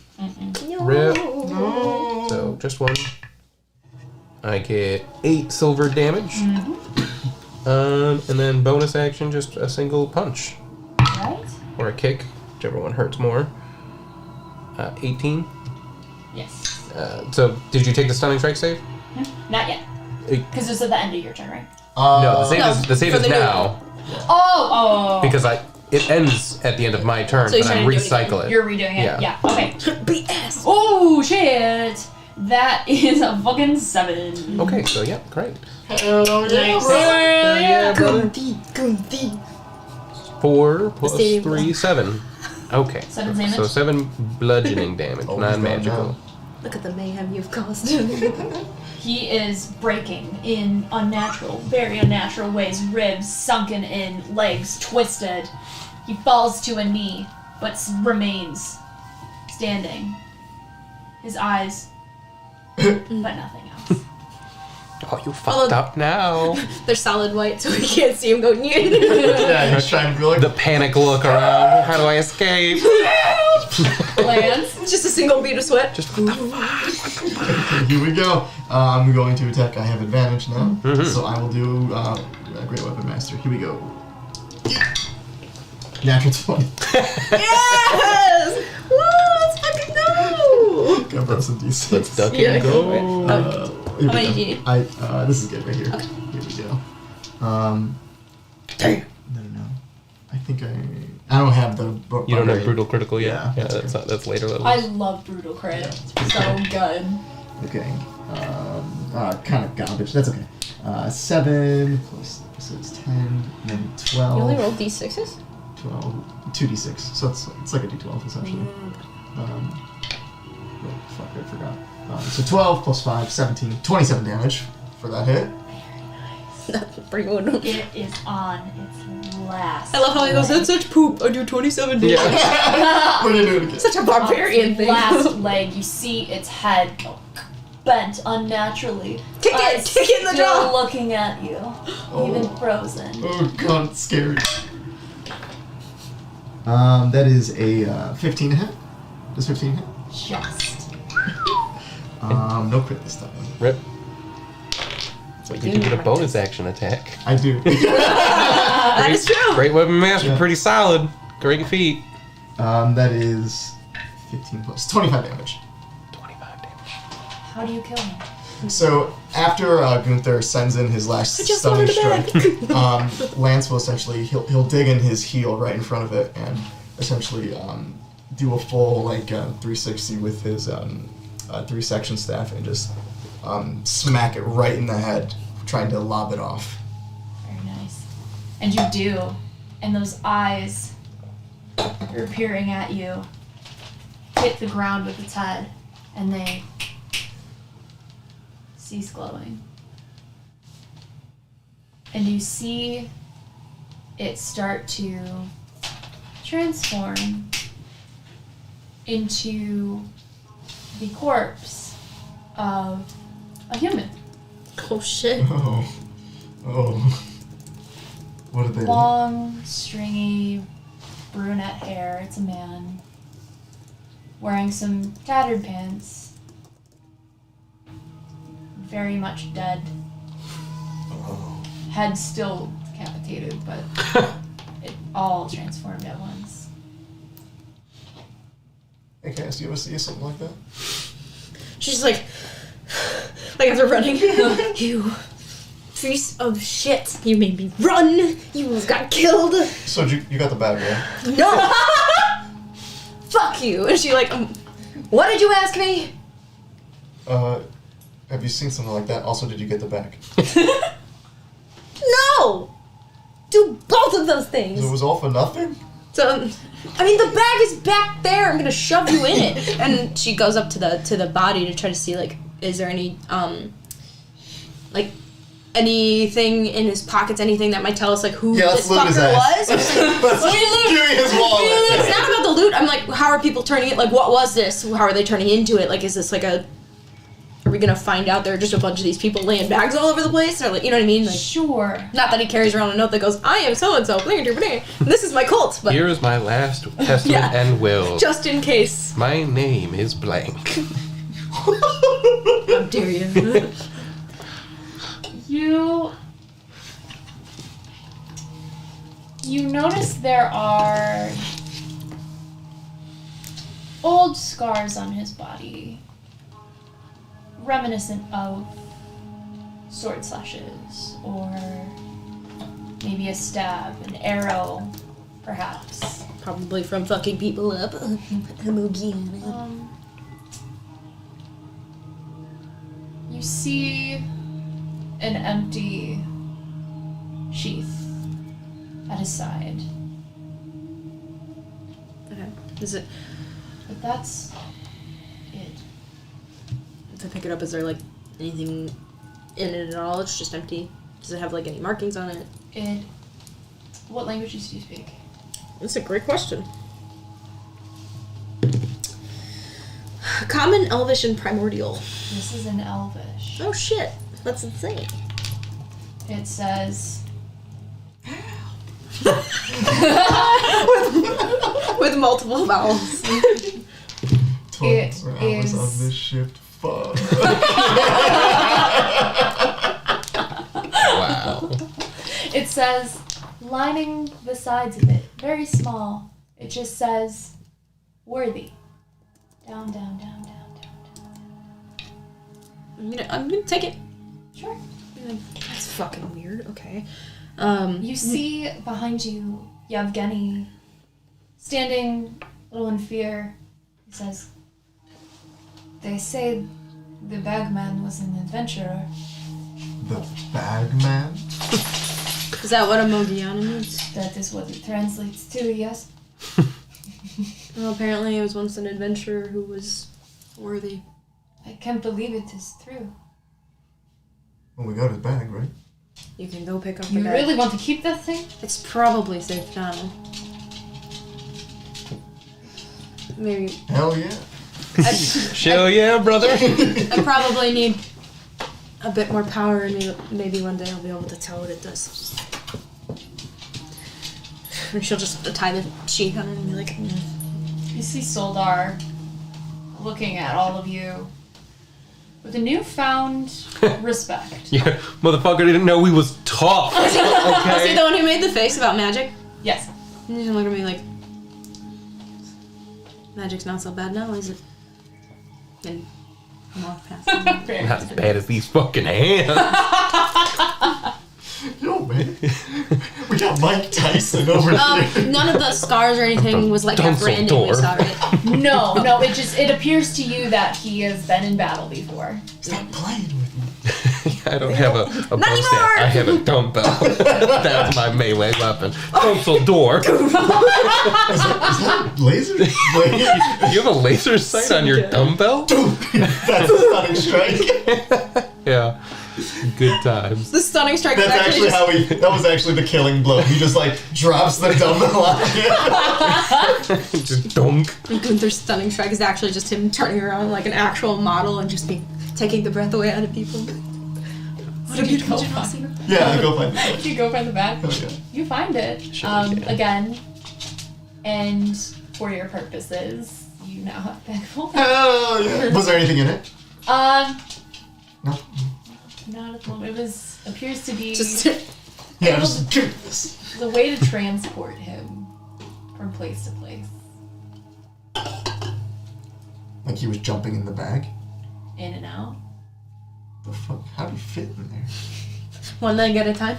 D: Rip. So just one. I get 8 silver damage. And then bonus action, just a single punch
B: Right?
D: or a kick, whichever one hurts more. 18.
B: Yes.
D: So did you take the stunning strike save?
B: Not yet.
D: Eight.
B: Because it's at the end of your turn, right?
D: No, the save
A: for
D: is
A: the new
D: now
B: Oh.
D: because it ends at the end of my turn,
A: So
D: but
A: you're
D: I
A: trying to do it
D: recycle it.
B: You're redoing it.
D: Yeah.
B: Yeah. Okay.
A: BS.
B: Oh shit! That is a fucking 7.
D: Okay, so yeah, great.
A: Yeah,
D: brother.
A: Goomty.
D: 4 plus
A: stadium
D: 3, 7. Okay.
B: 7 damage?
D: So 7 bludgeoning damage,
C: Oh,
D: non-magical.
A: Look at the mayhem you've caused.
B: He is breaking in very unnatural ways. Ribs sunken in, legs twisted. He falls to a knee, but remains standing. His eyes, but nothing else.
D: Oh, you fucked up now.
A: They're solid white, so we can't see him go.
C: Yeah, he's trying to be like.
D: The panic look around. How do I escape?
B: Lands.
A: Just a single bead of sweat.
D: Just what the fuck?
C: Here we go. I'm going to attack. I have advantage now, so I will do Great Weapon Master. Here we go. Natural 20.
A: Yes! Woo! Let's fucking go!
C: Go roll some d6.
D: Let's duck
A: Yeah,
D: and go.
C: Here
A: How many
C: we
A: do you
C: go.
A: need?
C: This is good right here.
A: Okay.
C: Here we go. No. I think I don't have the.
D: You don't have brutal critical yet.
C: Yeah,
D: Yeah,
C: that's
D: that's later levels.
B: I love brutal crit. So good.
C: Okay. Kind of garbage. That's okay. 7 plus, so it's 10, and then 12.
A: You only rolled d6s?
C: 12, 2d6. So it's like a d12 essentially. Fuck, I forgot. So 12 plus 5, 17, 27 damage for that hit.
A: That's pretty good.
B: It is on its last.
A: I love how he goes, that's such poop. I do 27 damage.
D: Yeah.
C: We're gonna do it again.
A: Such a
B: On
A: barbarian
B: its
A: thing.
B: last leg, you see its head go bent unnaturally.
A: Kick it!
B: Eyes
A: Kick it in the
B: still
A: jaw!
B: looking at you, even frozen.
C: Oh god, it's scary. That is a 15 hit. Does 15 hit?
B: Just.
C: No crit this time.
D: Rip. So you do get a bonus action attack.
C: I do.
A: That is true.
D: Great Weapon Master,
C: Yeah.
D: pretty solid. Great feat.
C: That is 15 plus 25 damage.
D: 25 damage.
B: How do you kill him?
C: So after Gunther sends in his last
A: I just
C: stunning
A: wanted a
C: strike, Lance will essentially he'll dig in his heel right in front of it and essentially do a full 360 with his 3-section staff and just smack it right in the head, trying to lob it off.
B: Very nice. And you do, and those eyes are peering at you, hit the ground with its head, and they cease glowing. And you see it start to transform into the corpse of a human.
A: Oh shit.
C: Oh. What did they do?
B: Long, stringy, brunette hair. It's a man. Wearing some tattered pants. Very much dead.
C: Oh.
B: Head still decapitated, but it all transformed at once.
C: Hey Cass, do you ever see something like that?
A: She's like as they're running. You piece of shit. You made me run. You almost got killed.
C: So you got the bag, right?
A: No. Fuck you. And she what did you ask me?
C: Have you seen something like that? Also, did you get the bag?
A: No. Do both of those things.
C: So it was all for nothing?
A: So, I mean, the bag is back there. I'm gonna shove you in it. And she goes up to the body to try to see is there any anything in his pockets, anything that might tell us who this
C: let's loot his
A: fucker
C: ass.
A: was.
C: Give me his wallet.
A: It's not about the loot. I'm like, how are people turning it? What was this? How are they turning into it? Is this are we gonna find out there are just a bunch of these people laying bags all over the place? Or you know what I mean?
B: Sure.
A: Not that he carries around a note that goes, I am so and so, this is my cult, but
D: Here is my last testament
A: Yeah.
D: and will.
A: just in case.
D: My name is blank.
A: How dare you?
B: You notice there are old scars on his body, reminiscent of sword slashes, or maybe a stab, an arrow, perhaps.
A: Probably from fucking people up.
B: You see an empty sheath at his side.
A: Okay. Is it?
B: But that's it.
A: If I pick it up, is there like anything in it at all? It's just empty. Does it have like any markings on it?
B: What languages do you speak?
A: That's a great question. Common, Elvish, and Primordial.
B: This is in Elvish.
A: Oh shit, that's insane.
B: It says,
A: with multiple vowels.
B: It
C: 12 hours
B: is-
C: on this ship. Fuck.
D: Wow.
B: it says, lining the sides of it, very small. It just says, worthy. Down, down, down, down, down.
A: I'm gonna take it.
B: Sure.
A: That's fucking weird. Okay.
B: You see behind you Yevgeny standing a little in fear. He says, they say the bagman was an adventurer.
C: The bagman?
A: Is that what a Mogiana means?
B: That is what it translates to, yes?
A: Well, apparently it was once an adventurer who was worthy.
B: I can't believe it is true.
C: Well, we got his bag, right?
A: You can go pick up the
B: You
A: bag.
B: really want to keep that thing?
A: It's probably safe now. Maybe.
C: Hell yeah.
D: Chill, yeah, brother.
A: I probably need a bit more power, and maybe one day I'll be able to tell what it does. And she'll just tie the sheath on it and be like,
B: You see Soldar looking at all of you with a newfound respect.
D: Yeah, motherfucker didn't know we was tough.
A: Was he
D: Okay.
A: the one who made the face about magic?
B: Yes.
A: And he's gonna look at me like, magic's not so bad now, is it? And I'm off past him.
D: Not as bad as these fucking hands.
C: Yo, man. We got Mike Tyson over here.
A: None of the scars or anything was like that Brandon we saw, right?
B: No, it appears to you that he has been in battle before.
C: Stop playing with me.
D: I don't have a bow
A: anymore!
D: staff. I have a dumbbell. That's my melee weapon. Console door.
C: Is that laser?
D: You have a laser sight on your dumbbell?
C: That's a stunning strike.
D: Yeah. Good times.
A: The stunning strike is
C: That's
A: actually
C: actually
A: just,
C: that was actually the killing blow. He just like drops the dumbbell on you.
D: Just dunk.
A: Gunther's stunning strike is actually just him turning around like an actual model and just taking the breath away out of people. What a beautiful generosity.
C: Yeah, go find it.
B: You go find the bag.
C: Oh, yeah.
B: You find it.
D: Sure can.
B: Again. And for your purposes, you now have a bag full.
C: Hell yeah. Was there anything in it? No.
B: Not at the moment. It appears to be
A: Just
C: Yeah, just give this.
B: the way to transport him from place to place.
C: Like he was jumping in the bag.
B: In and out.
C: The fuck? How do you fit in there?
A: one leg at a time.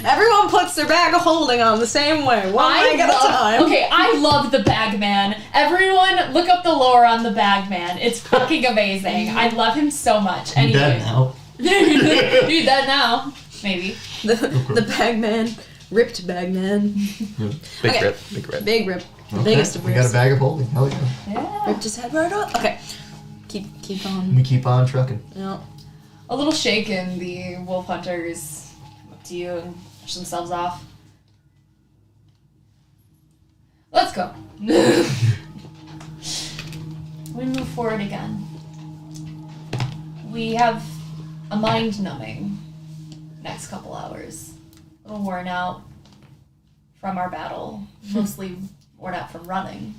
A: Everyone puts their bag of holding on the same way, one leg at a time.
B: Okay, I love the Bagman. Everyone, look up the lore on the Bagman. It's fucking amazing. I love him so much.
C: I'm dead
B: Anyway,
C: now.
B: you're dead now. Maybe.
A: The bag man, ripped bag man,
D: Big
A: Okay.
D: rip. Big rip.
A: big rip, the
C: Okay,
A: biggest of
C: we got a
A: rips.
C: bag of holding. Hell yeah.
B: Yeah.
A: Ripped his head right off. Okay, keep on.
C: We keep on trucking.
A: Yeah.
B: A little shaken, the wolf hunters come up to you and push themselves off. Let's go. We move forward again. We have a mind-numbing next couple hours. A little worn out from our battle, mostly worn out from running.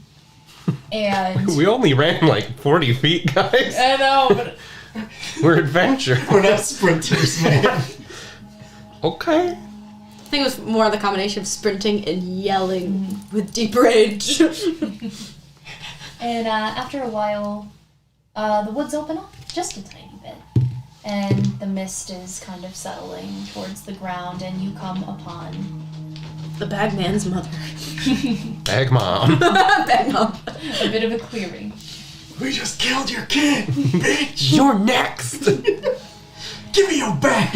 B: And
D: We only ran like 40 feet, guys.
B: I know, but
D: We're adventure.
C: We're not sprinters, man.
D: Okay.
A: I think it was more the combination of sprinting and yelling with deep rage.
B: And after a while, the woods open up just a tiny bit. and the mist is kind of settling towards the ground, and you come upon
A: The bagman's mother.
D: Bag mom.
A: Bag mom.
B: a bit of a clearing.
C: We just killed your kid, bitch!
D: You're next.
C: Give me your bag!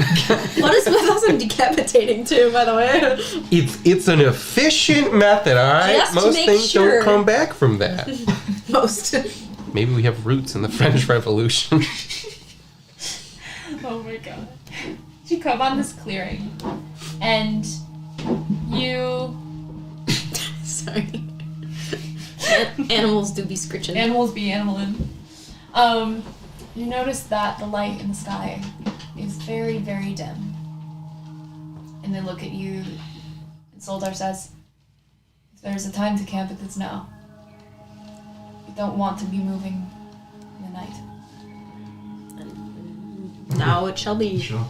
A: What is with us decapitating too, by the way?
D: It's an efficient method, all right?
A: Just to
D: Most
A: make
D: things
A: sure.
D: don't come back from that.
A: Most.
D: Maybe we have roots in the French Revolution.
B: Oh my god. You come on this clearing, and you...
A: Sorry. Animals do be scritching.
B: Animals be animalin'. You notice that the light in the sky is very, very dim. And they look at you, and Soldar says, if there's a time to camp, it's now. You don't want to be moving in the night.
A: Now it shall be.
C: Sure.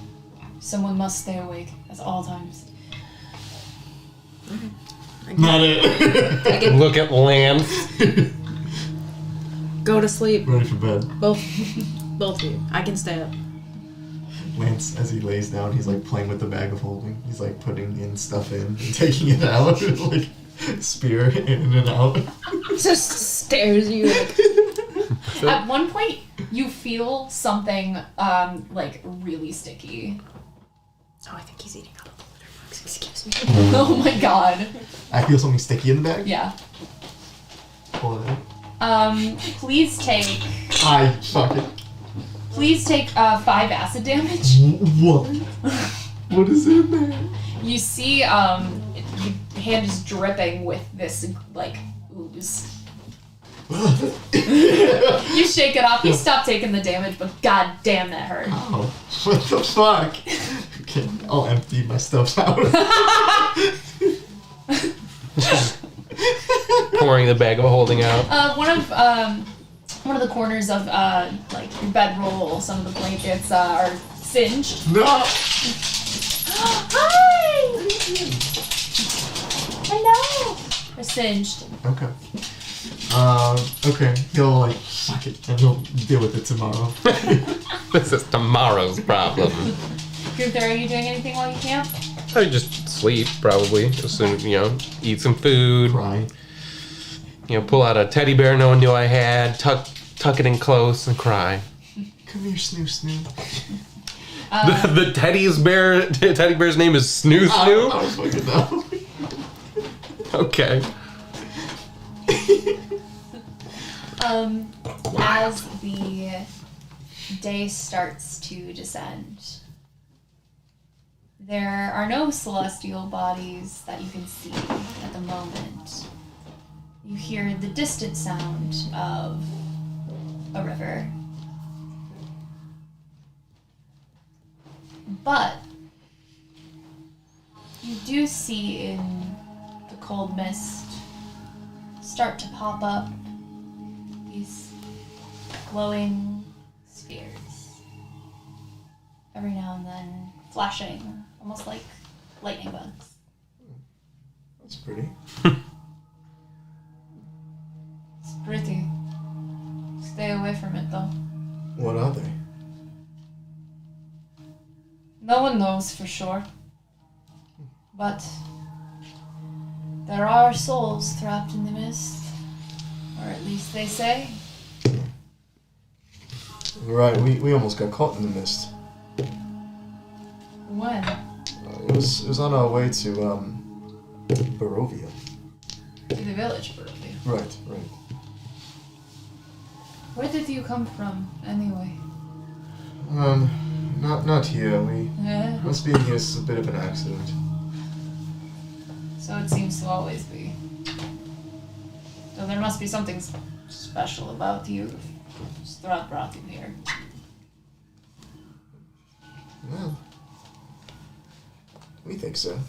B: Someone must stay awake at all times.
C: Not it.
D: Look at Lance.
A: Go to sleep.
C: Ready for bed.
A: Both of you. I can stay up.
C: Lance, as he lays down, he's like playing with the bag of holding. He's like putting in stuff in and taking it out, like spear in and out.
A: Just stares you like.
B: At one point, you feel something, like, really sticky.
A: Oh, I think he's eating out of the litter box. Excuse me.
B: Oh my god.
C: I feel something sticky in the bag.
B: Yeah.
C: Pull it out.
B: Please take
C: Fuck it.
B: Please take 5 acid damage.
C: What? What is in there?
B: You see, your hand is dripping with this, like, ooze. You shake it off, you stop taking the damage, but god damn that hurt.
C: Oh, what the fuck? Okay, I'll empty my stuff out.
D: Pouring the bag of holding out.
B: One of the corners of like your bedroll, some of the blankets are singed.
C: No!
B: Hi! Hello! They're singed.
C: Okay. Okay, he'll like, fuck it, and he'll deal with it tomorrow.
D: This is tomorrow's problem.
B: Gunther, are you doing anything while you camp?
D: I just sleep, probably. As soon, eat some food.
C: Cry.
D: Pull out a teddy bear no one knew I had, tuck it in close, and cry.
C: Come here, Snoo Snoo.
D: The teddy bear's name is Snoo Snoo?
C: I don't fucking know.
D: Okay.
B: As the day starts to descend, there are no celestial bodies that you can see at the moment. You hear the distant sound of a river. But you do see in the cold mist start to pop up these glowing spheres. Every now and then flashing, almost like lightning bugs.
C: That's pretty.
B: It's pretty. Stay away from it though.
C: What are they?
E: No one knows for sure. But there are souls trapped in the mist. Or at least they say.
C: Right, we almost got caught in the mist.
E: When?
C: It was on our way to Barovia.
E: To the village, probably.
C: Right.
E: Where did you come from, anyway?
C: Not here. We
E: Yeah.
C: us being here is a bit of an accident.
E: So it seems to always be. So there must be something special about you. Strahd brought you here.
C: Well, we think so.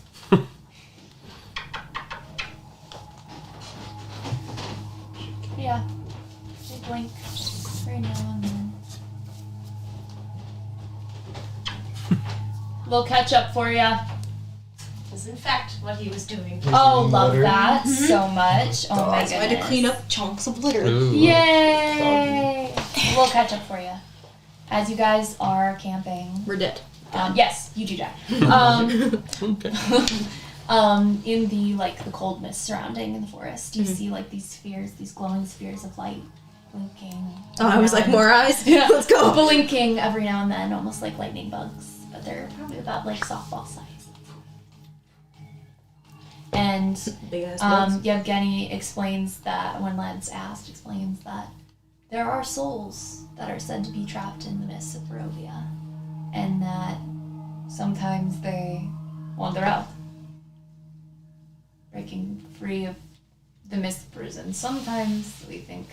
B: Yeah. They blink every now and then. Little catch up for ya.
F: Was in fact what he was doing.
B: Oh, love
C: Litter.
B: that so much. Oh my
A: I had to clean
B: goodness.
A: up chunks of litter.
D: Ooh.
B: Yay! We'll catch up for you. As you guys are camping,
A: We're dead.
B: yes, you do die.
D: Okay.
B: In the cold mist surrounding in the forest, you see these spheres, these glowing spheres of light, blinking.
A: Oh, I was like, more eyes?
B: Yeah.
A: Let's go.
B: Blinking every now and then, almost like lightning bugs, but they're probably about softball size. And
A: Big ass bugs.
B: Yevgeny explains that when Lance explains that there are souls that are said to be trapped in the mists of Barovia, and that sometimes they wander out, breaking free of the mist prison. Sometimes we think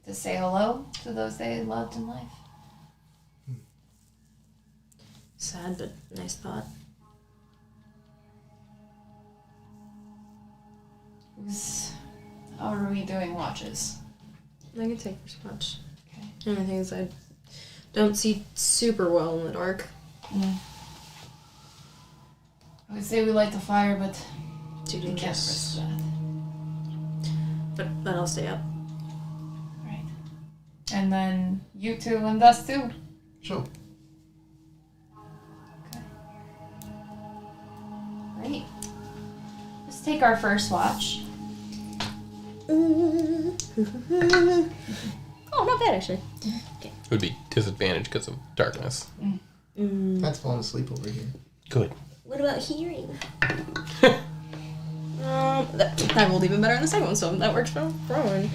B: to say hello to those they loved in life.
A: Sad, but nice thought.
E: How are we doing watches?
A: I can take first watch.
E: Okay.
A: The only thing is I don't see super well in the dark.
E: I would say we light the fire, but
A: Too
E: we can't
A: dangerous.
E: risk that.
A: But I'll stay up.
E: Right. And then you two and us too.
C: Sure.
B: Great. Let's take our first watch.
A: Oh, not bad actually.
D: It would be disadvantage because of darkness.
C: That's falling asleep over here.
D: Good.
A: What about hearing? That rolled even better on the second one, so that works for Rowan.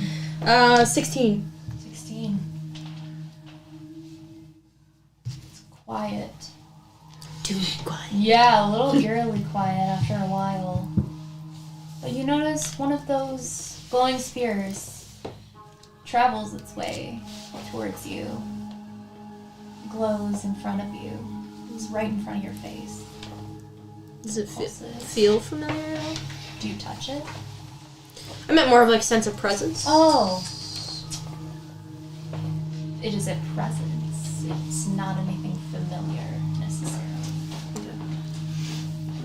A: 16.
B: 16. It's quiet.
A: Too quiet.
B: Yeah, a little eerily quiet after a while. But you notice one of those glowing spheres travels its way towards you. Glows in front of you. It's right in front of your face.
A: Does it
B: Pulses.
A: feel familiar at all?
B: Do you touch it?
A: I meant more of sense of presence.
B: Oh. It is a presence. It's not anything familiar necessarily.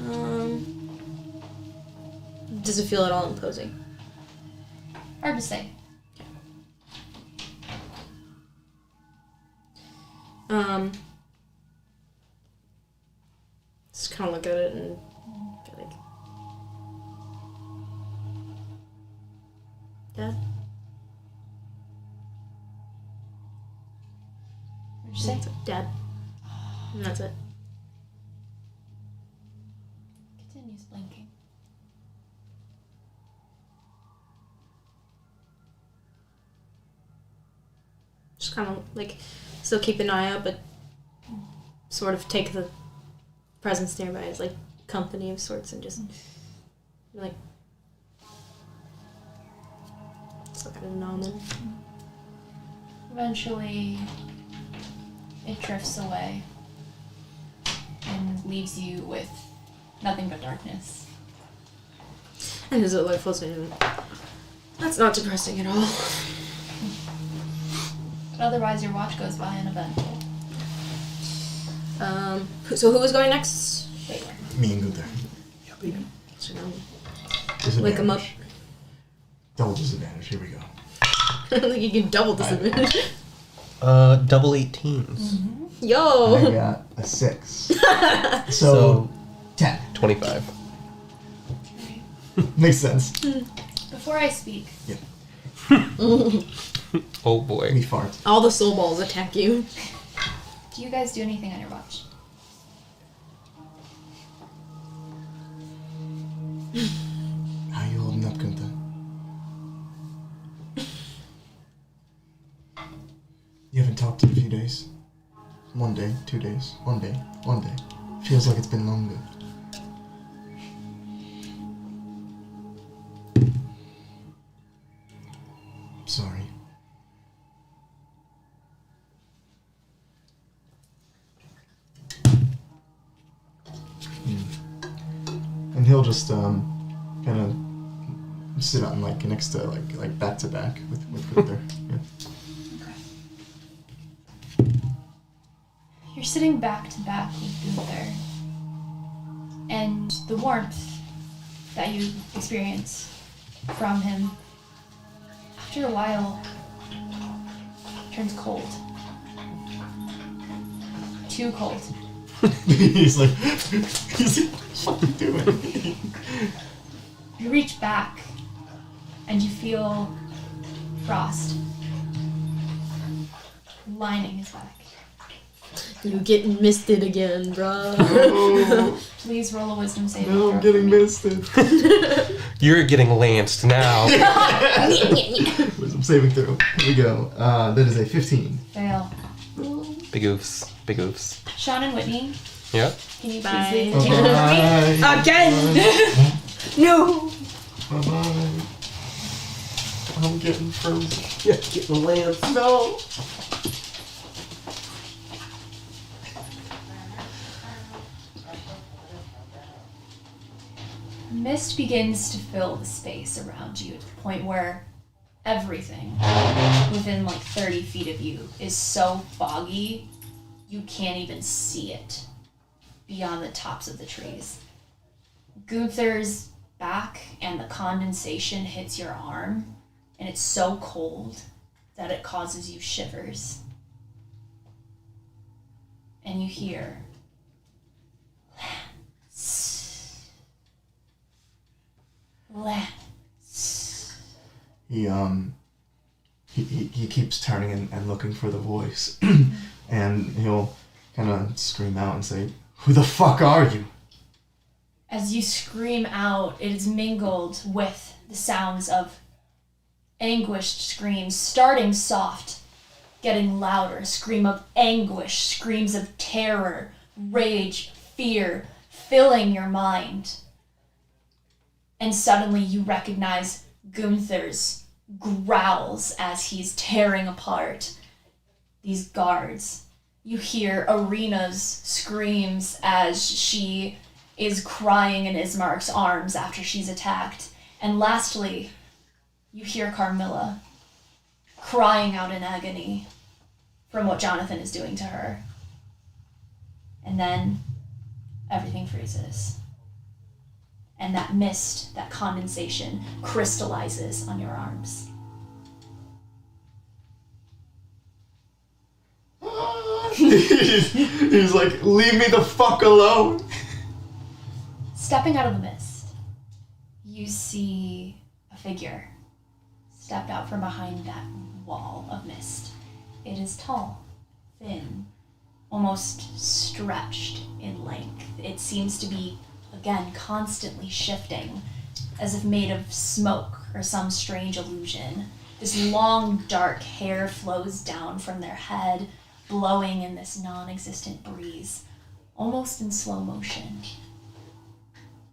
A: Okay. Does it feel at all imposing?
B: Hard to say.
A: Just kind of look at it and feel like, Dad?
B: What'd you say?
A: Dad. And that's it.
B: Continues blinking.
A: Just kind of still keep an eye out, but sort of take the presence nearby as company of sorts and just look at it and on them.
B: Eventually, it drifts away and leaves you with nothing but darkness.
A: And as it floats in, that's not depressing at all.
B: But otherwise, your watch goes by uneventful.
A: So who was going next?
C: Me and Gunther.
A: So
C: Disadvantage.
A: him up.
C: Double disadvantage. Here we go.
A: You can double disadvantage.
D: Double 18s.
A: Yo!
C: I got a 6. So 10.
D: 25.
C: Makes sense.
B: Before I speak,
D: Oh boy.
C: Me fart.
A: All the soul balls attack you.
B: do you guys do anything on your watch?
C: How you holding up, Gunther? You haven't talked in a few days. 1 day, 2 days, 1 day, 1 day. Feels like it's been longer. Sorry. And he'll just kind of sit on next to back to back with Gunther. Yeah.
B: You're sitting back to back with Gunther, and the warmth that you experience from him, after a while, turns cold. too cold.
C: He's like, what are you doing?
B: You reach back, and you feel frost lining his back.
A: You getting misted again, bro.
C: No,
B: Please roll a wisdom saving
C: no,
B: throw
C: I'm
B: for
C: getting
B: me.
C: misted.
D: You're getting lanced now.
C: Wisdom saving throw. Here we go. That is a 15.
B: Fail.
D: Big oofs. Big oofs.
B: Sean and Whitney,
D: Yeah.
B: can you
A: Bye.
B: please leave the table for me?
C: Bye-bye.
A: Again! No!
C: Bye-bye. I'm getting frozen.
D: Yeah, getting lanced.
C: No.
B: Mist begins to fill the space around you to the point where everything within like 30 feet of you is so foggy you can't even see it beyond the tops of the trees. Gunther's back and the condensation hits your arm, and it's so cold that it causes you shivers. And you hear Lance.
C: He keeps turning and looking for the voice. And he'll kind of scream out and say, "Who the fuck are you?"
B: As you scream out, it is mingled with the sounds of anguished screams, starting soft, getting louder, a scream of anguish, screams of terror, rage, fear, filling your mind. And suddenly you recognize Gunther's growls as he's tearing apart these guards. You hear Arena's screams as she is crying in Ismark's arms after she's attacked. And lastly, you hear Carmilla crying out in agony from what Jonathan is doing to her. And then everything freezes. And that mist, that condensation, crystallizes on your arms.
C: He's like, "Leave me the fuck alone."
B: Stepping out of the mist, you see a figure step out from behind that wall of mist. It is tall, thin, almost stretched in length. It seems to be, again, constantly shifting, as if made of smoke or some strange illusion. This long, dark hair flows down from their head, blowing in this non-existent breeze, almost in slow motion.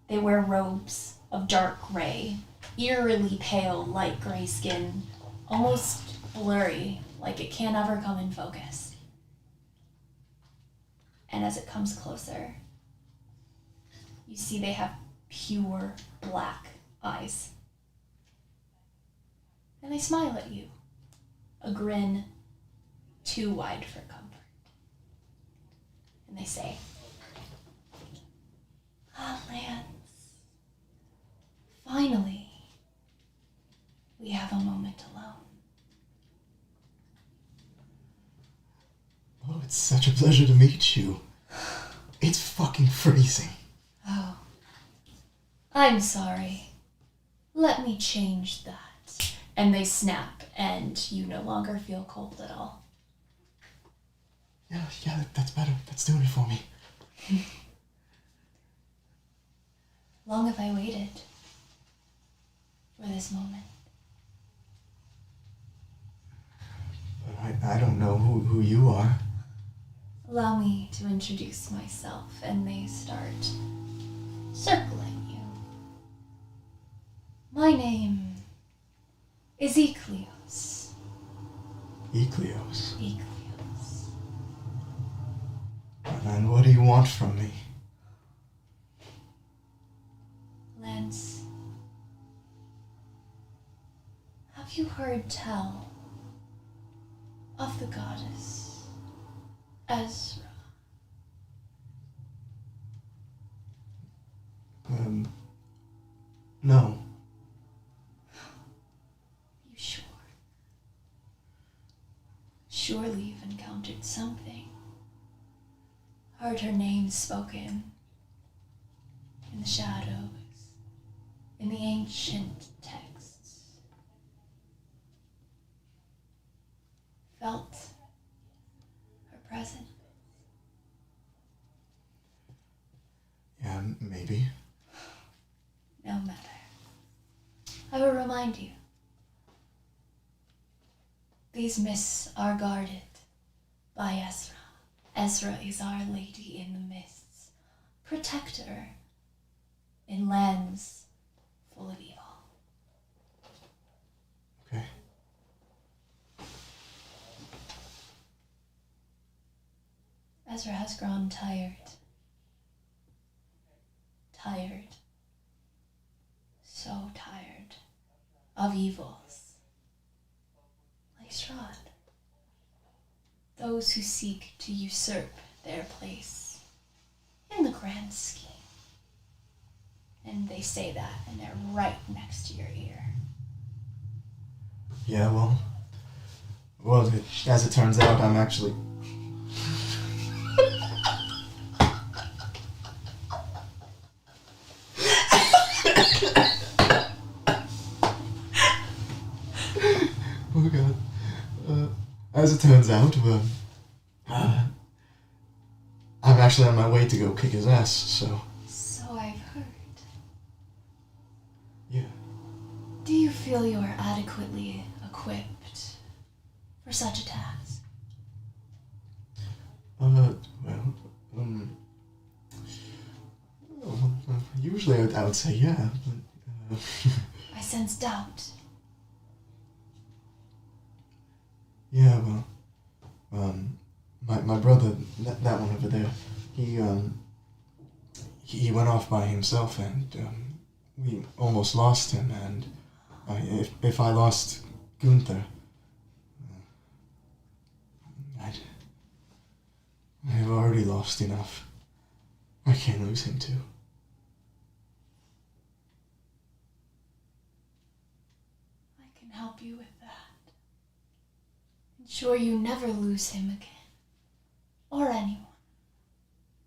B: They wear robes of dark gray, eerily pale light gray skin, almost blurry, like it can't ever come in focus. And as it comes closer, you see they have pure black eyes. And they smile at you, a grin too wide for comfort. And they say, "Ah, Lance, finally, we have a moment alone."
C: Oh, it's such a pleasure to meet you. It's fucking freezing.
B: Oh, I'm sorry. Let me change that. And they snap, and you no longer feel cold at all.
C: Yeah, that's better. That's doing it for me.
B: Long have I waited for this moment.
C: But I don't know who you are.
B: Allow me to introduce myself, and they start circling you. My name is Ecleos.
C: Ecleos.
B: Ecleos.
C: And what do you want from me?
B: Lance, have you heard tell of the goddess Ezra?
C: No.
B: You sure? Surely you've encountered something. heard her name spoken in the shadows, in the ancient texts, felt her presence.
C: Yeah, maybe.
B: No matter. I will remind you. These mists are guarded by Ezra. Ezra is our lady in the mists, protector in lands full of evil.
C: Okay.
B: Ezra has grown tired. Tired. So tired of evils. Like Strahd. Those who seek to usurp their place in the grand scheme. And they say that, and they're right next to your ear.
C: Yeah, well, as it turns out, I'm actually... Oh god. As it turns out, I'm actually on my way to go kick his ass, so...
B: So I've heard.
C: Yeah.
B: Do you feel you are adequately equipped for such a task?
C: Usually I would say yeah, but...
B: I sense doubt.
C: Yeah, my brother, that one over there, he went off by himself, and we almost lost him. And if I lost Gunther, I've already lost enough. I can't lose him too.
B: I can help you with that. Ensure you never lose him again. Or anyone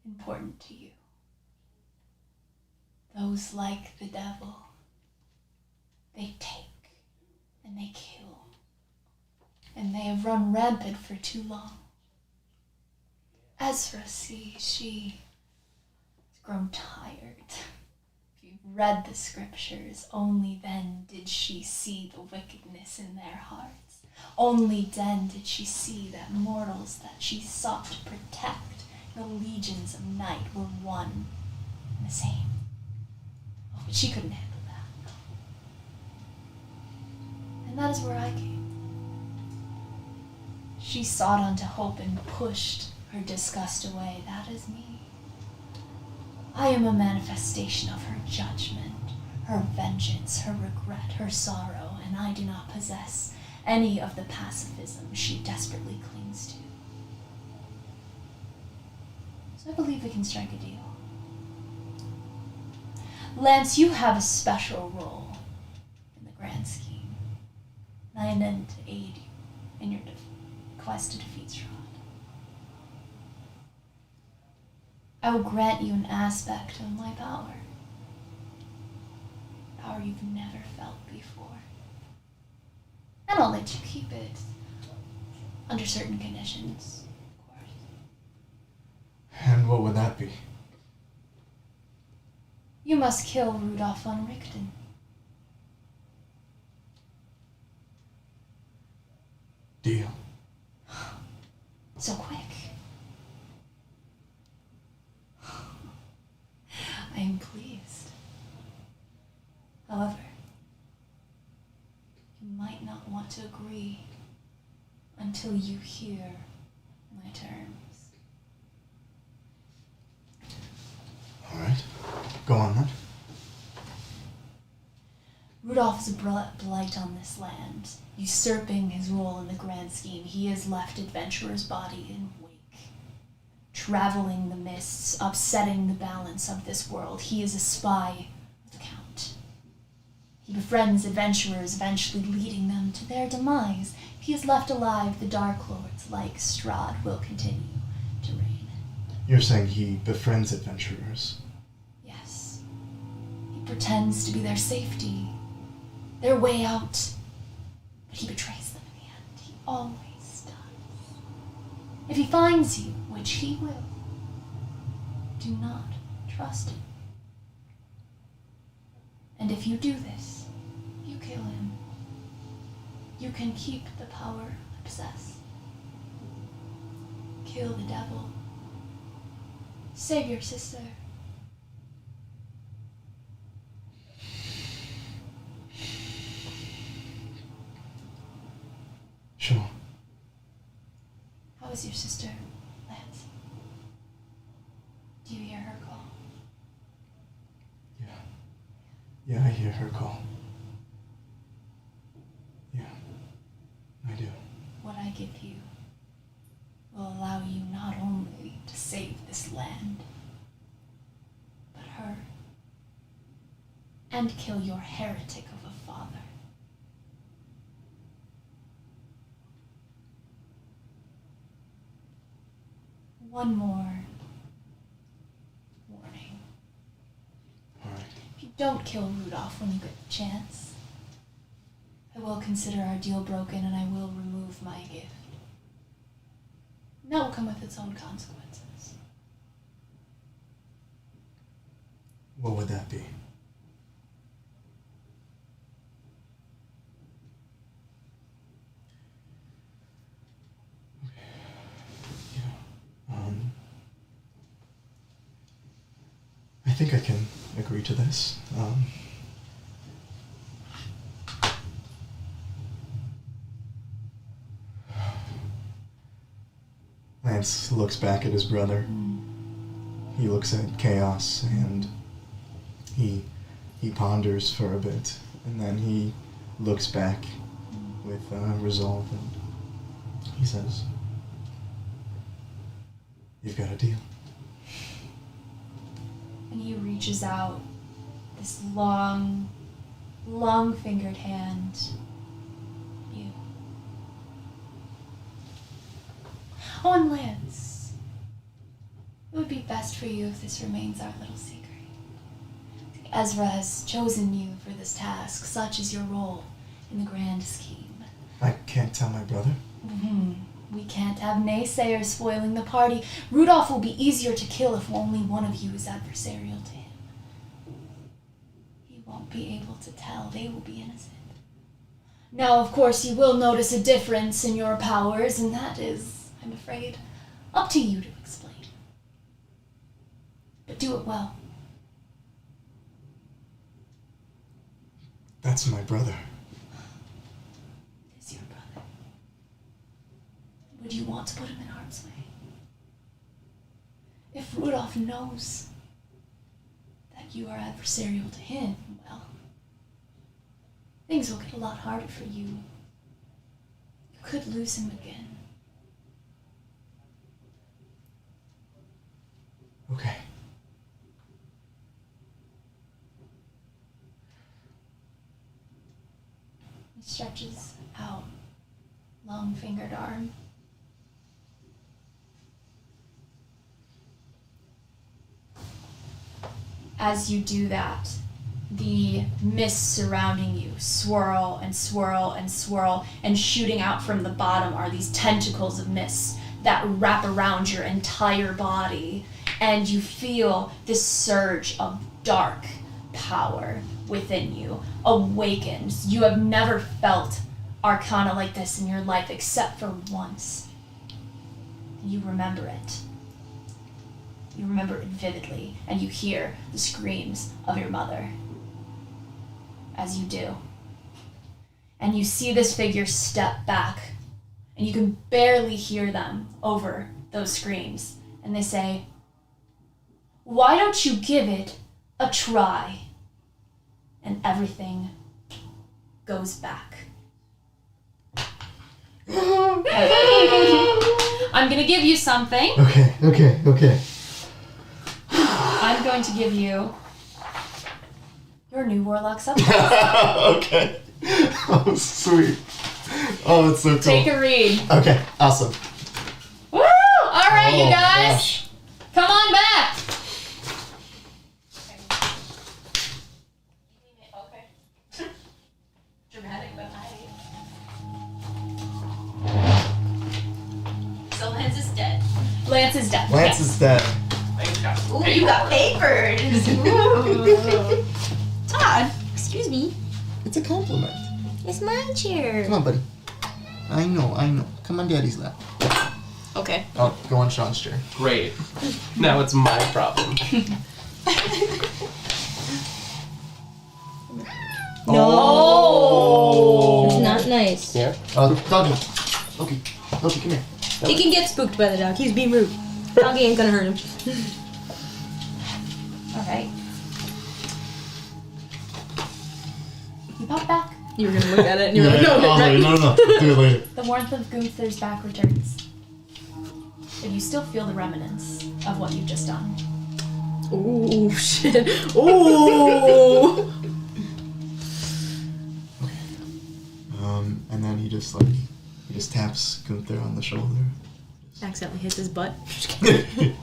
B: important to you. Those like the devil. They take and they kill. And they have run rampant for too long. Ezra, see, she has grown tired. If you've read the scriptures, only then did she see the wickedness in their hearts. Only then did she see that mortals that she sought to protect, the legions of night, were one and the same. Oh, but she couldn't handle that. And that is where I came. She sought unto hope and pushed her disgust away. That is me. I am a manifestation of her judgment, her vengeance, her regret, her sorrow, and I do not possess any of the pacifism she desperately clings to. So I believe we can strike a deal. Lance, you have a special role in the grand scheme, and I intend to aid you in your quest to defeat Strahd. I will grant you an aspect of my power. Power you've never felt before. And I'll let you keep it under certain conditions, of course.
C: And what would that be?
B: You must kill Rudolph von Richten.
C: Deal.
B: So quick. I am pleased. However, you might not want to agree until you hear my terms.
C: All right. Go on then.
B: Rudolph is a blight on this land, usurping his role in the grand scheme. He has left adventurer's body in wake, traveling the mists, upsetting the balance of this world. He is a spy of the Count. He befriends adventurers, eventually leading them to their demise. If he is left alive, the Dark Lords, like Strahd, will continue to reign.
C: You're saying he befriends adventurers?
B: Yes. He pretends to be their safety, their way out. But he betrays them in the end. He always does. If he finds you, which he will, do not trust him. And if you do this, you kill him. You can keep the power I possess. Kill the devil. Save your sister.
C: Sure.
B: How is your sister, Lance? Do you hear her call?
C: Yeah, I hear her call. Yeah, I do.
B: What I give you will allow you not only to save this land, but her, and kill your heretic of a father. One more warning.
C: All right.
B: If you don't kill Rudolph when you get the chance, I will consider our deal broken and I will remove my gift. And that will come with its own consequences.
C: What would that be? I think I can agree to this. Lance looks back at his brother. He looks at Chaos and he ponders for a bit, and then he looks back with resolve and he says, "You've got a deal."
B: And he reaches out this long fingered hand. You. Oh, and Lance, it would be best for you if this remains our little secret. Ezra has chosen you for this task. Such is your role in the grand scheme.
C: I can't tell my brother.
B: We can't have naysayers spoiling the party. Rudolph will be easier to kill if only one of you is adversarial to him. He won't be able to tell. They will be innocent. Now, of course, you will notice a difference in your powers, and that is, I'm afraid, up to you to explain. But do it well.
C: That's my brother.
B: It is your brother. Would you want to put him in harm's way? If Rudolph knows that you are adversarial to him, well, things will get a lot harder for you. You could lose him again.
C: Okay.
B: He stretches out, long-fingered arm. As you do that, the mists surrounding you swirl and swirl and swirl, and shooting out from the bottom are these tentacles of mist that wrap around your entire body, and you feel this surge of dark power within you awakens. You have never felt arcana like this in your life except for once. You remember it. You remember it vividly, and you hear the screams of your mother as you do. And you see this figure step back, and you can barely hear them over those screams. And they say, "Why don't you give it a try?" And everything goes back. I'm gonna give you something.
C: Okay.
B: I'm going to give you your new Warlock supplement.
C: Okay. Oh, sweet. Oh, it's so cool.
B: Take a read.
C: Okay, awesome.
B: Woo! All right, you
C: Oh,
B: guys.
C: gosh.
B: Come on back!
F: Okay. Dramatic, but so Lance is dead.
B: Lance is dead.
C: Lance is dead.
F: Ooh, you got papered. Ooh.
A: Todd, excuse me.
C: It's a compliment.
A: It's my chair.
C: Come on, buddy. I know. Come on, Daddy's lap.
A: Okay.
C: Oh, go on Sean's chair.
D: Great. Now it's my problem.
B: No!
A: It's not nice.
D: Yeah.
C: Doggy. Loki, come here.
A: He can get spooked by the dog. He's being rude. Doggy ain't gonna hurt him.
B: Alright. You pop back.
A: You were gonna look at it and you were like, no,
C: no. Do it later.
B: The warmth of Gunther's back returns. But you still feel the remnants of what you've just done.
A: Ooh, shit. Ooh.
C: And then he just taps Gunther on the shoulder.
A: Accidentally hits his butt.
C: And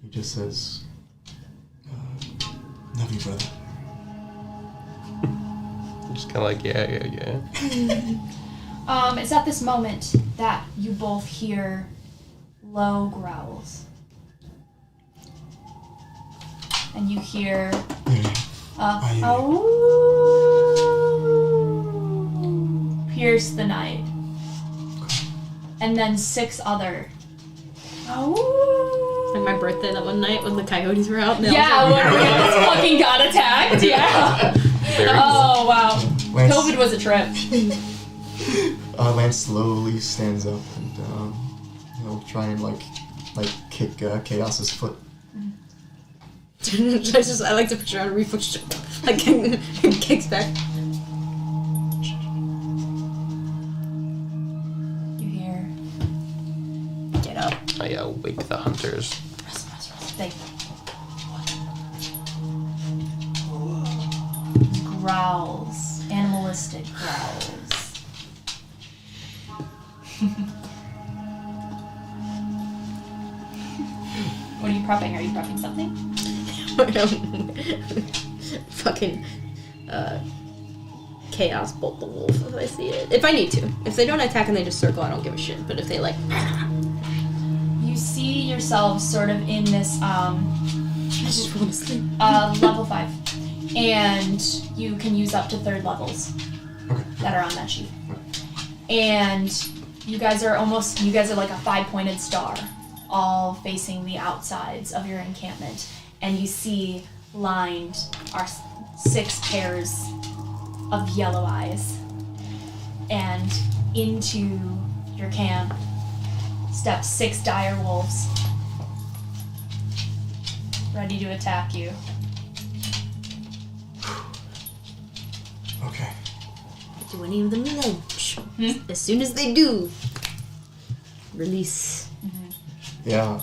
C: he just says, love you, brother.
D: Just kind of like, yeah.
B: It's at this moment that you both hear low growls. And you hear pierce the night. And then 6 other
A: Like my birthday that one night when the coyotes were out. And
B: yeah, when we almost fucking got attacked. Yeah. Oh wow.
C: Lance,
B: COVID was a trip.
C: Lance slowly stands up and he'll try and like kick Chaos's foot.
A: I like to picture on a reflex like kicks back.
B: You hear
A: Get up.
D: I wake the hunters.
B: they growls, animalistic growls. What are you prepping? Are you prepping something?
A: Fucking chaos bolt the wolf if I see it. If I need to. If they don't attack and they just circle, I don't give a shit. But if they like
B: You see yourselves sort of in this
A: I just fall asleep.
B: level 5. And you can use up to 3rd levels that are on that sheet. And you guys are like a 5-pointed star, all facing the outsides of your encampment. And you see lined are 6 pairs of yellow eyes. And into your camp step 6 dire wolves, ready to attack you.
C: Okay.
A: Do any of them lunch? As soon as they do, release.
C: Yeah,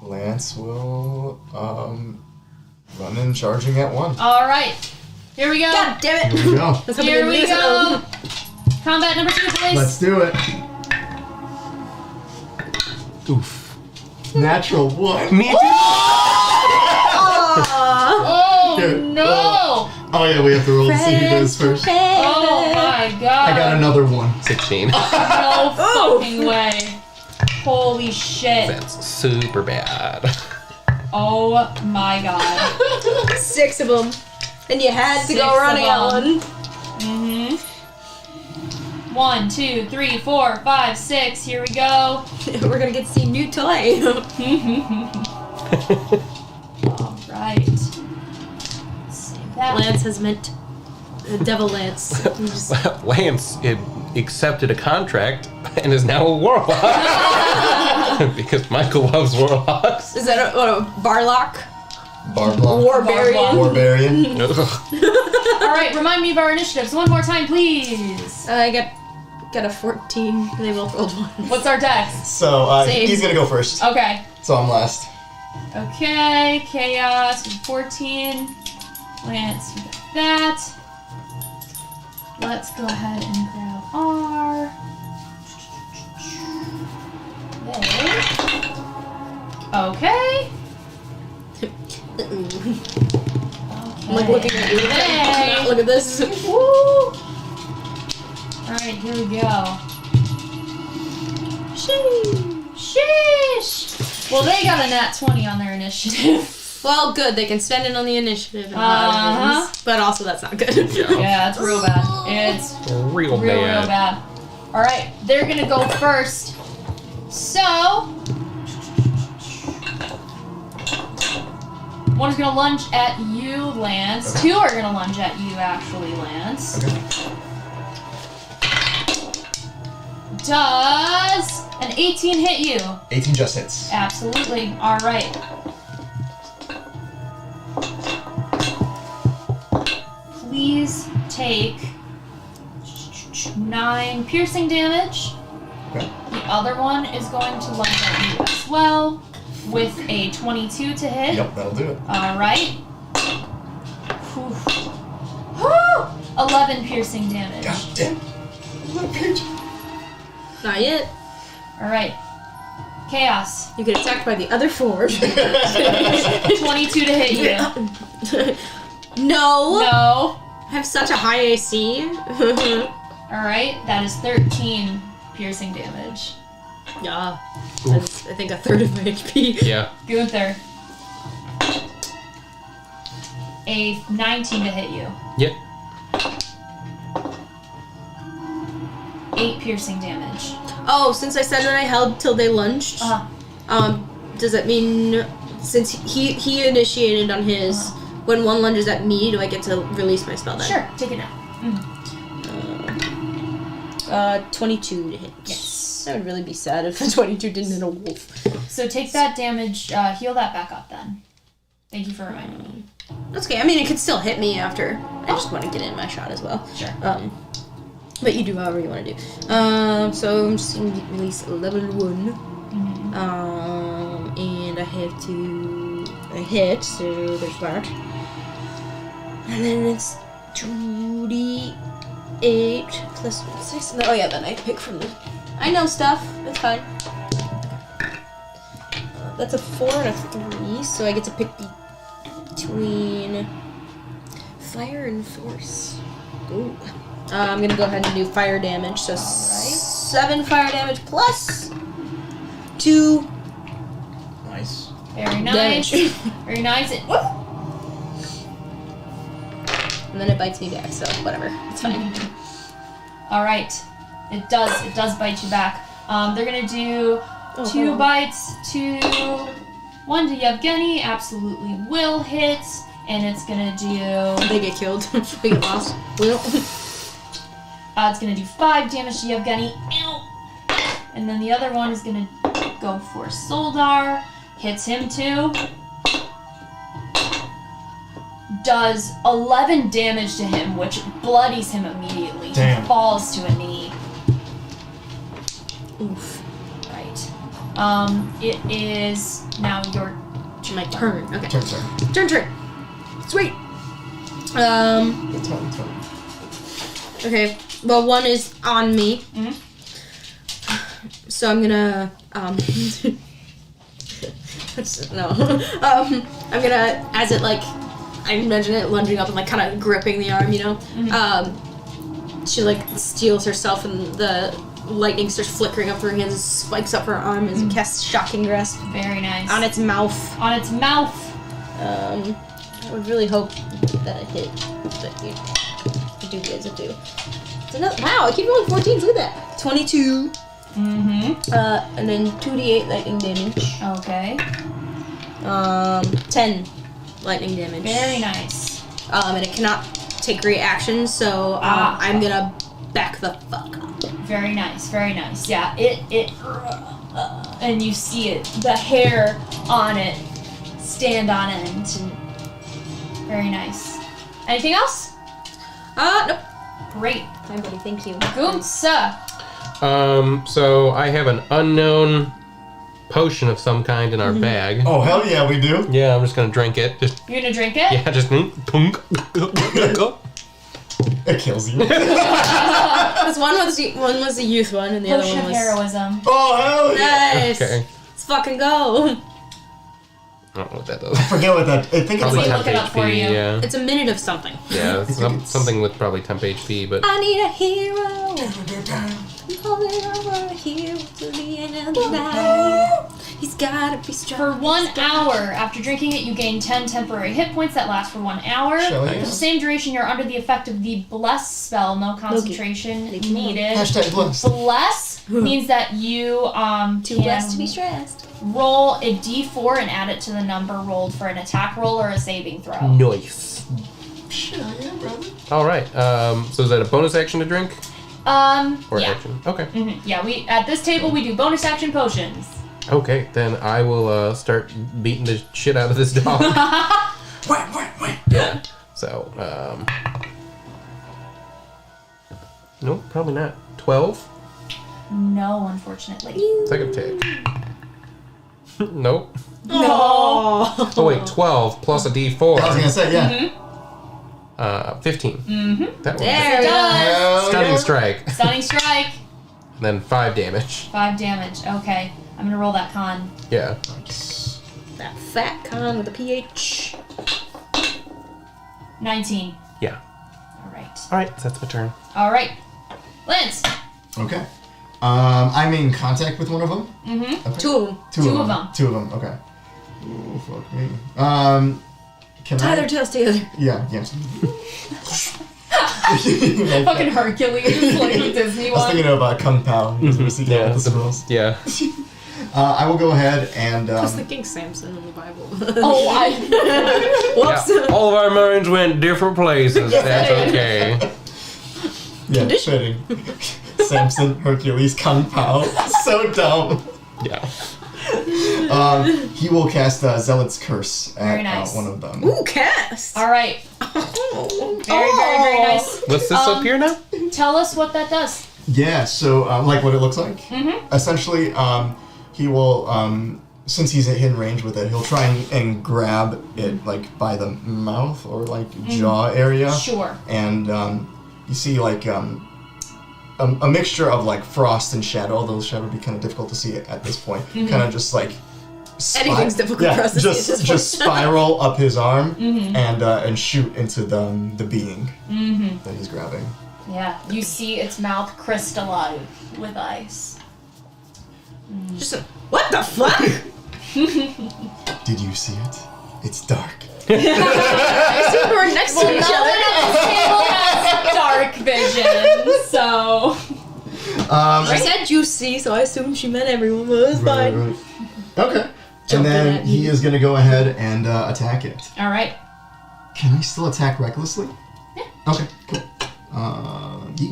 C: Lance will run in charging at 1.
B: All right, here we go.
A: God damn it!
C: Here we go.
A: Let's hope
B: Here
A: they
B: we
A: lose.
B: go. Combat number 2, please.
C: Let's do it.
D: Oof.
C: Natural 1.
D: Me too.
B: Oh
C: Here.
B: no!
C: Oh yeah, we have to roll and see who does first.
B: Oh my god!
C: I got another 1.
D: 16.
B: No fucking way! Holy shit!
D: That's super bad.
B: Oh my god!
A: 6 of them. And you had to
B: 6
A: go running
B: of
A: at
B: them.
A: one.
B: 1, 2, 3, 4, 5, 6. Here we go.
A: We're gonna get to see a new toy.
B: All right. Save that.
A: Lance has meant Devil Lance. He's just-
D: Lance accepted a contract and is now a warlock. Because Michael loves warlocks.
A: Is that a Barlock?
C: Barblock.
A: Warbarian?
C: Warbarian.
B: All right. Remind me of our initiatives one more time, please.
A: I got a 14. They both rolled 1.
B: What's our dex?
C: So
A: Same.
C: he's gonna go first.
B: Okay.
C: So I'm last.
B: Okay. Chaos with 14. Lance, you got that. Let's go ahead and grab R. Okay.
A: I'm like looking at you.
B: Hey.
A: Look at this.
B: Woo! Alright, here we go. Sheesh! Well, they got a nat 20 on their initiative.
A: Well, good. They can spend it on the initiative and not wins. But also, that's not good.
B: Yeah, it's real bad. It's
D: Real
B: real
D: bad.
B: bad. Alright, they're gonna go first. So, one is gonna lunge at you, Lance.
C: Okay.
B: 2 are gonna lunge at you, actually, Lance.
C: Okay.
B: Does an 18 hit you?
C: 18 just hits.
B: Absolutely. Alright. Please take 9 piercing damage.
C: Okay.
B: The other one is going to lunge at you as well with a 22 to hit.
C: Yep, that'll do it.
B: Alright. 11 piercing damage.
C: God damn.
A: Not yet.
B: Alright. Chaos.
A: You get attacked by the other 4.
B: 22 to hit you.
A: No.
B: No.
A: I have such a high AC.
B: Alright, that is 13 piercing damage.
A: Yeah. That's, I think, a third of my HP.
D: Yeah.
B: Gunther. A 19 to hit you.
D: Yep.
B: 8 piercing damage.
A: Oh, since I said when I held till they lunged, does that mean since he initiated on his, when one lunges at me, do I get to release my spell then?
B: Sure, take it now.
A: 22 to hit.
B: Yes.
A: I would really be sad if the 22 didn't hit a wolf.
B: So take that damage, heal that back up then. Thank you for reminding me.
A: That's okay. I mean, it could still hit me after. I just want to get in my shot as well.
B: Sure.
A: But you do however you want to do. So I'm just going to release level 1. And I have to hit, so there's that. And then it's 2d8 plus 6. No, oh yeah, then I pick from the... I know stuff. It's fine. That's a 4 and a 3, so I get to pick between fire and force. Ooh. I'm gonna go ahead and do fire damage. So 7 fire damage plus 2
C: Nice.
B: Very nice.
A: damage.
B: Very nice.
A: And then it bites me back, so whatever. It's fine.
B: Alright. It does bite you back. They're gonna do 2 bites to 1 to Yevgeny, absolutely will hit, and it's gonna do
A: They get killed. They get lost. Well.
B: it's gonna do 5 damage to Yevgeny. Ow! And then the other one is gonna go for Soldar. Hits him too. Does 11 damage to him, which bloodies him immediately.
C: Damn.
B: He falls to a knee.
A: Oof.
B: Right. It is now your
A: My turn. Okay.
C: Turn.
A: Turn. Sweet.
C: It's fine.
A: Okay. Well, one is on me.
B: Mhm.
A: So I'm gonna I'm gonna, as it like, I imagine it lunging up and like kind of gripping the arm, you know. She like steals herself and the lightning starts flickering up through her hands and spikes up her arm as it casts Shocking Grasp
B: very nice.
A: on its mouth.
B: On its mouth.
A: I would really hope that it hit, but you do as it do. It's another, wow, I keep rolling 14s, look at that. 22. And then 2d8 lightning damage.
B: Okay.
A: 10 lightning damage.
B: Very nice.
A: And it cannot take reactions, so I'm gonna back the fuck up.
B: Very nice. Very nice. Yeah. It. And you see it. The hair on it stand on end. Very nice. Anything else?
A: Nope.
B: Great.
A: Hi, buddy, thank you.
B: Goomsa.
D: So I have an unknown potion of some kind in our bag.
C: Oh, hell yeah, we do.
D: Yeah, I'm just gonna drink it. Just
B: You're gonna drink it?
D: yeah, just
C: It kills you.
A: That's Because one was the youth one, and the other
B: Potion
A: one
B: of
A: was.
B: heroism.
C: Oh, hell yeah!
A: Nice.
D: Okay.
A: Let's fucking go.
D: I don't know what that does.
C: I forget what that. I think it's
D: Probably
B: Let me
C: like.
B: look it up for you.
D: Yeah.
A: It's a minute of something.
D: Yeah, it's something with probably temp HP, but
A: I need a hero. I'm holding over a hero to the end of the night. He's gotta be strong.
B: For 1 hour, after drinking it, you gain 10 temporary hit points that last for 1 hour.
C: Shall
B: For
C: I?
B: the same duration, you're under the effect of the Bless spell. No concentration needed.
C: Hashtag bless.
B: Bless means that you
A: Too
B: can
A: blessed to be stressed.
B: roll a d4 and add it to the number rolled for an attack roll or a saving throw.
D: nice.
C: Shit, yeah, brother.
D: All right. So is that a bonus action to drink or
B: Yeah.
D: action? Okay.
B: Yeah, we at this table we do bonus action potions.
D: Okay, then I will start beating the shit out of this dog.
C: Wait.
D: Yeah. So, nope, probably not. 12.
B: No, unfortunately.
D: Second take. Nope.
A: No.
D: Oh wait, 12 plus a
C: I was
D: D4.
C: gonna say, yeah.
D: 15. That one.
A: There
B: It
A: we go.
B: does.
C: Hell
D: Stunning
C: yeah.
D: strike.
B: Stunning strike.
D: Then 5 damage.
B: 5 damage. Okay. I'm gonna roll that con.
D: Yeah.
A: That fat con with a PH.
B: 19.
D: Yeah.
B: Alright.
D: Alright, so that's my turn.
B: Alright. Lance.
C: Okay. I'm in contact with one of them.
B: Mm-hmm.
C: Okay.
A: Two of them.
B: Two of them.
C: Two of them. Okay. Ooh, fuck me. Can
A: Tie
C: I?
A: their tails together.
C: Yeah. Like
B: Fucking
C: that.
B: Hercules, like the Disney
C: I was
B: one.
C: thinking of Kung Pao. He was recently
D: Yeah,
C: with the scrolls.
D: Yeah.
C: I will go ahead and.
A: I was thinking Samson in the Bible.
B: Oh, I.
A: Whoops.
D: Yeah. All of our minds went different places. That's okay.
C: Yeah, fitting. Samson, Hercules, Kung Pao. So dumb.
D: Yeah.
C: He will cast Zealot's Curse at
B: Very nice.
C: one of them.
A: Ooh, cast.
B: Alright. Very nice.
D: What's this up here now?
B: Tell us what that does.
C: Yeah, so like what it looks like.
B: Mm-hmm.
C: Essentially, he will, since he's at hidden range with it, he'll try and grab it like by the mouth or like jaw area.
B: Sure.
C: And you see like a mixture of like frost and shadow, although the shadow would be kind of difficult to see at this point. Kind of just like
A: Anything's difficult for us to see at this
C: just
A: point.
C: spiral up his arm and shoot into the being that he's grabbing.
B: Yeah. You see its mouth crystallize with ice.
A: Just a, what the fuck?
C: Did you see it? It's dark.
A: I assume we're next to each other.
B: Table has dark vision, so.
A: She said juicy, so I assumed she meant everyone was fine.
C: Right. Okay.
A: Jumping
C: and then
A: at
C: he
A: you.
C: is going to go ahead and attack it.
B: All right.
C: Can I still attack recklessly?
B: Yeah.
C: Okay, cool. Yeah.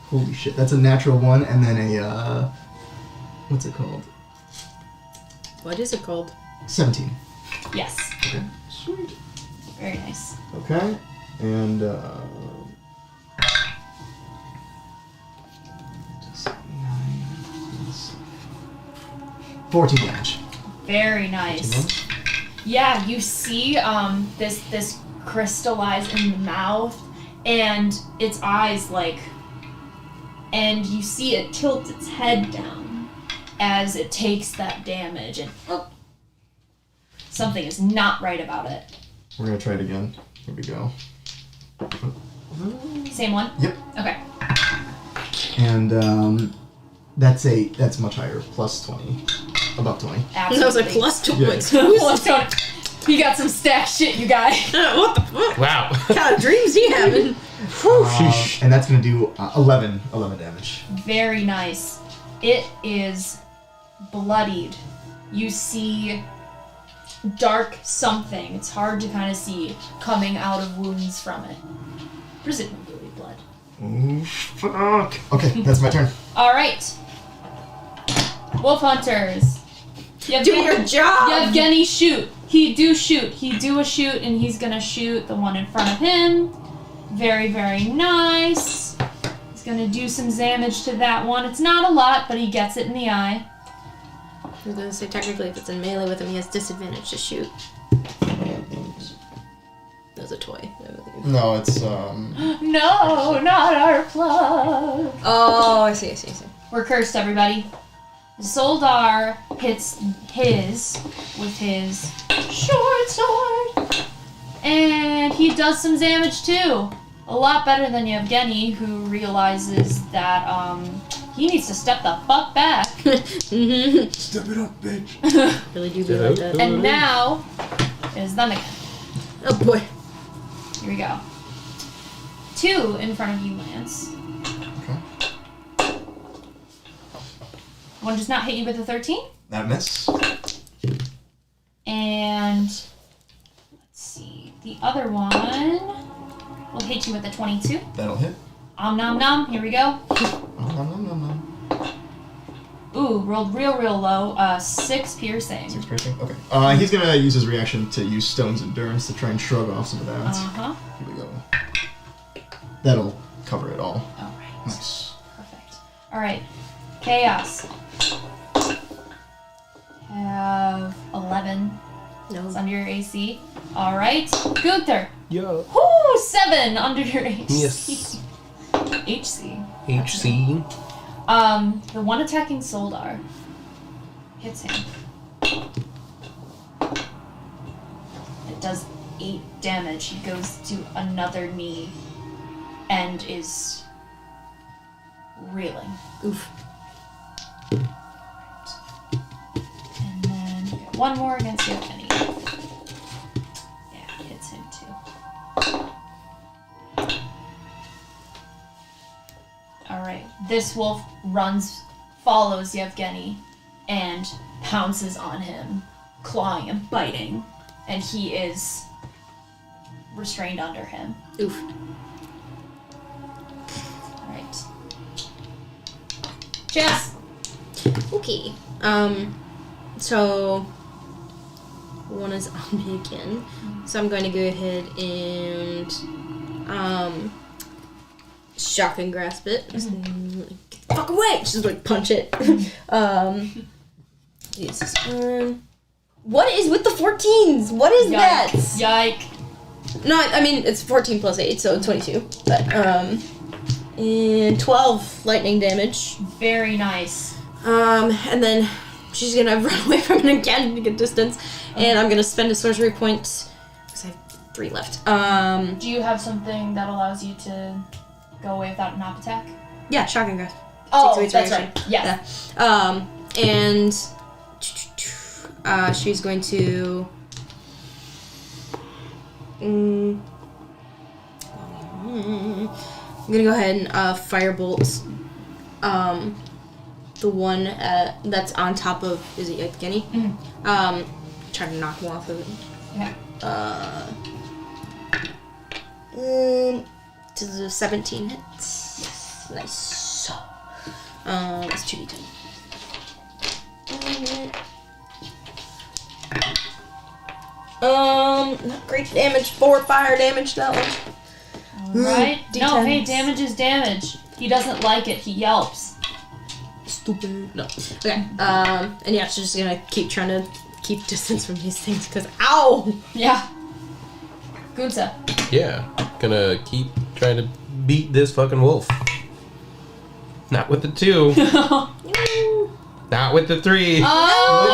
C: Holy shit, that's a natural 1 and then a, what's it called?
A: What is it called?
C: 17.
B: Yes.
C: Okay, sweet.
B: Very nice.
C: Okay, and, just 9 plus 14 damage.
B: Very nice. Yeah, you see this crystallize in the mouth and its eyes and you see it tilt its head down as it takes that damage and something is not right about it.
C: We're gonna try it again. Here we go.
B: Same one?
C: Yep.
B: Okay.
C: And that's much higher. Plus 20. Above 20.
B: Absolutely.
A: I was like, plus 2
C: Yeah.
A: points.
B: Plus 20. You got some stacked shit, you guys.
A: What the fuck?
D: Wow.
A: What kind of dreams he having?
C: And that's gonna do 11 damage.
B: Very nice. It is bloodied. You see dark something, it's hard to kind of see, coming out of wounds from it. Presumably blood.
C: Oh, fuck. Okay, that's my turn.
B: Alright. Wolf Hunters.
A: Do your job!
B: Yevgeny, shoot. He do shoot. He do a shoot, and he's gonna shoot the one in front of him. Very, very nice. He's gonna do some damage to that one. It's not a lot, but he gets it in the eye.
A: I was gonna say, technically, if it's in melee with him, he has disadvantage to shoot. Doesn't as a toy, I believe.
C: No, it's
B: No, not our club.
A: Oh, I see.
B: We're cursed, everybody. Zoldar hits his with his short sword. And he does some damage too. A lot better than Yevgeny, who realizes that he needs to step the fuck back.
A: Mm-hmm.
C: Step it up, bitch.
A: Really do be like that.
B: And now it is them again.
A: Oh boy.
B: Here we go. 2 in front of you, Lance.
C: Okay.
B: One does not hit you with a 13.
C: That miss.
B: And let's see. The other one will hit you with a 22.
C: That'll hit.
B: Om nom nom. Here we go.
C: Nom.
B: Ooh, rolled real low. 6 piercing.
C: 6 piercing. Okay. He's gonna use his reaction to use Stone's Endurance to try and shrug off some of that.
B: Uh-huh.
C: Here we go. That'll cover it all.
B: Alright.
C: Nice.
B: Perfect. Alright. Chaos. Have 11.
A: No.
B: It's under your AC. Alright. Gunther.
D: Yo.
B: Whoo! 7 under your AC.
D: Yes.
B: HC.
D: HC.
B: The one attacking Soldar hits him. It does 8 damage. He goes to another knee and is reeling.
A: Oof.
B: And then we got one more against Yevgeny. Yeah, hits him too. Alright, this wolf follows Yevgeny, and pounces on him, clawing and biting, and he is restrained under him.
A: Oof.
B: Alright. Jess!
A: Okay. So one is on me again. So I'm going to go ahead and shock and grasp it. Get the fuck away! Just like punch it. Use this one. What is with the 14s? What is that?
B: Yike.
A: No, I mean it's 14 plus 8, so 22. But and 12 lightning damage.
B: Very nice.
A: And then she's gonna run away from it again to get distance, and I'm gonna spend a sorcery point because I have 3 left.
B: Do you have something that allows you to go away without an op attack?
A: Yeah, shotgun grasp.
B: Oh,
A: Takes
B: that's
A: away its
B: right. Yes.
A: Yeah. And she's going to. I'm gonna go ahead and firebolt. The one that's on top of, is it Yevgeny?
B: Mm-hmm.
A: Try to knock him off of it.
B: Yeah.
A: To the 17 hits. Yes. Nice. It's 2d10. Not great damage. 4 fire damage that one.
B: Alright. No,
A: D10s.
B: hey, damage is damage. He doesn't like it, he yelps.
A: Stupid. No. Okay. And yeah, she's just gonna keep trying to keep distance from these things because ow!
B: Yeah. Gunsa.
D: Yeah. Gonna keep trying to beat this fucking wolf. Not with the 2. Not with the 3.
B: Oh!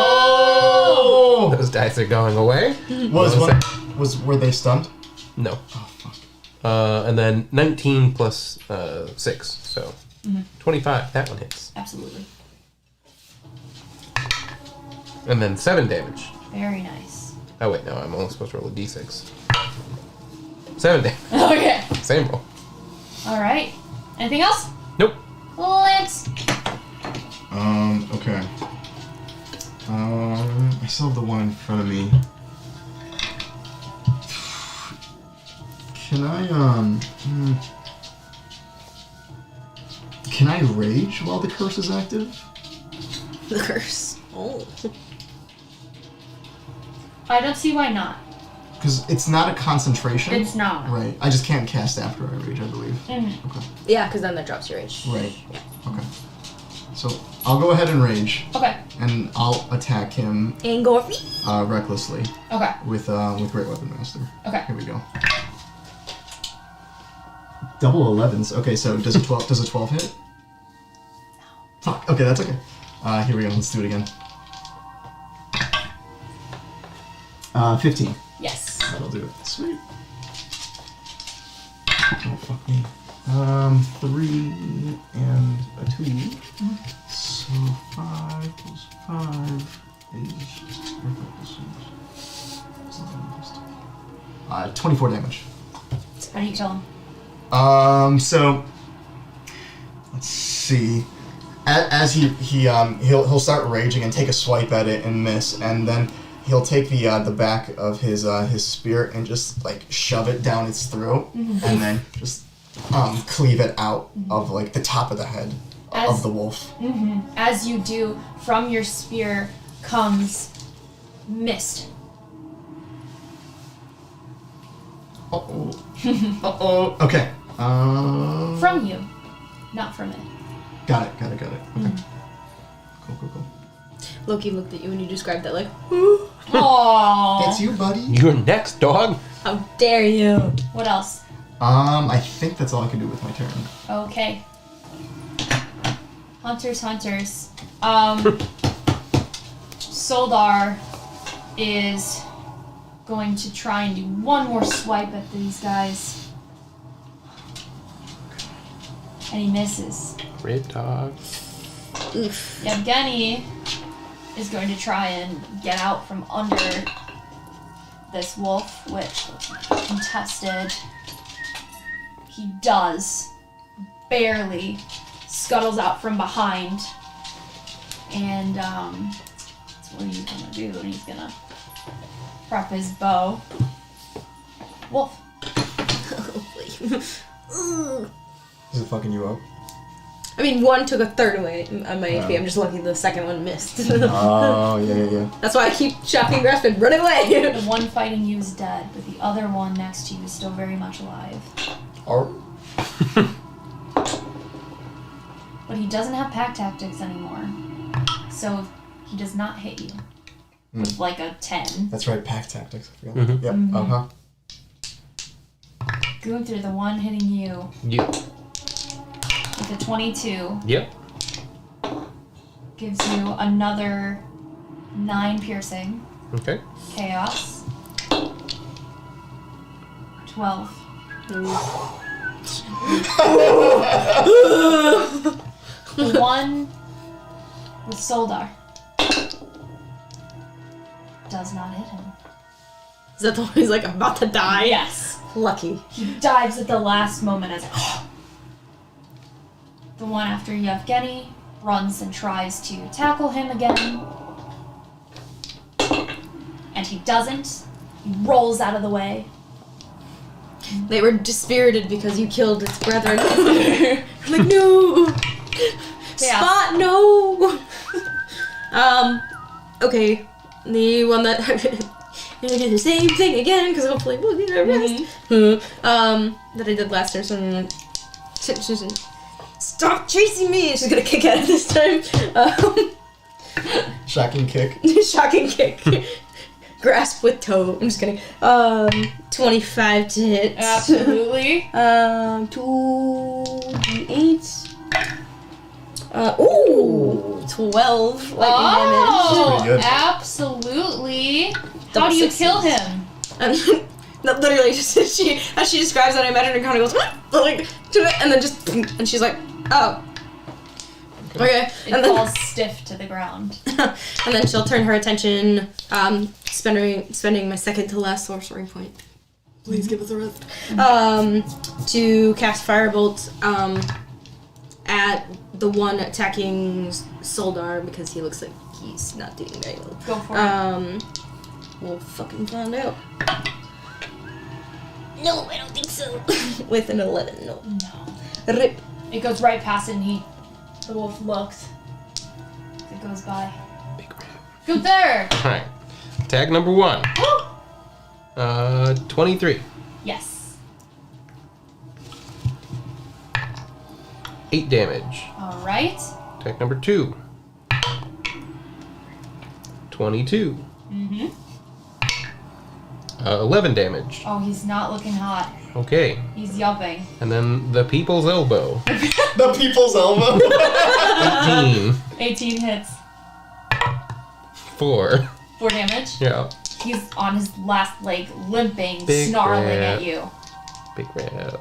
C: Oh!
D: Those dice are going away.
C: Were they stunned?
D: No.
C: Oh fuck.
D: And then 19 plus 6, so 25. That one hits.
B: Absolutely.
D: And then 7 damage.
B: Very nice.
D: Oh wait, no, I'm only supposed to roll a d6. 7 damage.
B: Okay.
D: Same roll.
B: Alright. Anything else?
D: Nope.
B: Lance.
C: Okay. I still have the one in front of me. Can I rage while the curse is active?
A: The curse. Oh.
B: I don't see why not.
C: Because it's not a concentration.
B: It's not.
C: Right. I just can't cast after I rage, I believe.
B: Mhm.
C: Okay.
A: Yeah, because then that drops your rage.
C: Right. Okay. So I'll go ahead and rage,
B: Okay.
C: and I'll attack him
A: And go.
C: recklessly
B: Okay.
C: with Great Weapon Master.
B: Okay.
C: Here we go. Double 11s. Okay, so does a 12 hit? Fuck. Okay, that's okay. Here we go. Let's do it again. 15.
B: Yes.
C: That'll do it. Sweet. Oh, fuck me. 3 and a 2. So 5 plus 5 is 24 damage.
B: How do you kill him?
C: So let's see. As he'll start raging and take a swipe at it and miss, and then he'll take the back of his spear and just like shove it down its throat, and then just cleave it out of like the top of the head of the wolf.
B: As you do, from your spear comes mist.
C: Uh-oh. Uh-oh. Okay.
B: From you, not from it.
C: Got it. Okay. Cool.
A: Loki looked at you when you described that, like,
B: Aww.
C: It's you, buddy.
D: You're next, dog.
A: how dare you?
B: What else?
C: I think that's all I can do with my turn.
B: Okay. Hunters. Soldar is going to try and do one more swipe at these guys. And he misses.
D: Great dog.
A: Oof.
B: Yevgeny is going to try and get out from under this wolf, which contested. He does. Barely. Scuttles out from behind. And, that's what he's gonna do. And he's gonna prep his bow. Wolf.
C: Is it fucking you up?
A: I mean, one took a third away on my HP. I'm just lucky the second one missed.
C: Oh, yeah.
A: That's why I keep shocking grasp and run away.
B: The one fighting you is dead, but the other one next to you is still very much alive.
C: Oh.
B: But he doesn't have pack tactics anymore. So he does not hit you. With like a 10.
C: That's right, pack tactics. I forgot. Yep. Uh-huh.
B: Gunther, the one hitting you
D: You.
B: with a 22,
D: Yep.
B: gives you another 9 piercing.
D: Okay.
B: Chaos. 12. The one with Soldar does not hit him.
A: Is that the one who's like about to die?
B: Yes.
A: Lucky.
B: He dives at the last moment as the one after Yevgeny runs and tries to tackle him again. And he doesn't. He rolls out of the way.
A: They were dispirited because you killed its brethren. Like, no!
B: Yeah.
A: Spot, no! Okay. The one that I'm gonna do the same thing again, because hopefully we'll get a rest. That I did last turn, so I'm gonna... Stop chasing me! And she's gonna kick at it this time.
C: Shocking kick.
A: Shocking kick. Grasp with toe. I'm just kidding. 25 to hit.
B: Absolutely.
A: 2d8. Ooh! 12 lightning
B: Oh,
C: Pretty good.
B: absolutely. How
A: Double
B: do you
A: sixes.
B: kill him?
A: damage. That literally just as she describes that, I imagine her kind of goes, "What?" Like, and then just, and she's like, oh. Okay.
B: It
A: And then,
B: falls stiff to the ground.
A: and then she'll turn her attention, spending my second to last sorcery point. Please give us a rest. To cast Firebolt, at the one attacking Soldar because he looks like he's not doing very well.
B: Go for it.
A: We'll fucking find out. No, I don't think so. With an 11, no.
B: No.
A: Rip.
B: It goes right past it and the wolf looks. It goes by.
D: Big rip.
B: Good there!
D: Alright. Tag number 1. 23.
B: Yes.
D: 8 damage.
B: Alright.
D: Tag number 2. 22. 11 damage.
B: Oh, he's not looking hot.
D: Okay.
B: He's yelping.
D: And then the people's elbow.
C: The people's elbow.
D: 18.
B: 18 hits.
D: 4.
B: 4 damage.
D: Yeah.
B: He's on his last leg, limping,
D: Big
B: snarling
D: rat.
B: at you.
D: Big rat.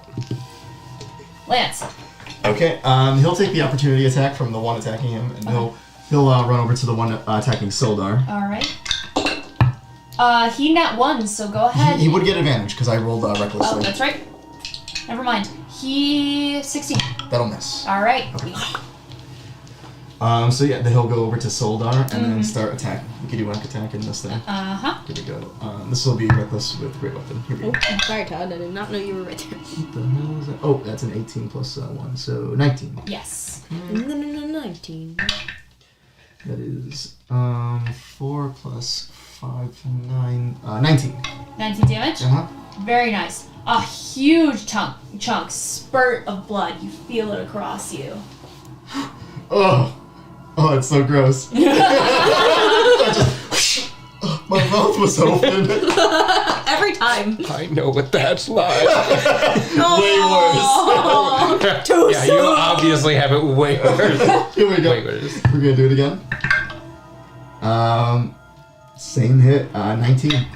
B: Lance.
C: Okay, he'll take the opportunity attack from the one attacking him, and he'll run over to the one attacking Sildar.
B: All right. He nat 1, so go ahead.
C: He would get advantage because I rolled
B: Oh,
C: recklessly.
B: that's right. Never mind. He 16.
C: That'll miss.
B: All right.
C: Okay. So yeah, then he'll go over to Soldar and then start attacking. We can do an attack in this thing.
B: Uh-huh.
C: Here we go. This will be reckless with great weapon. Here we go.
A: I'm sorry, Todd. I did not know you were right there.
C: What the hell is that? Oh, that's an 18 plus 1, so 19.
B: Yes.
A: 19.
C: That is 4 plus 5, 9, 19.
B: 19 damage.
C: Uh-huh.
B: Very nice. A huge chunk spurt of blood. You feel it across you.
C: Oh, it's so gross. My mouth was open.
A: Every time.
D: I know what that's like.
C: Way worse.
A: Too
D: Yeah, you obviously have it way worse.
C: Here we go.
D: Way worse.
C: We're gonna do it again. Same hit, 19. Here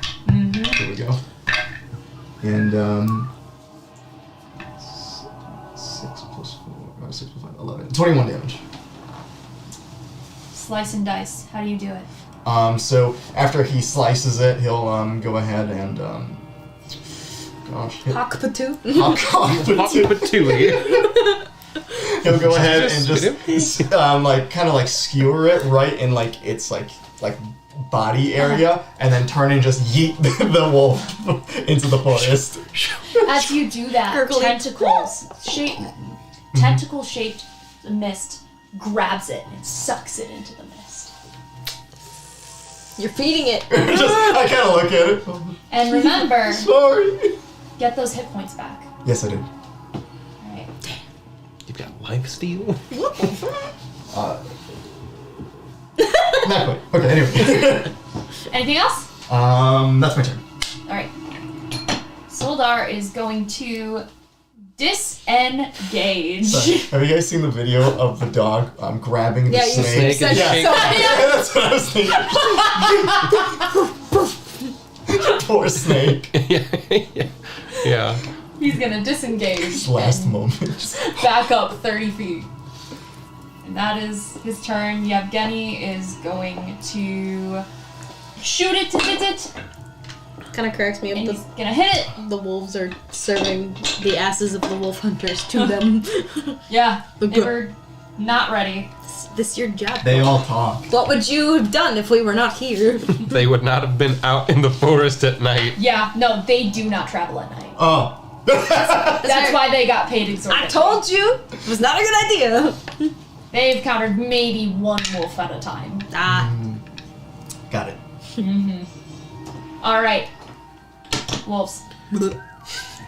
C: we go. And 6 plus 5, 11. 21 damage.
B: Slice and dice. How do you do it?
C: So after he slices it, he'll go ahead and hit
A: Hawk Patu.
D: Patooey.
C: He'll go ahead and just kind of skewer it right in its body area, and then turn and just yeet the wolf into the forest.
B: As you do that, tentacle-shaped mist grabs it and sucks it into the mist.
A: You're feeding it.
C: I kind of look at it.
B: And remember,
C: Sorry.
B: get those hit points back.
C: Yes, I did.
B: Alright.
D: You've got lifesteal?
C: Not quite. Okay, anyway.
B: Anything else?
C: That's my turn.
B: Alright. Soldar is going to disengage.
C: Sorry. Have you guys seen the video of the dog grabbing the
A: Yeah, you
C: snake?
A: said
C: Yeah.
A: so.
C: That's what I was thinking. Poor snake.
D: Yeah.
B: He's gonna disengage.
C: Last
B: and
C: moment.
B: back up 30 feet. And that is his turn. Yevgeny is going to shoot it to hit it.
A: Kind of cracks me
B: And
A: up.
B: he's gonna hit it.
A: The wolves are serving the asses of the wolf hunters to them.
B: Yeah, they
A: Okay.
B: were not ready.
A: This your job.
C: They all talk.
A: What would you have done if we were not here?
D: They would not have been out in the forest at night.
B: Yeah, no, they do not travel at night.
C: Oh.
B: That's why they got paid exorbitantly.
A: I told you it was not a good idea.
B: They've countered maybe one wolf at a time.
C: Got it.
B: All right, wolves.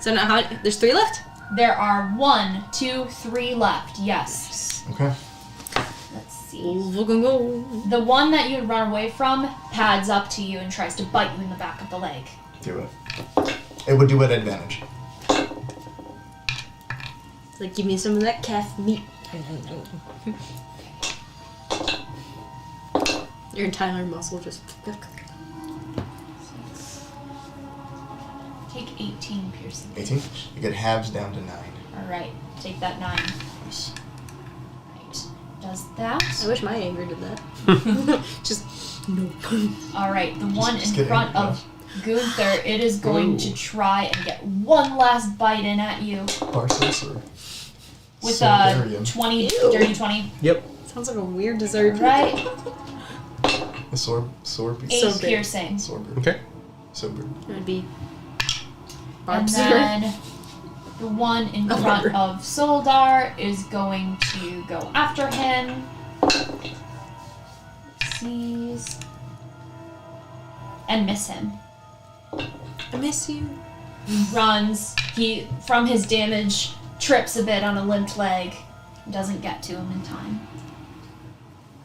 A: So now how? There's 3 left.
B: There are 1, 2, 3 left. Yes.
C: Okay.
B: Let's see.
A: Wolves can go.
B: The one that you had run away from pads up to you and tries to bite you in the back of the leg.
C: Do it. It would do it at advantage.
A: It's like, give me some of that calf meat. Your entire muscle just.
B: Take 18 piercing.
C: 18. You get halves down to 9.
B: All right, take that 9.
C: Nice.
B: Right, does that.
A: I wish my anger did that. Just no.
B: All right, the one
C: Just
B: in
C: kidding,
B: front
C: no.
B: of Gunther, it is going to try and get one last bite in at you
C: Parcels
B: with
C: Solidarium.
B: 20,
A: Ew.
B: dirty 20.
D: Yep.
A: Sounds like a weird dessert.
B: Right,
C: The sword.
B: 8
A: So big.
B: piercing.
C: Sword.
D: Okay.
C: Sober.
A: It would be.
B: And
A: Barbs.
B: then the one in front of Soldar is going to go after him. Sees. And miss him.
A: I miss you.
B: Runs. He, from his damage, trips a bit on a limped leg. Doesn't get to him in time.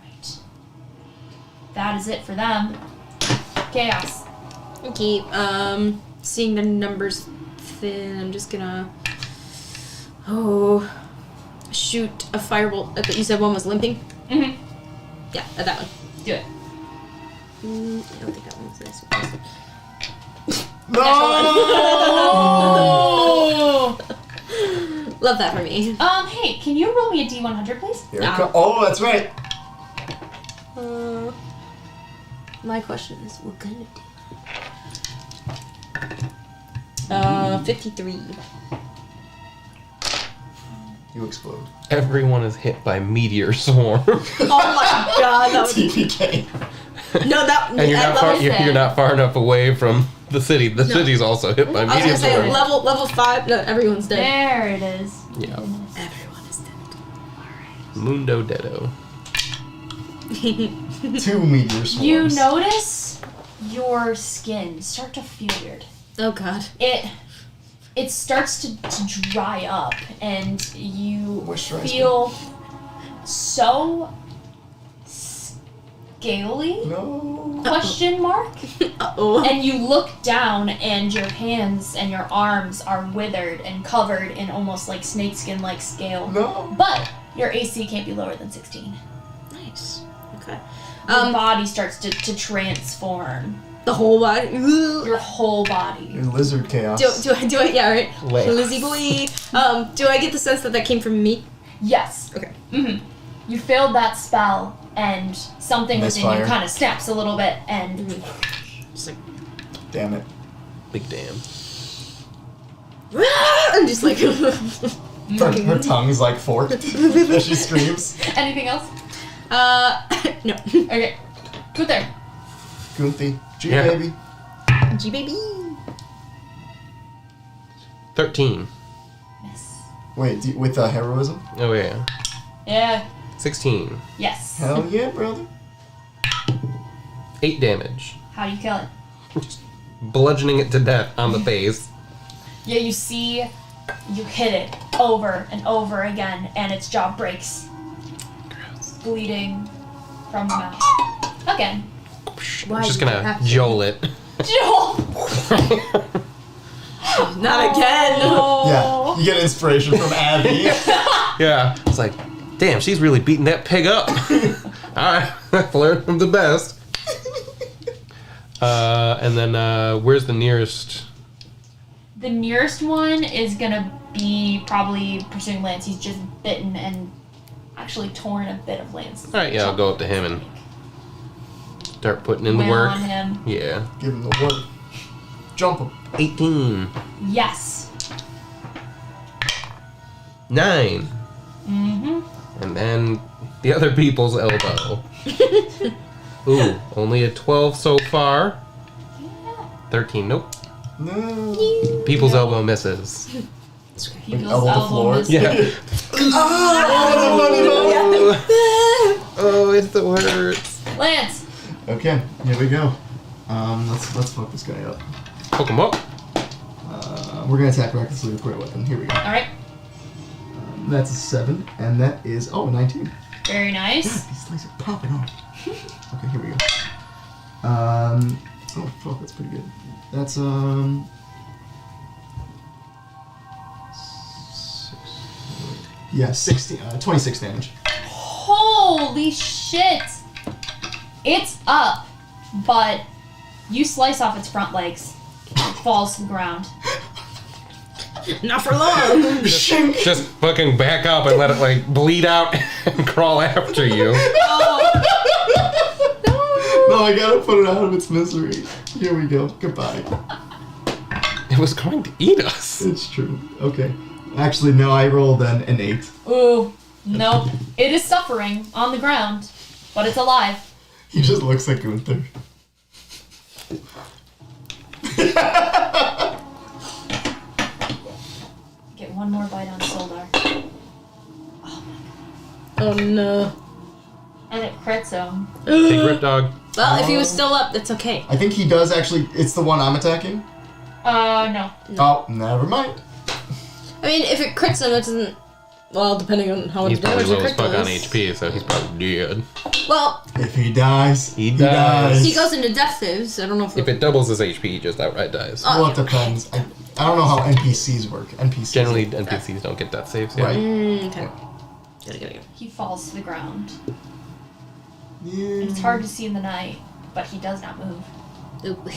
B: Right. That is it for them. Chaos.
A: Okay, seeing the numbers thin, I'm just gonna shoot a firebolt at you said one was limping?
B: Mm-hmm.
A: Yeah, at that one.
B: Do it.
A: I don't think that one was this one.
C: No!
A: Love that for me.
B: Hey, can you roll me a D100, please?
C: Here it comes. Oh, that's right.
A: My question is, what gonna do? 53.
C: You explode.
D: Everyone is hit by meteor swarm.
A: Oh my god, that was...
C: TPK.
A: No, that...
D: And you're not far enough away from the city. The city's also hit by
A: I was
D: meteor
A: gonna say,
D: swarm.
A: level 5, no, everyone's dead.
B: There it is.
D: Yeah.
A: Everyone is dead.
D: Mundo Dedo.
C: 2 meteor swarms.
B: You notice your skin start to feel weird.
A: Oh god.
B: It starts to dry up, and you
C: Moisturize
B: feel so scaly?
C: No.
B: Question mark?
A: Uh-oh.
B: And you look down, and your hands and your arms are withered and covered in almost like snakeskin-like scale.
C: No.
B: But your AC can't be lower than 16.
A: Nice. Okay.
B: Your body starts to transform.
A: The whole body.
B: Your whole body.
C: Your lizard chaos.
A: Do I, yeah, right.
D: Wait.
A: Lizzie boy. Do I get the sense that came from me?
B: Yes.
A: Okay.
B: Mm-hmm. You failed that spell, and something within you
C: Misfire.
B: kind of snaps a little bit, and
A: Just like,
C: Damn it.
D: Big damn.
A: I'm just like,
C: Her tongue's like forked as she screams.
B: anything else?
A: no.
B: Okay. Good there.
C: Goofy. G
D: Yeah.
C: baby.
A: G baby.
D: 13.
B: Miss.
C: Wait, with heroism?
D: Oh yeah.
B: Yeah.
D: 16.
B: Yes.
C: Hell yeah, brother.
D: 8 damage.
B: How do you kill it?
D: Bludgeoning it to death on the face.
B: Yeah, you see, you hit it over and over again, and its jaw breaks, bleeding from the mouth. Again.
A: Why
D: Just
A: did that
D: gonna
A: happen?
D: jolt it.
B: Joel!
A: Not again.
C: Yeah, you get inspiration from Abby.
D: Yeah. It's like, damn, she's really beating that pig up. Alright, I've learned from the best. And then, where's the nearest?
B: The nearest one is gonna be probably pursuing Lance. He's just bitten and actually torn a bit of Lance.
D: Alright, yeah, I'll go up to him and start putting in the
B: Wail
D: work.
B: on him.
D: Yeah.
C: Give him the work. Jump him.
D: 18.
B: Yes.
D: 9.
B: Mm-hmm.
D: And then the other people's elbow. Ooh, only a 12 so far. 13, nope.
C: No.
D: People's elbow misses.
B: People's
C: elbow the floor.
B: misses.
D: Yeah. Oh, it's the worst.
B: Lance.
C: Okay, here we go. Let's fuck this guy up.
D: Poke him up.
C: We're gonna attack recklessly with great weapon. Here we go.
B: All right.
C: That's a 7, and that is 19.
B: Very nice.
C: These things are popping off. Okay, here we go. Oh fuck, that's pretty good. That's yeah, 26 damage.
B: Holy shit! It's up, but you slice off its front legs. It falls to the ground.
A: Not for long.
D: Just fucking back up and let it like bleed out and crawl after you.
C: No, I gotta put it out of its misery. Here we go. Goodbye.
D: It was going to eat us.
C: It's true. Okay. Actually, no, I rolled an 8.
B: Ooh, nope. It is suffering on the ground, but it's alive.
C: He just looks like Gunther.
B: Get one more bite on Soldar.
A: Oh no.
B: And it crits him.
D: Big rip dog.
A: Well, if he was still up, that's okay.
C: I think he does actually. It's the one I'm attacking.
B: No.
C: Oh, never mind.
A: I mean, if it crits him, it doesn't... Well, depending on how much
D: He's probably
A: damage the
D: low as
A: crit
D: fuck on
A: does.
D: HP, so he's probably dead.
A: Well,
C: If he dies,
D: He dies.
A: he goes into death saves. I don't know
D: If it doubles his HP, he just outright dies.
C: Well, it depends. I don't know how NPCs work.
D: Generally, NPCs don't get death saves. Yeah.
C: Right.
A: Okay. Good.
B: He falls to the ground.
C: Yeah.
B: It's hard to see in the night, but he does not move.
A: Oop.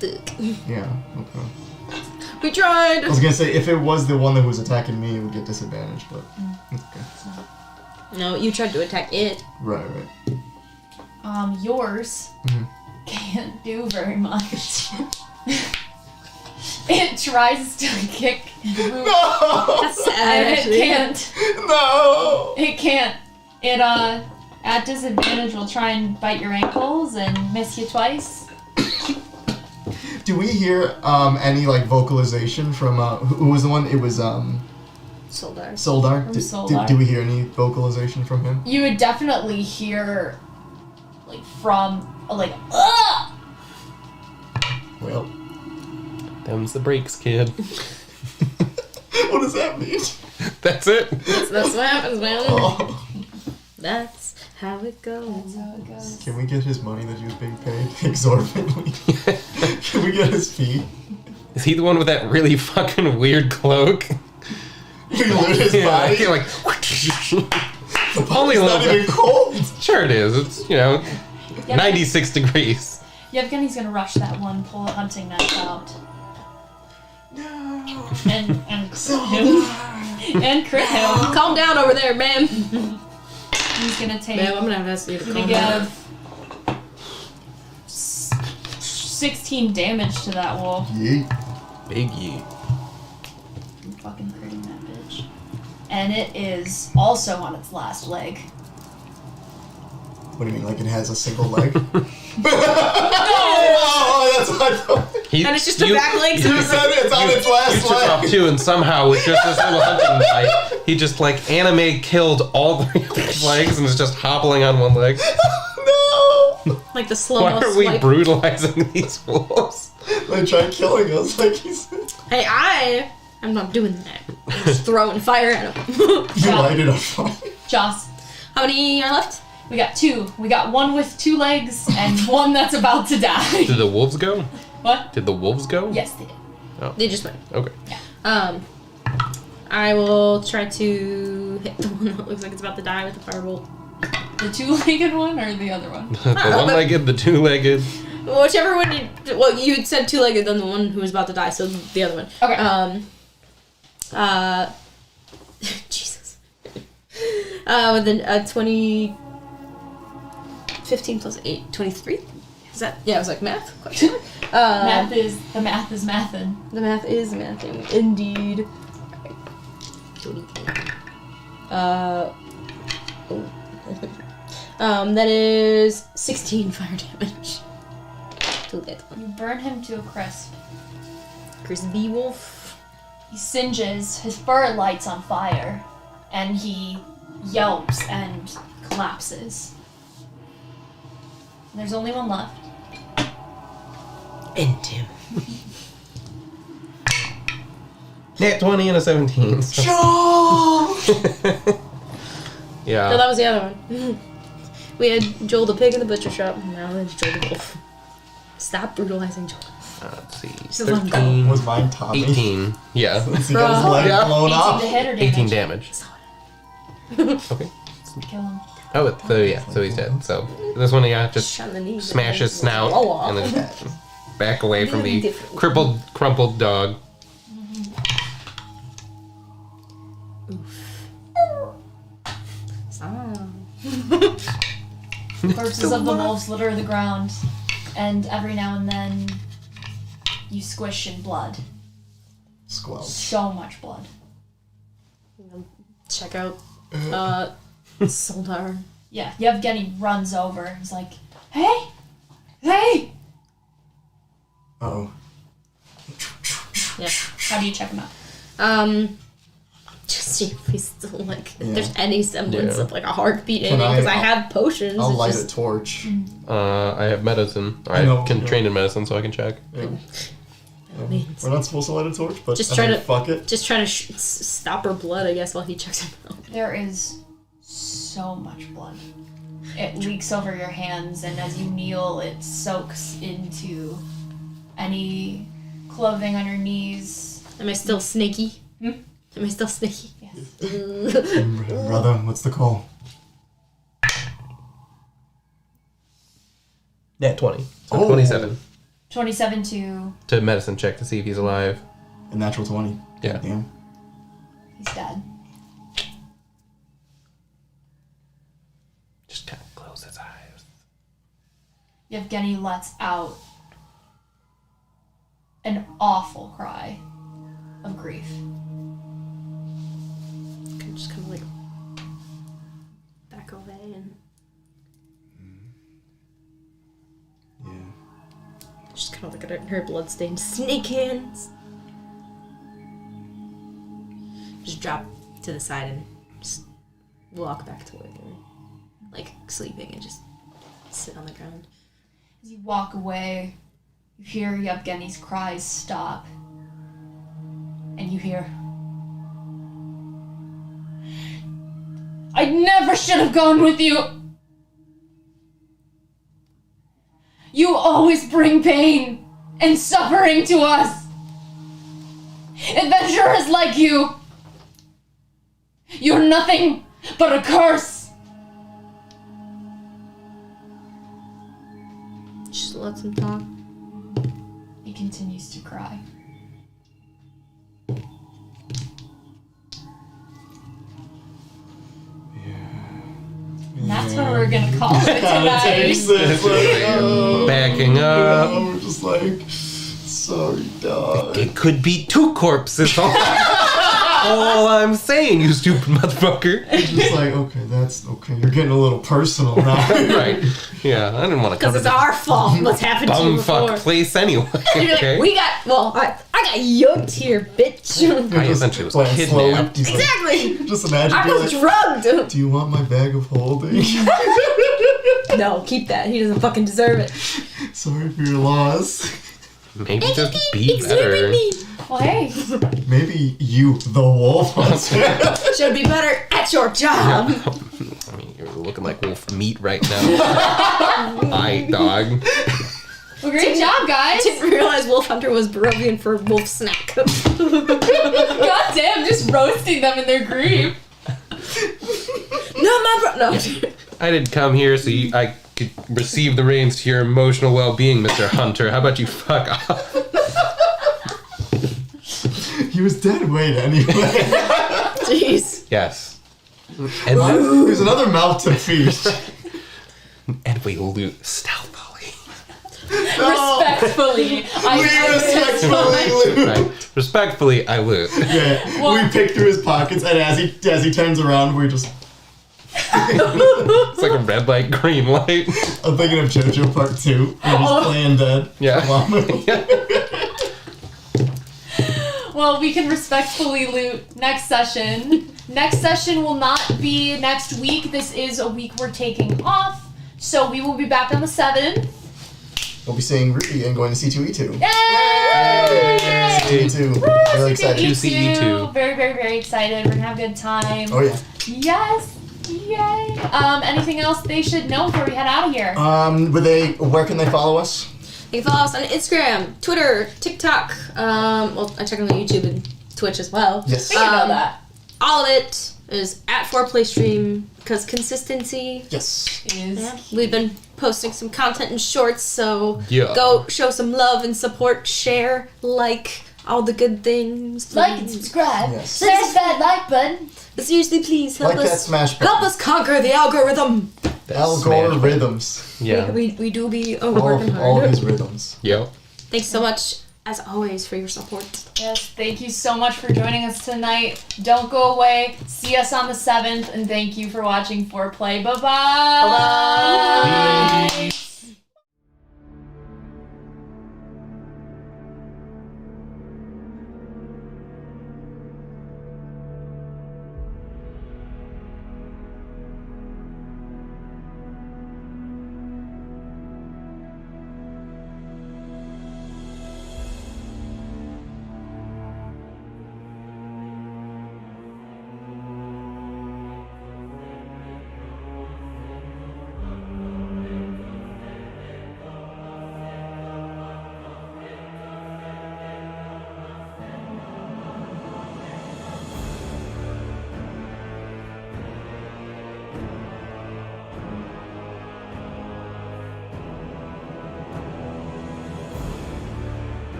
A: Fuck.
C: Yeah. Okay.
A: We tried.
C: I was gonna say if it was the one that was attacking me, it would get disadvantage, but okay.
A: No, you tried to attack it.
C: Right.
B: Yours
C: Mhm.
B: can't do very much. It tries to kick through.
C: No.
A: That's sad.
B: And it
A: Actually.
B: can't.
C: No.
B: It can't. It, at disadvantage will try and bite your ankles and miss you twice.
C: Do we hear any like vocalization from who was the one? It was
A: Soldar.
C: Soldar.
B: From Soldar.
C: Do we hear any vocalization from him?
B: You would definitely hear, like, from, like, ugh!
C: Well,
D: Them's the breaks, kid.
C: what does that mean?
D: That's it.
A: That's what happens, man.
C: Oh.
A: That's how it goes.
B: That's how it goes.
C: Can we get his money that he was being paid exorbitantly? Can we get his fee?
D: Is he the one with that really fucking weird cloak?
C: We loot his
D: Yeah,
C: body.
D: you're like,
C: The
D: only a
C: body's
D: little
C: not
D: bit.
C: even cold.
D: Sure it is. It's, 96 degrees.
B: Yevgeny's gonna rush that one, pull a hunting knife out.
C: No.
B: And crit him. And crit him.
A: Calm down over there, man.
B: He's gonna take.
A: Man, I'm gonna have to ask you to
B: He's
A: calm
B: gonna
A: down.
B: give 16 damage to that wolf.
C: Yeet.
D: Big yeet.
B: I'm fucking critting that bitch. And it is also on its last leg.
C: What do you mean? Like it has a single leg? Oh, that's what I thought.
A: And it's just a back leg, so
C: You said it's on its
D: You
C: last
D: took off
C: leg.
D: too, and somehow with just this little hunting knife, he just like anime killed all three of his legs and is just hobbling on one leg.
C: No.
A: Like the slow
D: Why
A: mo
D: are we
A: swipe.
D: brutalizing these wolves?
C: They tried killing us, like he said.
A: Hey, I'm not doing that. I'm just throwing fire at him.
C: You lighted a fire.
B: Joss,
A: How many are left?
B: we got two. We got one with 2 legs and one that's about to die.
D: Did the wolves go?
B: What?
D: Did the wolves go?
B: Yes, they did.
A: They just went.
D: Okay.
A: I will try to hit the one that looks like it's about to die with the firebolt.
B: The 2-legged one or the other one?
D: The one-legged, the two-legged.
A: Whichever one you... Well, you had said 2-legged, then the one who was about to die, so the other one.
B: Okay.
A: Jesus. With a 20... 15 plus 8, 23? Is that... Yeah, I was like, math? Question mark?
B: The math is mathin'.
A: The math is mathing, indeed. That is 16 fire damage. To that one.
B: You burn him to a crisp.
A: Crispy wolf.
B: He singes, his fur lights on fire, and he yelps and collapses. There's only one left.
A: End him.
D: Nat 20 and a 17. So. Yeah.
A: No, that was the other one. We had Joel the pig in the butcher shop, and now it's Joel the wolf. Stop brutalizing Joel.
D: Let's see.
A: Just let him go.
D: 13,
C: Was mine Tommy?
D: 18. Yeah.
C: Since he got his leg
D: Yeah.
C: blown
B: 18
C: off.
B: to hit or damage?
D: 18 damage. Okay.
B: Kill him.
D: Oh, so he's dead. So this one, yeah, just
A: Shot in the knee.
D: smash his snout
A: Blow off.
D: and then back away from the
A: Different.
D: crumpled dog.
B: Corpses of the wolves litter the ground, and every now and then you squish in blood.
C: Squelch.
B: So much blood.
A: Check out Soldar.
B: Yeah, Yevgeny runs over. He's like, "Hey! Hey!"
C: Oh.
A: Yeah.
B: How do you check him out?
A: Just see if he's still like, if
C: Yeah.
A: there's any semblance
D: Yeah.
A: of like a heartbeat in
C: Can
A: it, because I
C: I'll-
A: have potions.
C: I'll
A: it's
C: light
A: just,
C: a torch.
D: I have medicine.
C: I
D: I
C: know,
D: can
C: yeah.
D: train in medicine, so I can check.
C: Yeah.
A: means-
C: We're not supposed to light a torch, but
A: Just
C: I
A: try
C: mean,
A: to-
C: fuck it.
A: Just trying to stop her blood, I guess, while he checks her out.
B: There is so much blood. It leaks over your hands, and as you kneel, it soaks into any clothing on your knees.
A: Am I still snaky?
B: Hmm?
A: Am I still snaky?
B: Yes.
C: Brother, what's the call?
D: Yeah, 20. So
C: Oh.
D: 27.
B: 27 to...
D: To medicine check to see if he's alive.
C: A natural 20.
D: Yeah.
C: Damn.
B: He's dead.
D: Just kind of close his eyes.
B: Yevgeny lets out an awful cry of grief.
A: Can just kind of like back away and
C: Yeah.
A: just kind of look at her bloodstained snake hands. Just drop to the side and just walk back to where they're like sleeping and just sit on the ground.
B: As you walk away, you hear Yevgeny's cries stop. And you hear, I never should have gone with you! You always bring pain and suffering to us! Adventurers like you! You're nothing but a curse!
A: Just let him talk.
B: He continues to cry. And that's what we're gonna call it
C: Takes
B: tonight.
C: this, like, oh,
D: Backing up.
C: we're just like, sorry, dog.
D: It could be 2 corpses. All I'm saying, you stupid motherfucker.
C: It's just like, okay, that's okay. You're getting a little personal now.
D: Right. Yeah, I didn't want to
A: Because
D: cover
A: it's
D: the
A: our fault what's happened to you before.
D: bumfuck place anyway.
A: You're like,
D: Okay?
A: I got yoked here, bitch.
D: I essentially was
C: Playing slow.
D: kidnapped.
C: He's like,
A: Exactly.
C: just imagine
A: I
C: being
A: was
C: like,
A: drugged.
C: do you want my bag of holding?
A: No, keep that. He doesn't fucking deserve it.
C: Sorry for your loss.
D: Maybe just be
A: Exhibit
D: better.
A: me.
B: Well, hey,
C: Maybe you, the wolf hunter.
A: Should be better at your job.
D: I mean, you're looking like wolf meat right now. Aight, dog.
B: well, great job, guys.
A: Didn't realize Wolf Hunter was Barovian for wolf snack.
B: God damn, just roasting them in their grief.
A: No, no.
D: I didn't come here so I could receive the reins to your emotional well-being, Mr. Hunter. How about you fuck off?
C: He was dead weight anyway.
A: Jeez.
D: Yes.
C: There's another mouth to feed.
D: And we loot stealthily.
B: Respectfully,
C: We respectfully loot.
D: Right. Respectfully, I loot.
C: Yeah, we pick through his pockets, and as he turns around, we just.
D: It's like a red light, green light.
C: I'm thinking of JoJo Part 2. We're just playing dead.
D: Yeah.
B: Well, we can respectfully loot next session. Next session will not be next week. This is a week we're taking off. So we will be back on the 7th.
C: We'll be seeing Ruby and going to C2E2.
B: Yay!
C: C2E2. Really excited.
D: C2E2.
B: Very, very, very excited. We're gonna have a good time.
C: Oh, yeah.
B: Yes! Yay! Anything else they should know before we head out of here?
C: Where can they follow us?
A: You can follow us on Instagram, Twitter, TikTok. Well, I check on the YouTube and Twitch as well.
C: Yes.
B: We can know that.
A: All of it is at FourPlay Stream because consistency.
C: Yes.
A: Yeah. We've been posting some content in shorts, so
D: Yeah.
A: go show some love and support, share, like all the good things.
B: Like and
A: please.
B: subscribe.
C: Yes.
B: Smash that like button.
A: But seriously, please help
C: Like that
A: us.
C: smash button.
A: Help us conquer the algorithm.
C: Algorithms.
D: Yeah.
A: We do be
C: All
A: working
C: of, all of
A: hard.
C: his rhythms.
D: Yo.
A: Thanks so much, as always, for your support.
B: Yes, thank you so much for joining us tonight. Don't go away. See us on the 7th, and thank you for watching FourPlay. Bye-bye.
A: Bye.